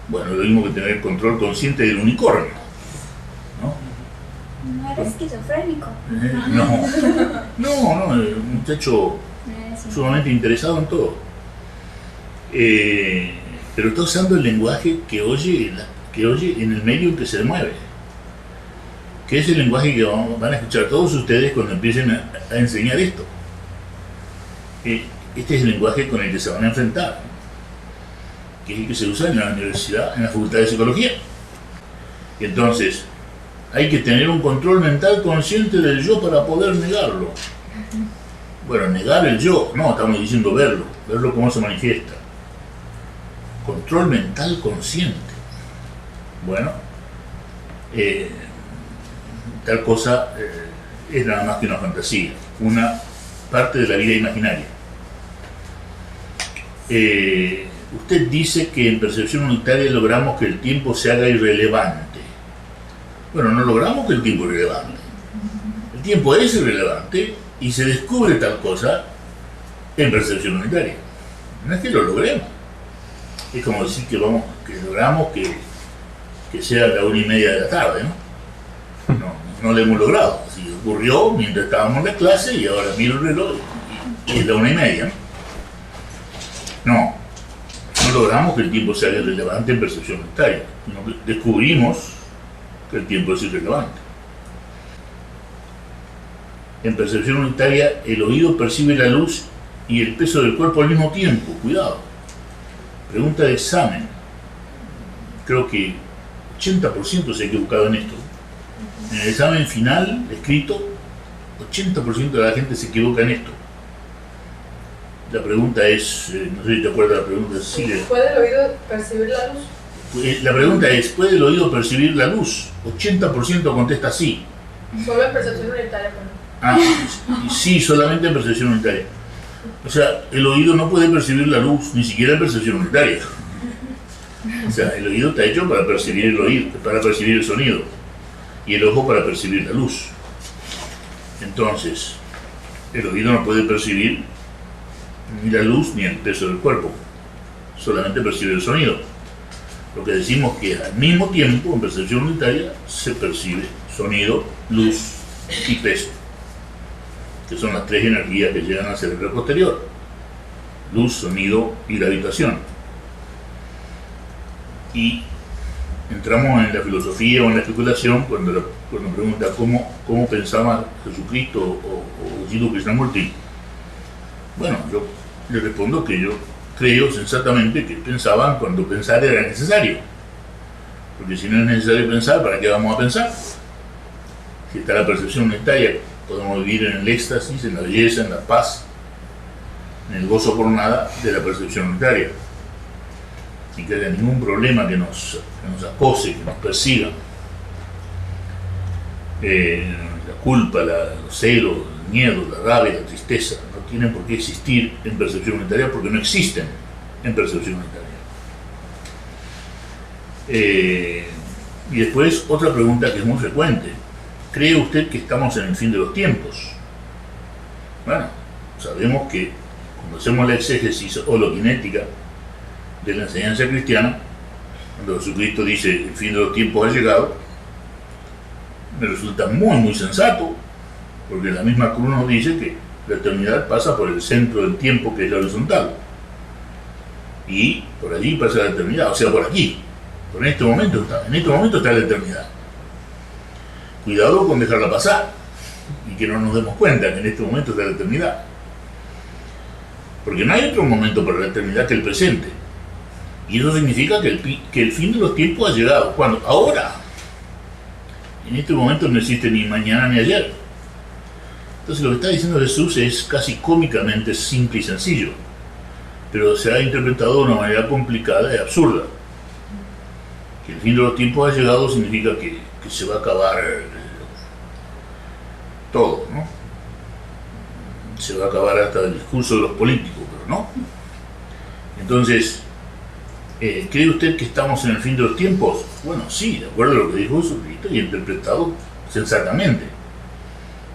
Bueno, lo mismo que tener control consciente del unicornio, ¿no? ¿No eres esquizofrénico? No, un muchacho sumamente interesado en todo. Pero está usando el lenguaje que oye en el medio en que se mueve, que es el lenguaje que van a escuchar todos ustedes cuando empiecen a enseñar esto. Este es el lenguaje con el que se van a enfrentar, que es el que se usa en la universidad, en la Facultad de Psicología. Y entonces hay que tener un control mental consciente del yo para poder negarlo. Bueno, negar el yo, no, estamos diciendo verlo cómo se manifiesta. Control mental consciente. Bueno, tal cosa es nada más que una fantasía, una parte de la vida imaginaria. Usted dice que en percepción unitaria logramos que el tiempo se haga irrelevante. Bueno, no logramos que el tiempo es irrelevante. El tiempo es irrelevante y se descubre tal cosa en percepción unitaria. No es que lo logremos. Es como decir que logramos que sea la 1:30 de la tarde, ¿no? No lo hemos logrado. Así ocurrió mientras estábamos en la clase y ahora miro el reloj y es la 1:30, ¿no? No logramos que el tiempo sea irrelevante en percepción unitaria, sino que descubrimos que el tiempo es irrelevante. En percepción unitaria, el oído percibe la luz y el peso del cuerpo al mismo tiempo. Cuidado. Pregunta de examen. Creo que 80% se ha equivocado en esto. En el examen final, escrito, 80% de la gente se equivoca en esto. La pregunta es, no sé si te acuerdas de la pregunta, Cecilia. ¿Puede el oído percibir la luz? La pregunta es, ¿puede el oído percibir la luz? 80% contesta sí. Solo en percepción unitaria, Sí, solamente en percepción unitaria. O sea, el oído no puede percibir la luz, ni siquiera en percepción unitaria. O sea, el oído está hecho para percibir para percibir el sonido, y el ojo para percibir la luz. Entonces, el oído no puede percibir ni la luz ni el peso del cuerpo, solamente percibe el sonido. Lo que decimos que al mismo tiempo, en percepción unitaria, se percibe sonido, luz y peso, que son las tres energías que llegan al cerebro posterior: luz, sonido y gravitación. Y entramos en la filosofía o en la especulación cuando pregunta cómo pensaba Jesucristo o Jiddu Krishnamurti. Bueno, yo le respondo que yo creo sensatamente que pensaban cuando pensar era necesario, porque si no es necesario pensar, ¿para qué vamos a pensar? Si está la percepción unitaria, podemos vivir en el éxtasis, en la belleza, en la paz, en el gozo por nada de la percepción unitaria, sin que haya ningún problema que nos acose, que nos persiga. La culpa, los celos, el miedo, la rabia, la tristeza no tienen por qué existir en percepción unitaria, porque no existen en percepción unitaria. Y después otra pregunta que es muy frecuente: ¿cree usted que estamos en el fin de los tiempos? Bueno, sabemos que cuando hacemos la exégesis holoquinética de la enseñanza cristiana, cuando Jesucristo dice el fin de los tiempos ha llegado, me resulta muy sensato, porque la misma cruz nos dice que la eternidad pasa por el centro del tiempo, que es la horizontal, y por allí pasa la eternidad, o sea, por aquí, en este momento está la eternidad. Cuidado con dejarla pasar y que no nos demos cuenta que en este momento está la eternidad, porque no hay otro momento para la eternidad que el presente, y eso significa que el fin de los tiempos ha llegado. ¿Cuándo? Ahora. En este momento no existe ni mañana ni ayer. Entonces lo que está diciendo Jesús es casi cómicamente simple y sencillo, pero se ha interpretado de una manera complicada y absurda. Que el fin de los tiempos ha llegado significa que se va a acabar todo, ¿no? Se va a acabar hasta el discurso de los políticos, pero no. Entonces, ¿cree usted que estamos en el fin de los tiempos? Bueno, sí, de acuerdo a lo que dijo Jesucristo y interpretado sensatamente.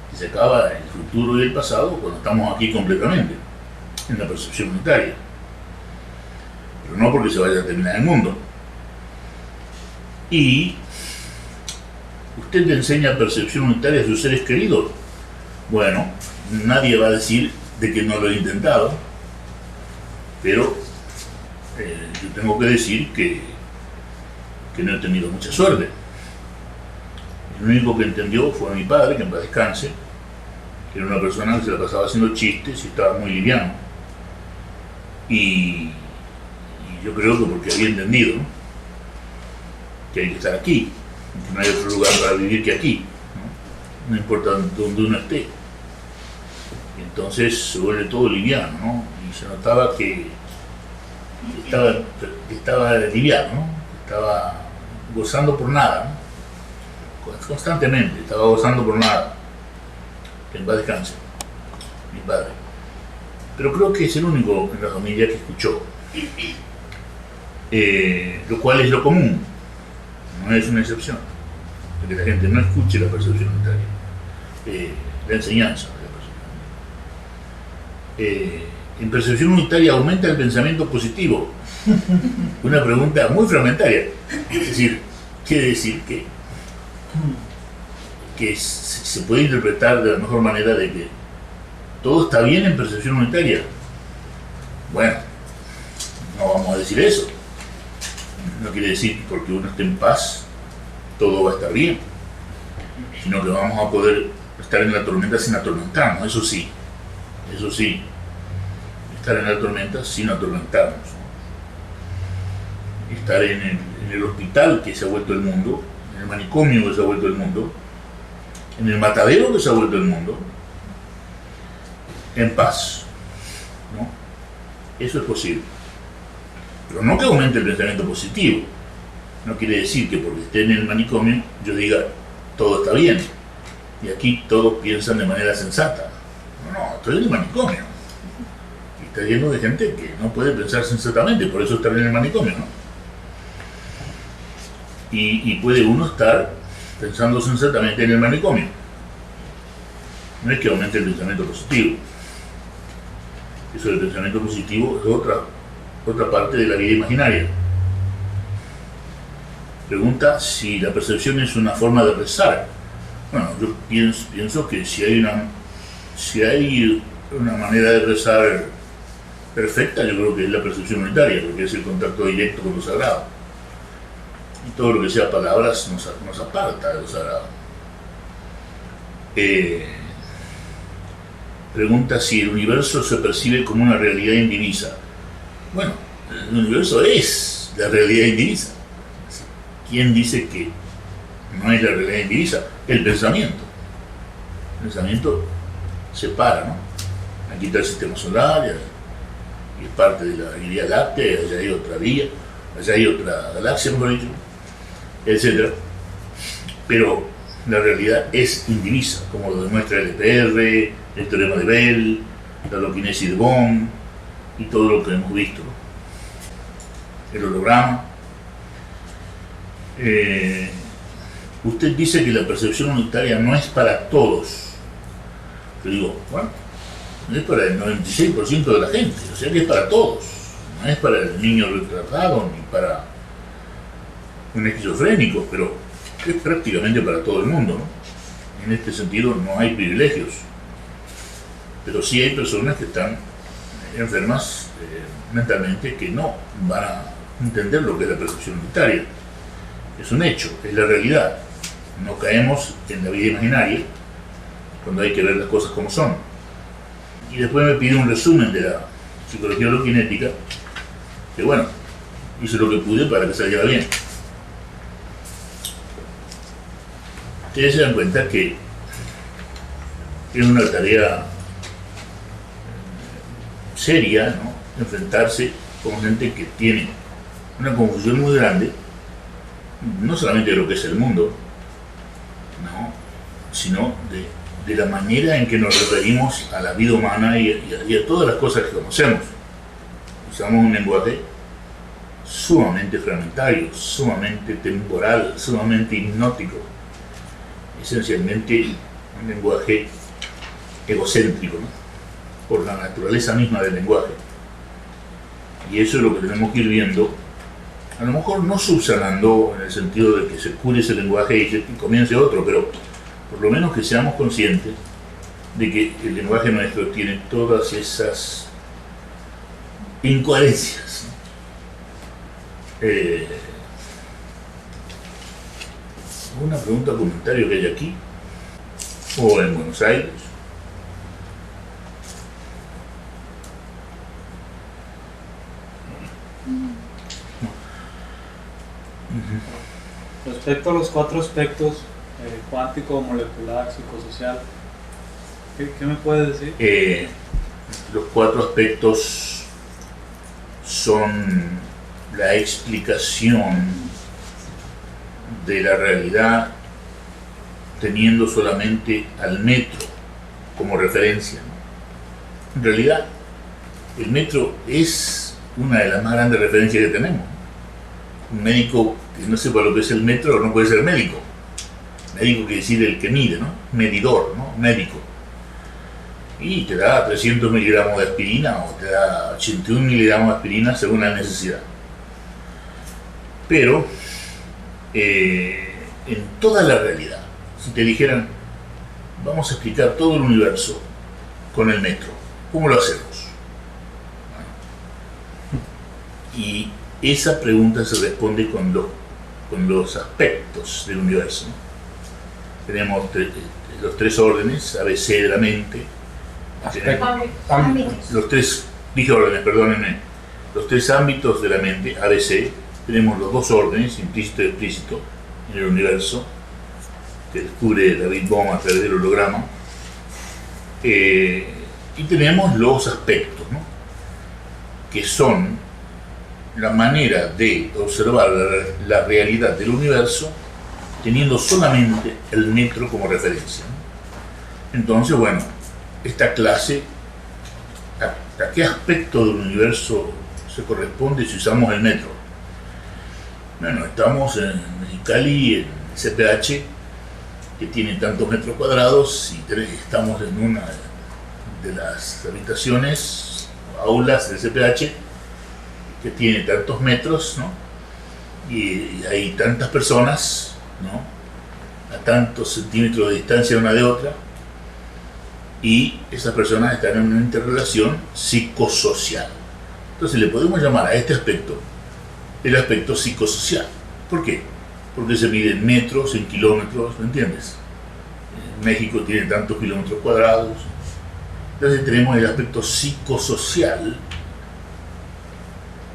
Que se acaba el futuro y el pasado cuando estamos aquí completamente, en la percepción unitaria. Pero no porque se vaya a terminar el mundo. Y usted le enseña percepción unitaria a sus seres queridos. Bueno, nadie va a decir de que no lo he intentado, pero yo tengo que decir que no he tenido mucha suerte. El único que entendió fue mi padre, que en paz descanse, que era una persona que se la pasaba haciendo chistes y estaba muy liviano. Y yo creo que porque había entendido, ¿no?, que hay que estar aquí, que no hay otro lugar para vivir que aquí, no importa donde uno esté. Y entonces se vuelve todo liviano, ¿no? Y se notaba que estaba liviano, ¿no? Estaba gozando por nada, ¿no? Constantemente estaba gozando por nada. Que en paz descanse, mi padre. Pero creo que es el único en la familia que escuchó, lo cual es lo común, no es una excepción, de que la gente no escuche la percepción unitaria, la enseñanza de la percepción unitaria. En percepción unitaria aumenta el pensamiento positivo. Una pregunta muy fragmentaria. Es decir, quiere decir que se puede interpretar de la mejor manera de que todo está bien en percepción unitaria. Bueno, no vamos a decir eso. No quiere decir que porque uno esté en paz todo va a estar bien, sino que vamos a poder estar en la tormenta sin atormentarnos. Eso sí, estar en la tormenta sin atormentarnos, ¿no? Estar en el hospital que se ha vuelto el mundo, en el manicomio que se ha vuelto el mundo, en el matadero que se ha vuelto el mundo, en paz, ¿no? Eso es posible, pero no que aumente el pensamiento positivo. No quiere decir que porque esté en el manicomio yo diga todo está bien y aquí todos piensan de manera sensata. No, estoy en el manicomio y está lleno de gente que no puede pensar sensatamente, por eso está en el manicomio, ¿no? Y puede uno estar pensando sensatamente en el manicomio. No es que aumente el pensamiento positivo. Eso del pensamiento positivo es otra parte de la vida imaginaria. Pregunta si la percepción es una forma de rezar. Bueno, yo pienso que si hay una manera de rezar perfecta, yo creo que es la percepción unitaria, porque es el contacto directo con lo sagrado. Y todo lo que sea palabras nos aparta de lo sagrado. Pregunta si el universo se percibe como una realidad indivisa. Bueno, el universo es la realidad indivisa. ¿Quién dice que no es la realidad indivisa? El pensamiento. El pensamiento separa, ¿no? Aquí está el sistema solar, y es parte de la Vía Láctea, allá hay otra vía, allá hay otra galaxia, mejor dicho, etc. Pero la realidad es indivisa, como lo demuestra el EPR, el teorema de Bell, la loquinesis de Bohm y todo lo que hemos visto, ¿no? El holograma. Usted dice que la percepción unitaria no es para todos. Yo digo, bueno, no es para el 96% de la gente, o sea que es para todos. No es para el niño retardado ni para un esquizofrénico, pero es prácticamente para todo el mundo, ¿no? En este sentido no hay privilegios, pero sí hay personas que están enfermas mentalmente que no van a entender lo que es la percepción unitaria. Es un hecho, es la realidad. No caemos en la vida imaginaria cuando hay que ver las cosas como son. Y después me pide un resumen de la psicología holokinética, que bueno, hice lo que pude para que saliera bien. Ustedes se dan cuenta que es una tarea seria, ¿no? Enfrentarse con gente que tiene una confusión muy grande, no solamente de lo que es el mundo, ¿no? Sino de la manera en que nos referimos a la vida humana y a todas las cosas que conocemos. Usamos un lenguaje sumamente fragmentario, sumamente temporal, sumamente hipnótico, esencialmente un lenguaje egocéntrico, ¿no? Por la naturaleza misma del lenguaje. Y eso es lo que tenemos que ir viendo, a lo mejor no subsanando en el sentido de que se cure ese lenguaje y comience otro, pero por lo menos que seamos conscientes de que el lenguaje nuestro tiene todas esas incoherencias, ¿no? Una pregunta o comentario que hay aquí o en Buenos Aires. Respecto a los 4 aspectos, cuántico, molecular, psicosocial, ¿qué me puede decir? Los 4 aspectos son la explicación de la realidad teniendo solamente al metro como referencia, ¿no? En realidad, el metro es una de las más grandes referencias que tenemos. Un médico que no sepa lo que es el metro no puede ser médico. Médico quiere decir el que mide, ¿no? Medidor, ¿no? Médico. Y te da 300 miligramos de aspirina o te da 81 miligramos de aspirina según la necesidad. Pero en toda la realidad, si te dijeran, vamos a explicar todo el universo con el metro, ¿cómo lo hacemos? Bueno, y esa pregunta se responde con los aspectos del universo, ¿no? Tenemos los 3 órdenes, ABC de la mente, los 3, dije órdenes, perdónenme, los 3 ámbitos de la mente, ABC, tenemos los 2 órdenes, implícito y explícito, en el universo, que descubre David Bohm a través del holograma, y tenemos los aspectos, ¿no? Que son la manera de observar la realidad del universo teniendo solamente el metro como referencia, ¿no? Entonces, bueno, esta clase, ¿a qué aspecto del universo se corresponde si usamos el metro? Bueno, estamos en Mexicali, en CPH, que tiene tantos metros cuadrados, y estamos en una de las habitaciones, aulas del CPH, que tiene tantos metros, ¿no? y hay tantas personas, ¿no?, a tantos centímetros de distancia una de otra, y esas personas están en una interrelación psicosocial. Entonces le podemos llamar a este aspecto el aspecto psicosocial. ¿Por qué? Porque se mide en metros, en kilómetros, ¿me entiendes? México tiene tantos kilómetros cuadrados. Entonces tenemos el aspecto psicosocial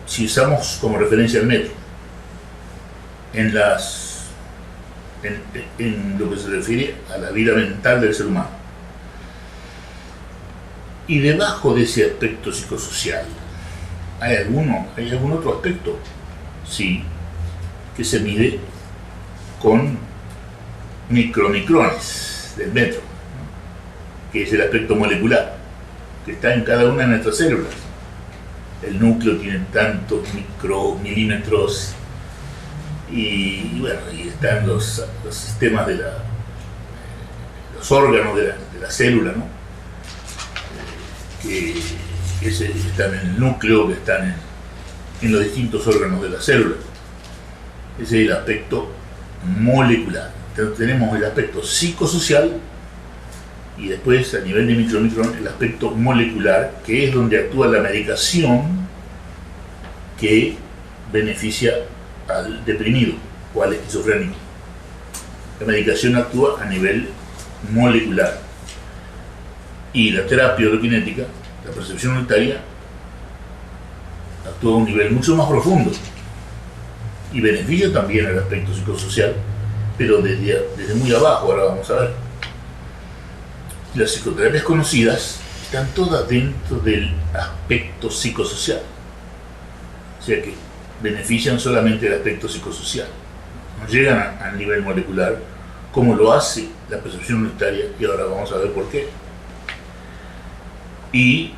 si usamos como referencia el metro en lo que se refiere a la vida mental del ser humano. Y debajo de ese aspecto psicosocial ¿hay algún otro aspecto? Sí, que se mide con micrones del metro, ¿no?, que es el aspecto molecular, que está en cada una de nuestras células. El núcleo tiene tantos milímetros y bueno, y están los sistemas de los órganos de la célula, ¿no?, que están en el núcleo, que están en los distintos órganos de la célula. Ese es el aspecto molecular. Entonces tenemos el aspecto psicosocial y después, a nivel de micromicrón, el aspecto molecular, que es donde actúa la medicación que beneficia al deprimido o al esquizofrénico. La medicación actúa a nivel molecular y la terapia oroquinética, la percepción unitaria, actúa a un nivel mucho más profundo y beneficia también al aspecto psicosocial, pero desde muy abajo. Ahora vamos a ver. Las psicoterapias conocidas están todas dentro del aspecto psicosocial, o sea que benefician solamente el aspecto psicosocial, no llegan al nivel molecular como lo hace la percepción unitaria, y ahora vamos a ver por qué. Y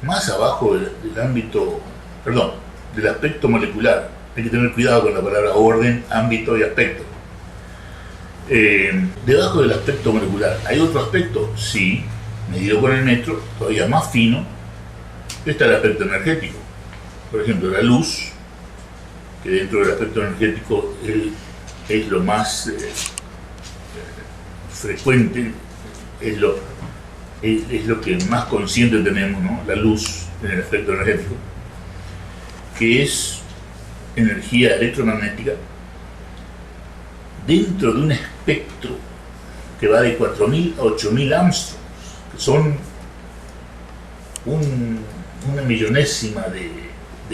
más abajo del ámbito, del aspecto molecular, hay que tener cuidado con la palabra orden, ámbito y aspecto. Debajo del aspecto molecular, ¿hay otro aspecto? Sí, medido con el metro, todavía más fino, está el aspecto energético. Por ejemplo, la luz, que dentro del aspecto energético es lo más frecuente, es lo que más consciente tenemos, ¿no?, la luz en el aspecto energético, que es energía electromagnética dentro de un espectro que va de 4.000 a 8.000 Armstrongs, que son una millonésima de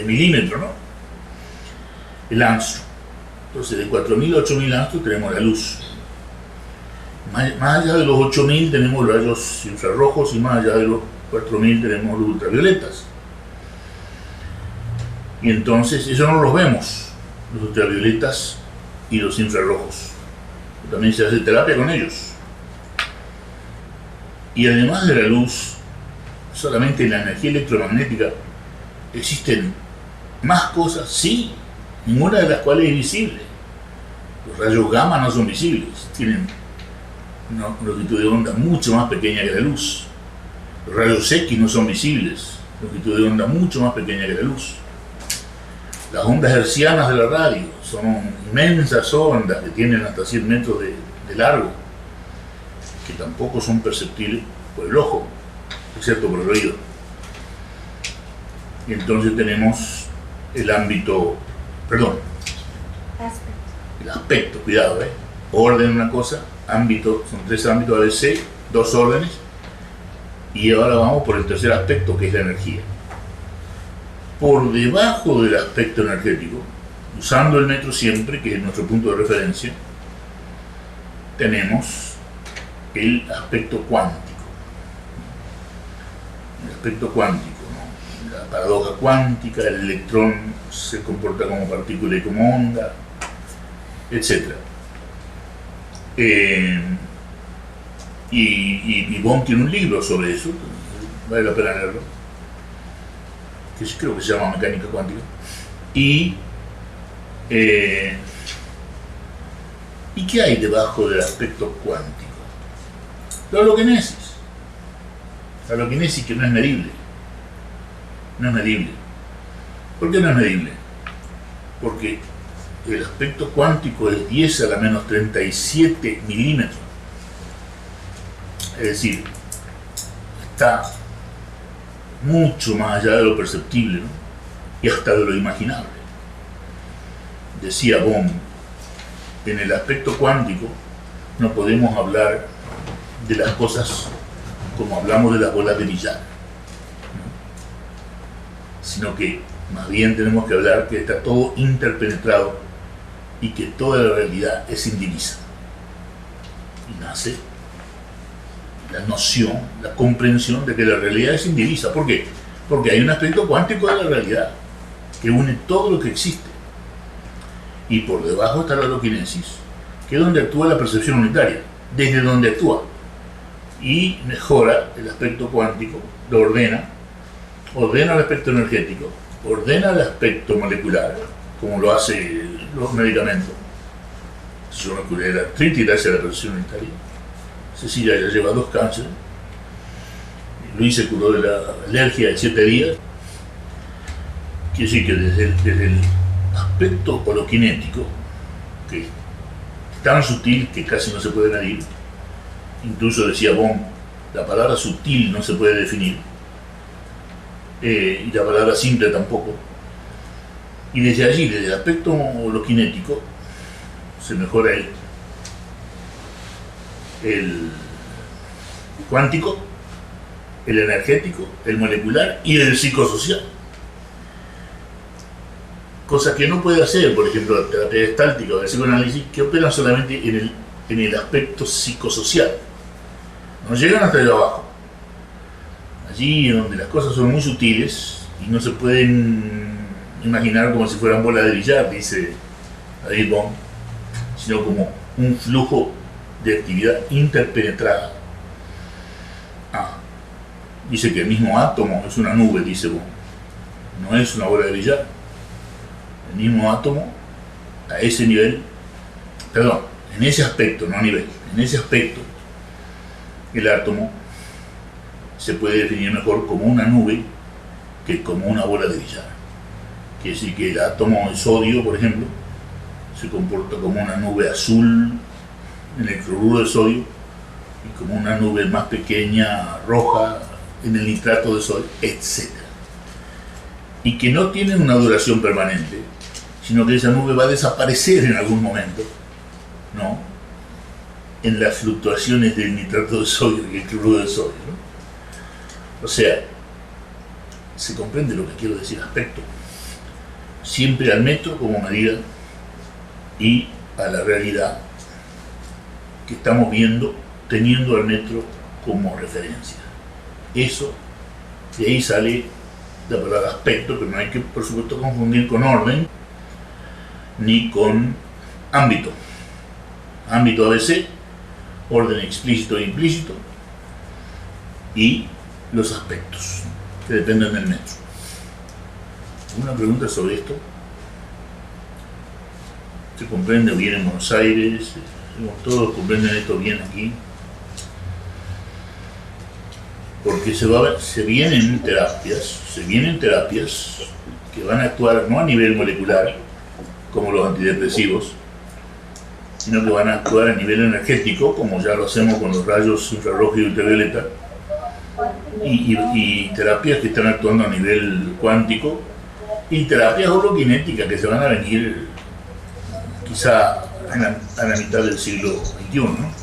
milímetro, ¿no?, el Armstrong. Entonces, de 4.000 a 8.000 Armstrong tenemos la luz. Más allá de los 8.000 tenemos los rayos infrarrojos, y más allá de los 4.000 tenemos los ultravioletas. Y entonces, eso no los vemos, los ultravioletas y los infrarrojos. También se hace terapia con ellos. Y además de la luz, solamente en la energía electromagnética existen más cosas, sí, ninguna de las cuales es visible. Los rayos gamma no son visibles, tienen una longitud de onda mucho más pequeña que la luz. Los rayos X no son visibles, longitud de onda mucho más pequeña que la luz. Las ondas hertzianas de la radio son inmensas ondas que tienen hasta 100 metros de largo, que tampoco son perceptibles por el ojo, excepto por el oído. Y entonces tenemos el ámbito, el aspecto, cuidado, orden una cosa, ámbito, son 3 ámbitos ABC, 2 órdenes, y ahora vamos por el tercer aspecto, que es la energía. Por debajo del aspecto energético, usando el metro siempre, que es nuestro punto de referencia, tenemos el aspecto cuántico. El aspecto cuántico, ¿no?, la paradoja cuántica, el electrón se comporta como partícula y como onda, etc. Y Bohm tiene un libro sobre eso, vale la pena leerlo, que creo que se llama Mecánica Cuántica. ¿Y qué hay debajo del aspecto cuántico? La holoquinesis. La holoquinesis, que no es medible. No es medible. ¿Por qué no es medible? Porque el aspecto cuántico es 10 a la menos 37 milímetros. Es decir, está mucho más allá de lo perceptible, ¿no? Y hasta de lo imaginable. Decía Bohm, en el aspecto cuántico no podemos hablar de las cosas como hablamos de las bolas de billar, ¿no? Sino que más bien tenemos que hablar que está todo interpenetrado y que toda la realidad es indivisa. Y nace la noción, la comprensión de que la realidad es indivisa. ¿Por qué? Porque hay un aspecto cuántico de la realidad que une todo lo que existe. Y por debajo está la holoquinesis, que es donde actúa la percepción unitaria, desde donde actúa. Y mejora el aspecto cuántico, lo ordena el aspecto energético, ordena el aspecto molecular, como lo hacen los medicamentos. Yo me curé de la artritis gracias a la percepción unitaria. Cecilia ya lleva 2 cánceres. Luis se curó de la alergia de 7 días. Quiere decir que desde el aspecto holoquinético, que es tan sutil que casi no se puede medir, incluso decía Bohm, la palabra sutil no se puede definir, y la palabra simple tampoco. Y desde allí, desde el aspecto holoquinético, se mejora el cuántico, el energético, el molecular y el psicosocial. Cosa que no puede hacer, por ejemplo, la terapia gestáltica o el psicoanálisis, que operan solamente en el aspecto psicosocial. No llegan hasta allá abajo. Allí donde las cosas son muy sutiles y no se pueden imaginar como si fueran bolas de billar, dice David Bohm, sino como un flujo de actividad interpenetrada. Dice que el mismo átomo es una nube, dice Bohm, no es una bola de billar. El mismo átomo, a ese nivel, perdón, en ese aspecto, no a nivel, en ese aspecto, el átomo se puede definir mejor como una nube que como una bola de billar. Quiere decir que el átomo de sodio, por ejemplo, se comporta como una nube azul en el cloruro de sodio y como una nube más pequeña, roja, en el nitrato de sodio, etc. Y que no tiene una duración permanente, sino que esa nube va a desaparecer en algún momento, ¿no? En las fluctuaciones del nitrato de sodio y el cloruro de sodio, ¿no? O sea, se comprende lo que quiero decir, aspecto. Siempre al metro como medida y a la realidad que estamos viendo, teniendo al metro como referencia. Eso, de ahí sale la palabra aspecto, pero no hay que, por supuesto, confundir con orden ni con ámbito. Ámbito ABC, orden explícito e implícito, y los aspectos que dependen del metro. ¿Alguna pregunta sobre esto? ¿Se comprende bien en Buenos Aires? ¿Todos comprenden esto bien aquí? Porque se vienen terapias que van a actuar no a nivel molecular, como los antidepresivos, sino que van a actuar a nivel energético, como ya lo hacemos con los rayos infrarrojos y ultravioleta, y terapias que están actuando a nivel cuántico, y terapias holoquinéticas que se van a venir quizá a la mitad del siglo XXI, ¿no?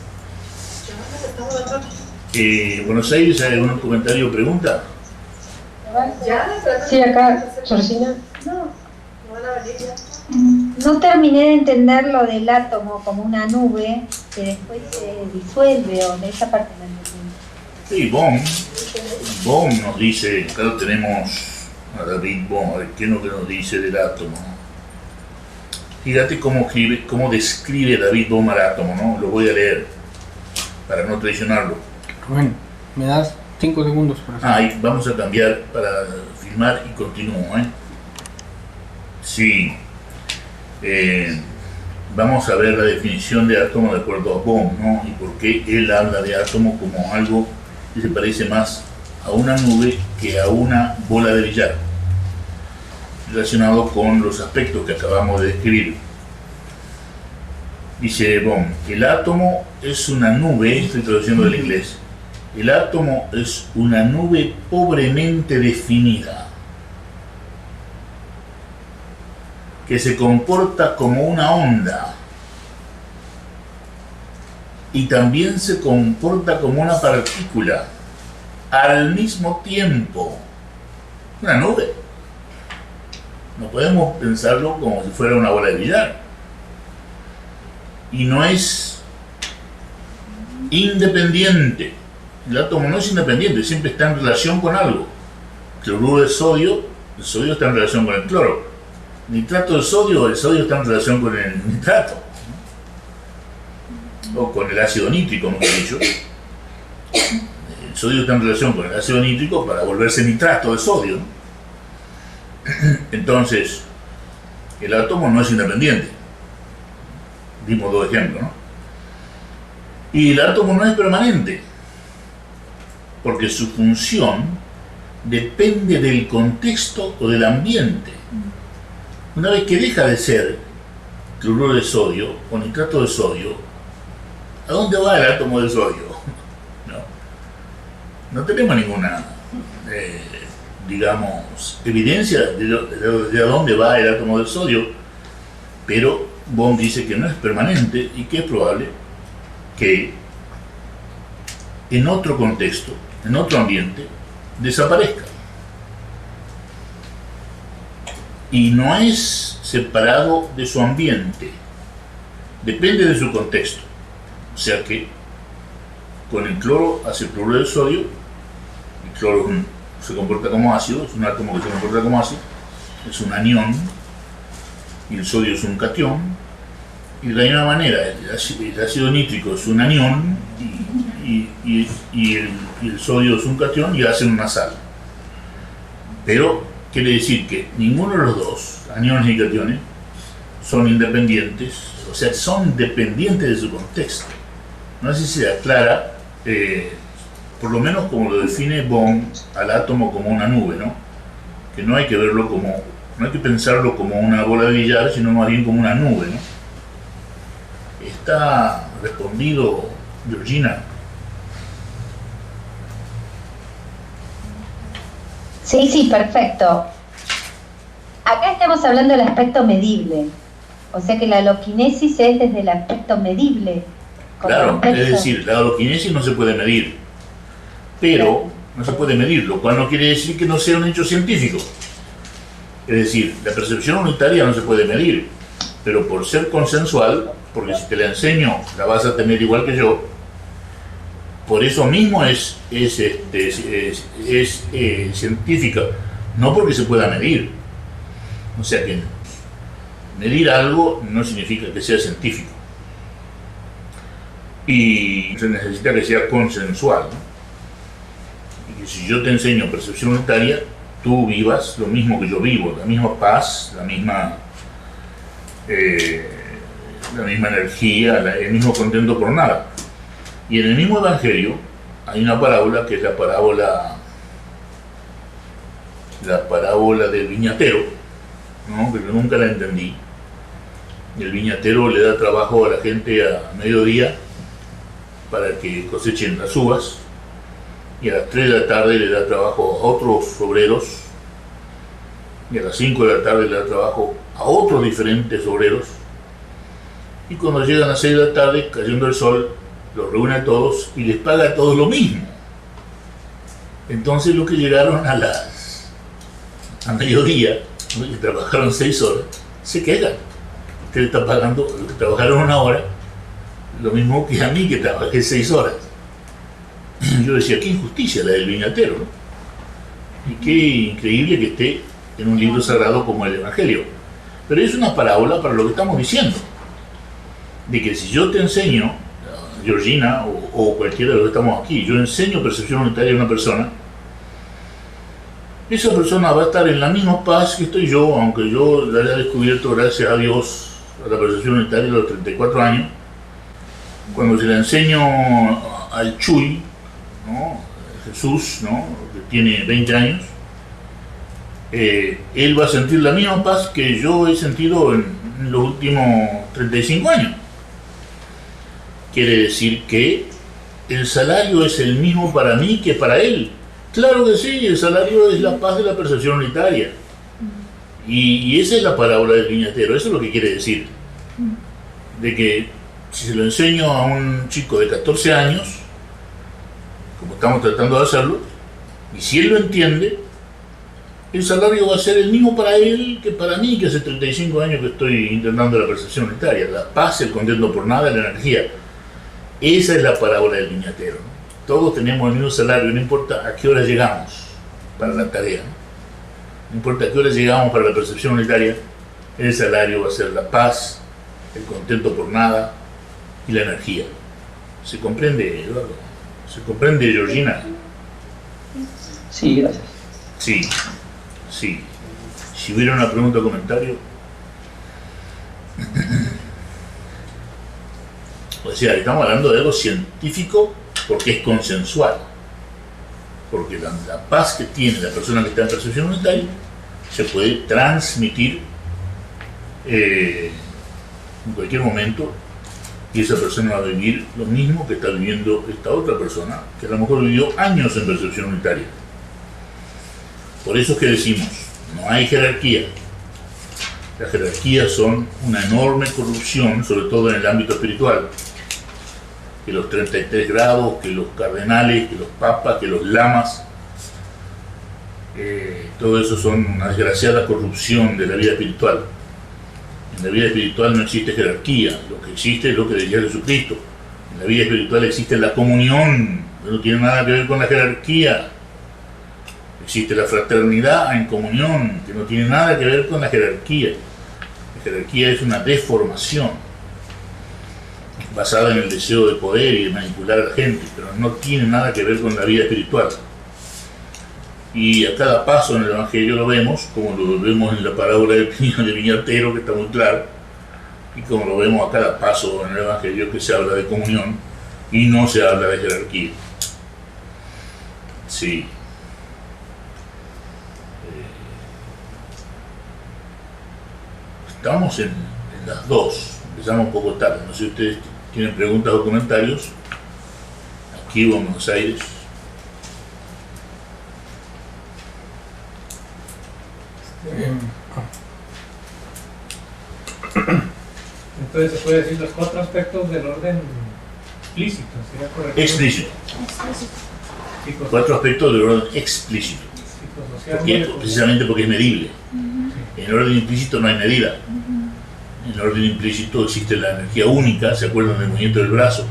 Buenos Aires, ¿hay algún comentario o pregunta? Sí, acá, Georgina. No terminé de entender lo del átomo como una nube que después se disuelve, o de esa parte no entendí. Sí, Bohm nos dice, claro, tenemos a David Bohm, a ver qué es lo que nos dice del átomo. Fíjate cómo describe David Bohm al átomo, ¿no? Lo voy a leer para no traicionarlo. Bueno, me das 5 segundos para hacer. Ahí vamos a cambiar para filmar y continúo, Sí. Vamos a ver la definición de átomo de acuerdo a Bohm, ¿no? Y por qué él habla de átomo como algo que se parece más a una nube que a una bola de billar, relacionado con los aspectos que acabamos de describir. Dice Bohm, el átomo es una nube, estoy traduciendo del inglés, el átomo es una nube pobremente definida, que se comporta como una onda y también se comporta como una partícula al mismo tiempo. Una nube. No podemos pensarlo como si fuera una bola de billar. Y no es independiente. El átomo no es independiente, siempre está en relación con algo. Cloruro de sodio, el sodio está en relación con el cloro. Nitrato de sodio, el sodio está en relación con el nitrato. O con el ácido nítrico, mejor dicho. El sodio está en relación con el ácido nítrico para volverse nitrato de sodio, ¿no? Entonces, el átomo no es independiente. Dimos dos ejemplos, ¿no? Y el átomo no es permanente, porque su función depende del contexto o del ambiente. Una vez que deja de ser cloruro de sodio o nitrato de sodio, ¿a dónde va el átomo de sodio? No tenemos ninguna, digamos, evidencia de a dónde va el átomo de sodio, pero Bohm dice que no es permanente y que es probable que en otro contexto, en otro ambiente, desaparezca. Y no es separado de su ambiente, depende de su contexto. O sea que con el cloro hace cloruro de sodio, el cloro se comporta como ácido, es un átomo que se comporta como ácido, es un anión, y el sodio es un catión, y de la misma manera el ácido nítrico es un anión y el sodio es un catión y hacen una sal. Pero quiere decir que ninguno de los dos, aniones y cationes, son independientes, o sea, son dependientes de su contexto. No sé si se aclara, por lo menos como lo define Bohm, al átomo como una nube, ¿no? Que no hay que verlo como, no hay que pensarlo como una bola de billar, sino más bien como una nube, ¿no? ¿Está respondido, Georgina? Sí, perfecto. Acá estamos hablando del aspecto medible, o sea que la haloquinesis es desde el aspecto medible. Claro, es decir, la haloquinesis no se puede medir, pero no se puede medir, lo cual no quiere decir que no sea un hecho científico. Es decir, la percepción unitaria no se puede medir, pero por ser consensual, porque si te la enseño la vas a tener igual que yo, por eso mismo es científica, no porque se pueda medir. O sea que medir algo no significa que sea científico. Y se necesita que sea consensual, ¿no? Y que si yo te enseño percepción unitaria, tú vivas lo mismo que yo vivo, la misma paz, la misma energía, el mismo contento por nada. Y en el mismo evangelio hay una parábola que es la parábola del viñatero, ¿no? Que yo nunca la entendí. El viñatero le da trabajo a la gente a mediodía para que cosechen las uvas, y a las 3 de la tarde le da trabajo a otros obreros, y a las 5 de la tarde le da trabajo a otros diferentes obreros, y cuando llegan a las 6 de la tarde, cayendo el sol, los reúne a todos y les paga a todos lo mismo. Entonces los que llegaron a mediodía, ¿no?, y trabajaron 6 horas, se quejan. Usted está pagando, los que trabajaron 1 hora, lo mismo que a mí que trabajé 6 horas. Yo decía, qué injusticia la del viñatero, ¿no? Y qué increíble que esté en un libro sagrado como el Evangelio. Pero es una parábola para lo que estamos diciendo, de que si yo te enseño, Georgina o cualquiera de los que estamos aquí, yo enseño percepción unitaria a una persona, esa persona va a estar en la misma paz que estoy yo, aunque yo la haya descubierto, gracias a Dios, a la percepción unitaria a los 34 años. Cuando se la enseño al Chuy, ¿no?, Jesús, ¿no?, que tiene 20 años, él va a sentir la misma paz que yo he sentido en los últimos 35 años. quiere decir que el salario es el mismo para mí que para él. Claro que sí, el salario es la paz de la percepción unitaria. Y esa es la parábola del viñatero, eso es lo que quiere decir. De que si se lo enseño a un chico de 14 años, como estamos tratando de hacerlo, y si él lo entiende, el salario va a ser el mismo para él que para mí, que hace 35 años que estoy intentando la percepción unitaria. La paz, el contento por nada, la energía. Esa es la parábola del viñatero, ¿no? Todos tenemos el mismo salario, no importa a qué hora llegamos para la tarea, ¿no? No importa a qué hora llegamos para la percepción unitaria, el salario va a ser la paz, el contento por nada y la energía. ¿Se comprende, Eduardo? ¿Se comprende, Georgina? Sí, gracias. Sí, sí. Si hubiera una pregunta o comentario. O sea, estamos hablando de algo científico porque es consensual. Porque la paz que tiene la persona que está en percepción unitaria se puede transmitir en cualquier momento, y esa persona va a vivir lo mismo que está viviendo esta otra persona, que a lo mejor vivió años en percepción unitaria. Por eso es que decimos, no hay jerarquía. Las jerarquías son una enorme corrupción, sobre todo en el ámbito espiritual. Que los 33 grados, que los cardenales, que los papas, que los lamas, todo eso son una desgraciada corrupción de la vida espiritual. En la vida espiritual no existe jerarquía, lo que existe es lo que decía Jesucristo. En la vida espiritual existe la comunión, que no tiene nada que ver con la jerarquía. Existe la fraternidad en comunión, que no tiene nada que ver con la jerarquía. La jerarquía es una deformación basada en el deseo de poder y de manipular a la gente, pero no tiene nada que ver con la vida espiritual. Y a cada paso en el Evangelio lo vemos, como lo vemos en la parábola del viñatero, que está muy claro, y como lo vemos a cada paso en el Evangelio, que se habla de comunión y no se habla de jerarquía. Sí. Estamos en las dos, empezamos un poco tarde, no sé si ustedes tienen preguntas o comentarios, aquí o en Buenos Aires. Entonces se puede decir los 4 aspectos del orden explícito, ¿sería correcto? Explícito. Psicosocial. 4 aspectos del orden explícito. Precisamente porque es medible. En el orden implícito no hay medida. En el orden implícito existe la energía única, ¿se acuerdan del movimiento del brazo?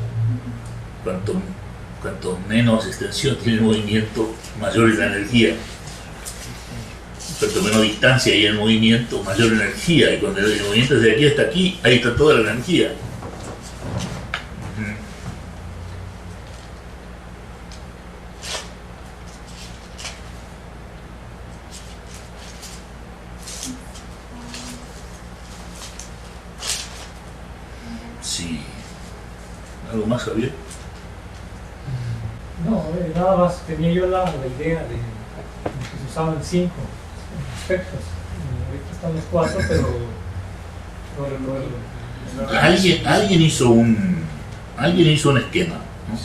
Cuanto menos extensión tiene el movimiento, mayor es la energía. Cuanto menos distancia hay en el movimiento, mayor energía. Y cuando el movimiento es de aquí hasta aquí, ahí está toda la energía. Sí. ¿Algo más, Javier? No, nada más tenía yo la idea de que se usaban 5 aspectos. Ahorita están los 4, pero Alguien hizo un esquema, ¿no?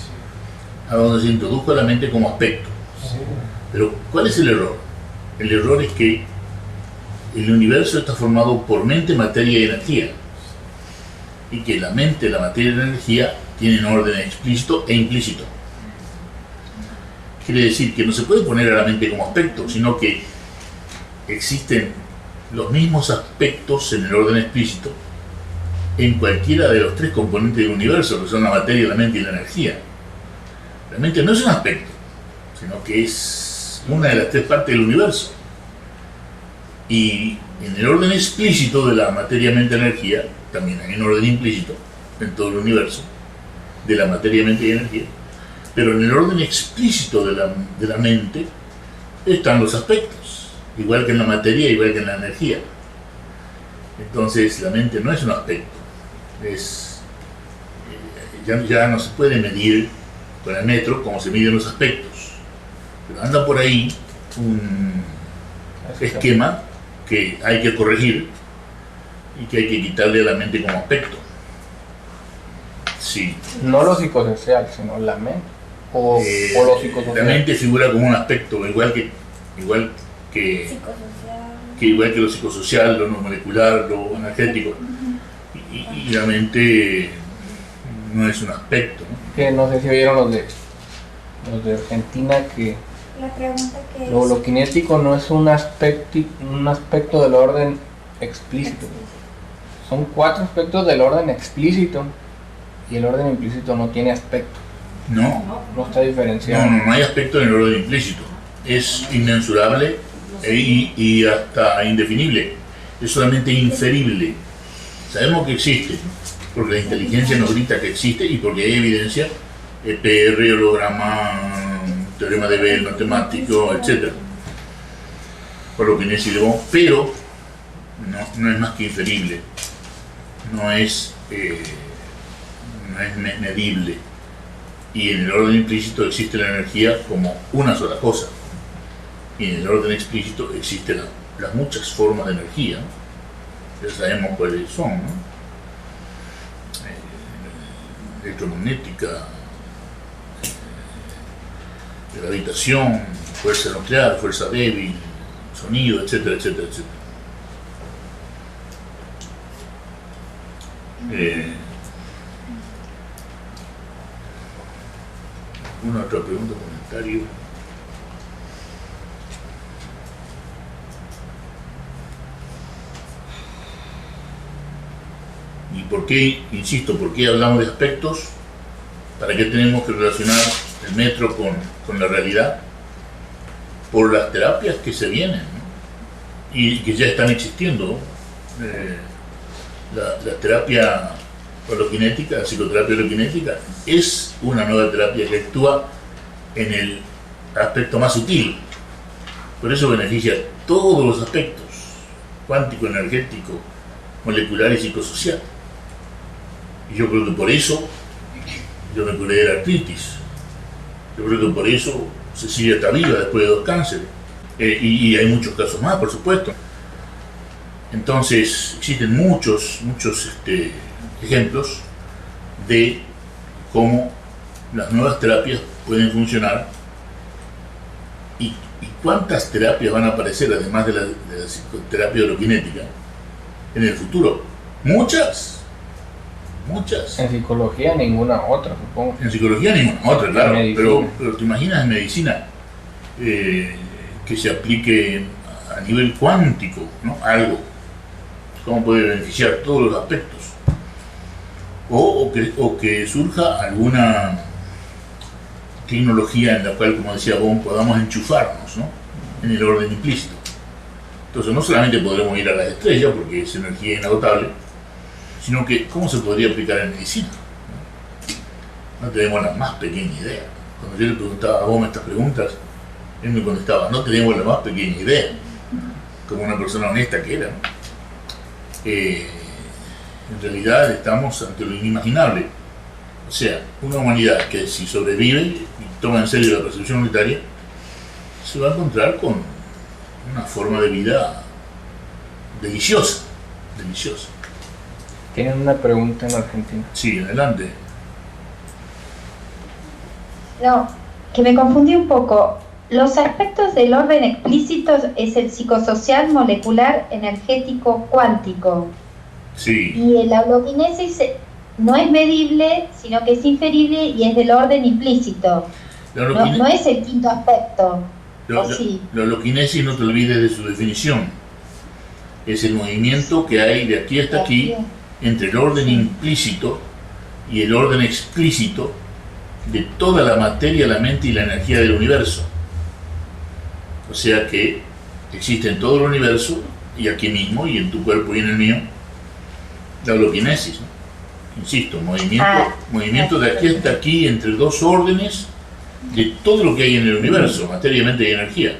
A donde se introdujo la mente como aspecto. Pero ¿cuál es el error? El error es que el universo está formado por mente, materia y energía, y que la mente, la materia y la energía tienen orden explícito e implícito. Quiere decir que no se puede poner a la mente como aspecto, sino que existen los mismos aspectos en el orden explícito en cualquiera de los 3 componentes del universo, que son la materia, la mente y la energía. La mente no es un aspecto, sino que es una de las 3 partes del universo. Y en el orden explícito de la materia, mente y energía, también hay un orden implícito en todo el universo de la materia, mente y energía. Pero en el orden explícito de la mente están los aspectos, igual que en la materia, igual que en la energía. Entonces la mente no es un aspecto, ya no se puede medir con el metro como se miden los aspectos. Pero anda por ahí un esquema que hay que corregir y que hay que quitarle a la mente como aspecto. Sí. No lo psicosocial, sino la mente. O lo psicosocial. La mente figura como un aspecto igual que lo psicosocial, lo no molecular, lo energético. Y la mente no es un aspecto, ¿no? Que no sé si vieron los de Argentina, que La pregunta que lo kinético no es un aspecto del orden explícito. Son 4 aspectos del orden explícito y el orden implícito no tiene aspecto. No está diferenciado. No hay aspecto en el orden implícito. Es inmensurable y hasta indefinible. Es solamente inferible. Sabemos que existe, porque la inteligencia nos grita que existe y porque hay evidencia, EPR, holograma, teorema de Bell, matemático, etc. Por lo que necesitamos, pero no es más que inferible. No es medible. Y en el orden implícito existe la energía como una sola cosa. Y en el orden explícito existen las muchas formas de energía. Ya sabemos cuáles son, ¿no? Electromagnética, gravitación, fuerza nuclear, fuerza débil, sonido, etcétera, etcétera, etcétera. Una otra pregunta, comentario. ¿Y por qué, insisto, por qué hablamos de aspectos? ¿Para qué tenemos que relacionar el metro con la realidad? Por las terapias que se vienen, ¿no? Y que ya están existiendo. La terapia holokinética, la psicoterapia holokinética, es una nueva terapia que actúa en el aspecto más sutil. Por eso beneficia todos los aspectos: cuántico, energético, molecular y psicosocial. Y yo creo que por eso yo me curé de la artritis. Yo creo que por eso Cecilia está viva después de 2 cánceres. Y hay muchos casos más, por supuesto. Entonces existen muchos ejemplos de cómo las nuevas terapias pueden funcionar y cuántas terapias van a aparecer además de la psicoterapia holokinética en el futuro. Muchas. En psicología ninguna otra, supongo. En psicología ninguna otra, claro. Pero te imaginas en medicina que se aplique a nivel cuántico, ¿no? Algo. ¿Cómo puede beneficiar todos los aspectos? O que surja alguna tecnología en la cual, como decía Bohm, podamos enchufarnos, ¿no? En el orden implícito. Entonces no solamente podremos ir a las estrellas, porque es energía inagotable, sino que ¿cómo se podría aplicar en medicina? No tenemos la más pequeña idea. Cuando yo le preguntaba a Bohm estas preguntas, él me contestaba: no tenemos la más pequeña idea, como una persona honesta que era, ¿no? En realidad estamos ante lo inimaginable. O sea, una humanidad que, si sobrevive y toma en serio la percepción unitaria, se va a encontrar con una forma de vida deliciosa. ¿Tienen una pregunta en Argentina? Sí, adelante. No, que me confundí un poco. Los aspectos del orden explícito es el psicosocial, molecular, energético, cuántico. Sí. Y la holokinesis no es medible, sino que es inferible y es del orden implícito. No es el quinto aspecto. La holokinesis, no te olvides de su definición. Es el movimiento que hay de aquí hasta aquí entre el orden implícito y el orden explícito de toda la materia, la mente y la energía del universo. O sea que existe en todo el universo, y aquí mismo, y en tu cuerpo y en el mío, la holokinesis, ¿no? Insisto, movimiento de aquí hasta aquí entre 2 órdenes de todo lo que hay en el universo, materia, mente y energía.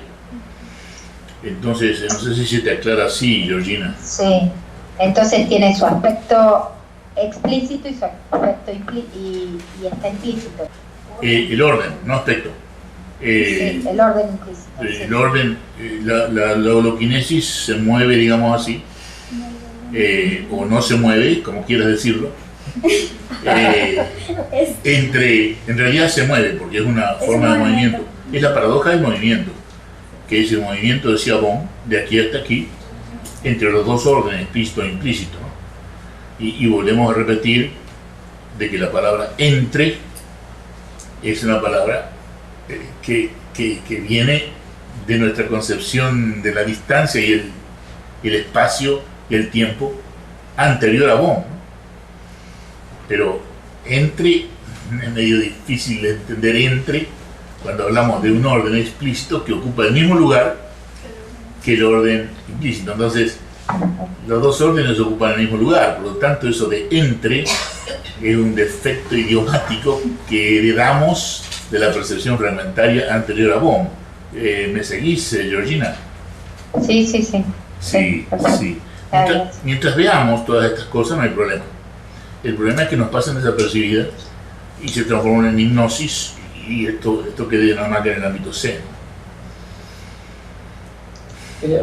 Entonces, no sé si se te aclara así, Georgina. Sí, entonces tiene su aspecto explícito y su aspecto y está implícito. El orden, no aspecto. Sí, el orden implícito. El orden, la holokinesis se mueve, digamos así, o no se mueve, como quieras decirlo, en realidad se mueve, porque es una forma de movimiento. Es la paradoja del movimiento, que es el movimiento, decía Bohm, de aquí hasta aquí, entre los dos órdenes, explícito e implícito, ¿no? Y volvemos a repetir de que la palabra entre es una palabra que viene de nuestra concepción de la distancia y el espacio y el tiempo anterior a Bohm, ¿no? Pero entre, es medio difícil de entender entre, cuando hablamos de un orden explícito que ocupa el mismo lugar que el orden implícito. Entonces, los dos órdenes ocupan el mismo lugar, por lo tanto eso de entre es un defecto idiomático que heredamos de la percepción fragmentaria anterior a Bohm. ¿Me seguís, Georgina? Sí. Sí. Mientras veamos todas estas cosas no hay problema. El problema es que nos pasan desapercibidas y se transforman en hipnosis, y esto queda nada más que en el ámbito C.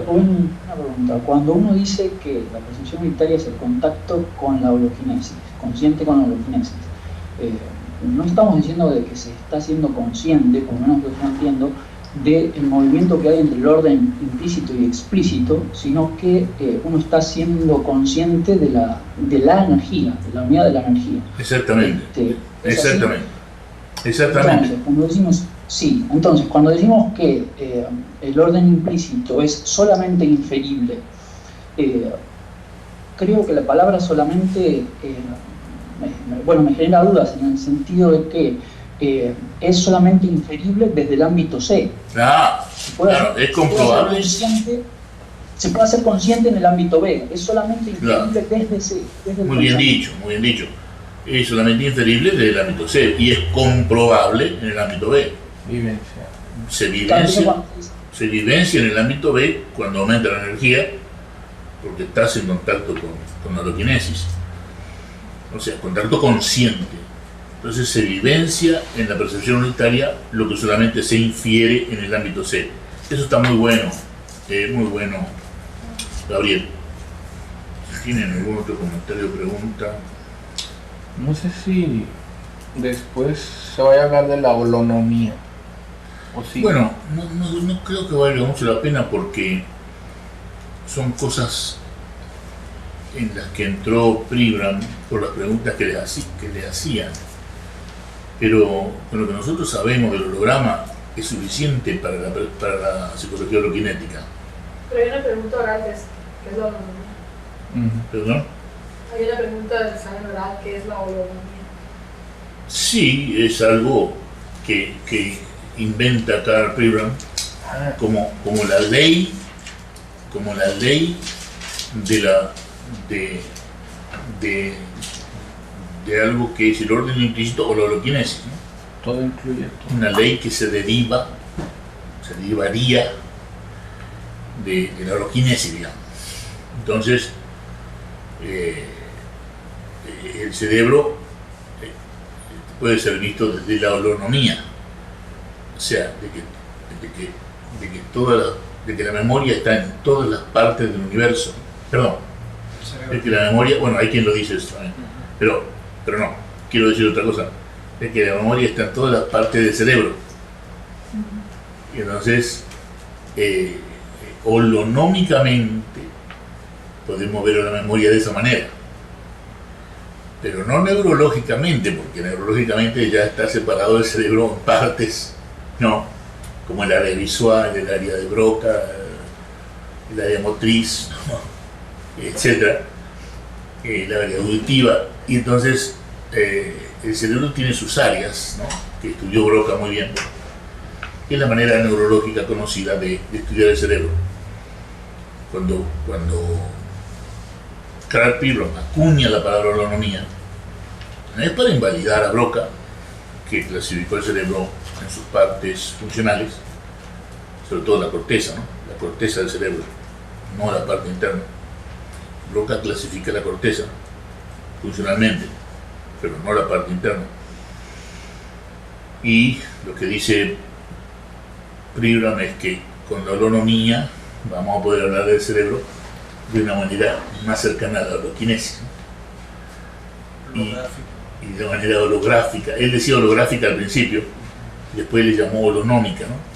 Una pregunta. Cuando uno dice que la percepción unitaria es el contacto con la holoquinesis, consciente con la holoquinesis, no estamos diciendo de que se está haciendo consciente, por lo menos lo que yo entiendo, del movimiento que hay entre el orden implícito y explícito, sino que uno está siendo consciente de la energía, de la unidad de la energía. Exactamente. Exactamente. Entonces, cuando decimos que el orden implícito es solamente inferible, creo que la palabra solamente me genera dudas en el sentido de que es solamente inferible desde el ámbito C. Claro, es comprobable. Se puede hacer consciente en el ámbito B, es solamente inferible desde C. Muy bien dicho. Es solamente inferible desde el ámbito C y es comprobable en el ámbito B. Se vivencia en el ámbito B cuando aumenta la energía, porque estás en contacto con la holoquinesis, o sea, contacto consciente. Entonces se vivencia en la percepción unitaria lo que solamente se infiere en el ámbito C. Eso está muy bueno, Gabriel. ¿Tienen algún otro comentario o pregunta? No sé si después se vaya a hablar de la holonomía. ¿O sí? Bueno, no creo que valga mucho la pena, porque son cosas en las que entró Pribram por las preguntas que le hacían. Pero con lo que nosotros sabemos del holograma es suficiente para la psicología holoquinética. Pero hay una pregunta oral que es la holonomía. ¿Perdón? Hay una pregunta del examen oral que es la holonomía. Sí, es algo que inventa Karl Pribram como la ley de algo que es el orden implícito o la holoquinesis, ¿no? Todo incluye todo. Una ley que se derivaría de la holoquinesis, digamos. Entonces, el cerebro puede ser visto desde la holonomía, o sea, de que la memoria está en todas las partes del universo. Perdón, de que la memoria, bueno, hay quien lo dice eso también, pero no, quiero decir otra cosa, de que la memoria está en todas las partes del cerebro. Y entonces, holonómicamente podemos ver a la memoria de esa manera, pero no neurológicamente, porque neurológicamente ya está separado el cerebro en partes, ¿no? Como el área visual, el área de Broca, el área motriz, ¿no? Etcétera, el área auditiva. Y entonces el cerebro tiene sus áreas, ¿no? Que estudió Broca muy bien, que es la manera neurológica conocida de estudiar el cerebro. Cuando Karl Pribram acuña la palabra holonomía, no es para invalidar a Broca, que clasificó el cerebro en sus partes funcionales, sobre todo la corteza, ¿no? La corteza del cerebro, no la parte interna. Broca clasifica la corteza funcionalmente, pero no la parte interna. Y lo que dice Pribram es que con la holonomía vamos a poder hablar del cerebro de una manera más cercana a la holoquinesis. y de manera holográfica. Él decía holográfica al principio, después le llamó holonómica, ¿no?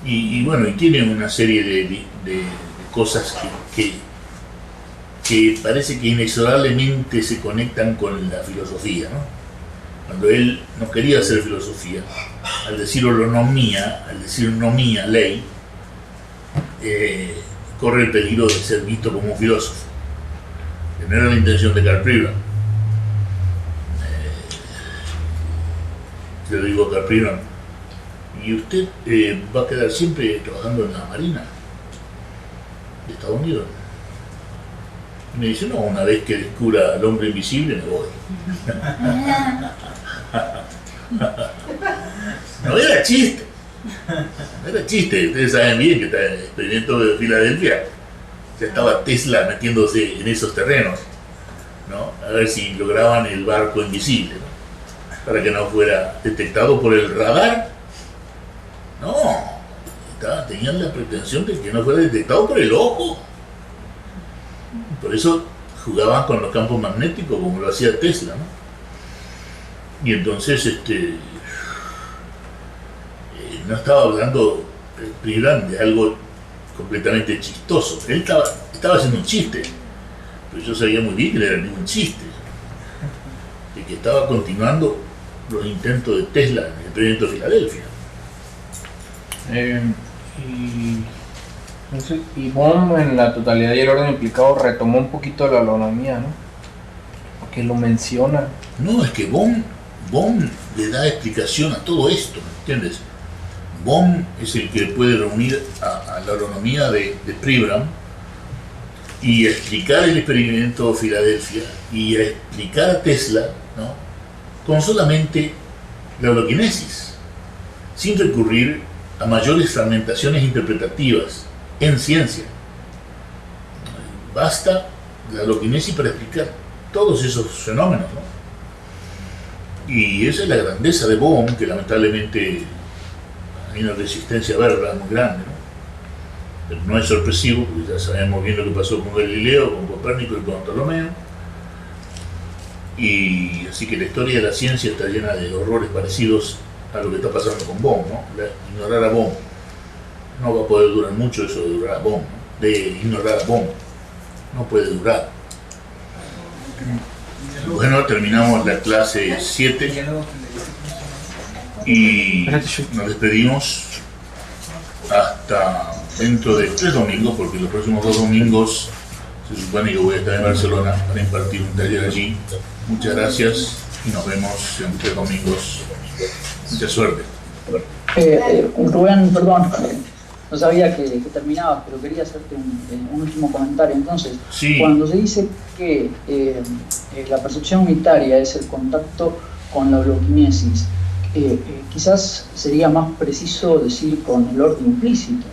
Y bueno, y tiene una serie de cosas que parece que inexorablemente se conectan con la filosofía, ¿no? Cuando él no quería hacer filosofía, al decir holonomía, al decir nomía, ley, corre el peligro de ser visto como un filósofo. Que no era la intención de Karl Pribram. Yo le digo a Karl Pribram, ¿y usted va a quedar siempre trabajando en la Marina de Estados Unidos? Y me dice, no, una vez que descubra al hombre invisible me voy. No era chiste. No era chiste. Ustedes saben bien que el experimento de Filadelfia ya estaba Tesla metiéndose en esos terrenos, ¿no? A ver si lograban el barco invisible, ¿no? Para que no fuera detectado por el radar. No, tenían la pretensión de que no fuera detectado por el ojo. Por eso jugaban con los campos magnéticos como lo hacía Tesla, ¿no? Y entonces no estaba hablando Pribram de algo completamente chistoso. Él estaba haciendo un chiste, pero yo sabía muy bien que no era ningún chiste, de que estaba continuando los intentos de Tesla en el experimento de Filadelfia. Y Bohm en La totalidad y el orden implicado retomó un poquito la holonomía, ¿no? Porque lo menciona. No, es que Bohm le da explicación a todo esto, ¿me entiendes? Bohm es el que puede reunir a la holonomía de Pribram y explicar el experimento de Filadelfia y explicar a Tesla, ¿no? Con solamente la holoquinesis, sin recurrir a mayores fragmentaciones interpretativas en ciencia. Basta la holoquinesis para explicar todos esos fenómenos, ¿no? Y esa es la grandeza de Bohm, que lamentablemente hay una resistencia a verla muy grande, ¿no? Pero no es sorpresivo, porque ya sabemos bien lo que pasó con Galileo, con Copérnico y con Ptolomeo. Y así que la historia de la ciencia está llena de horrores parecidos a lo que está pasando con Bohm, ¿no? Ignorar a Bohm. No va a poder durar mucho eso de ignorar a Bohm. No puede durar. Bueno, terminamos la clase 7 y nos despedimos hasta dentro de 3 domingos, porque los próximos 2 domingos se supone que voy a estar en Barcelona para impartir un taller allí. Muchas gracias y nos vemos en 3 domingos. Mucha suerte. Rubén, perdón, no sabía que terminabas, pero quería hacerte un último comentario. Entonces, sí. Cuando se dice que la percepción unitaria es el contacto con la holoquinesis, quizás sería más preciso decir con el orden implícito,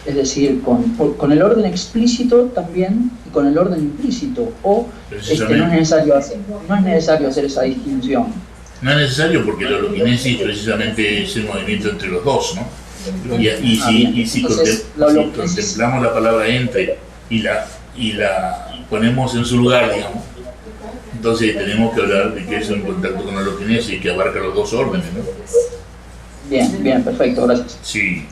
es decir, con el orden explícito también y con el orden implícito, o no es necesario hacer esa distinción. No es necesario, porque la holoquinesis precisamente es el movimiento entre los dos, ¿no? Y si contemplamos la palabra entre y la ponemos en su lugar, digamos, entonces tenemos que hablar de que es un contacto con la holoquinesis que abarca los dos órdenes, ¿no? Bien, perfecto, gracias. Sí.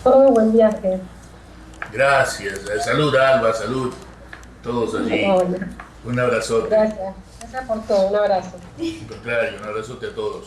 Oh, buen viaje. Gracias. Salud, Alba, salud. Todos allí. Un abrazote. Gracias por todo, un abrazo. Al contrario, un abrazote a todos.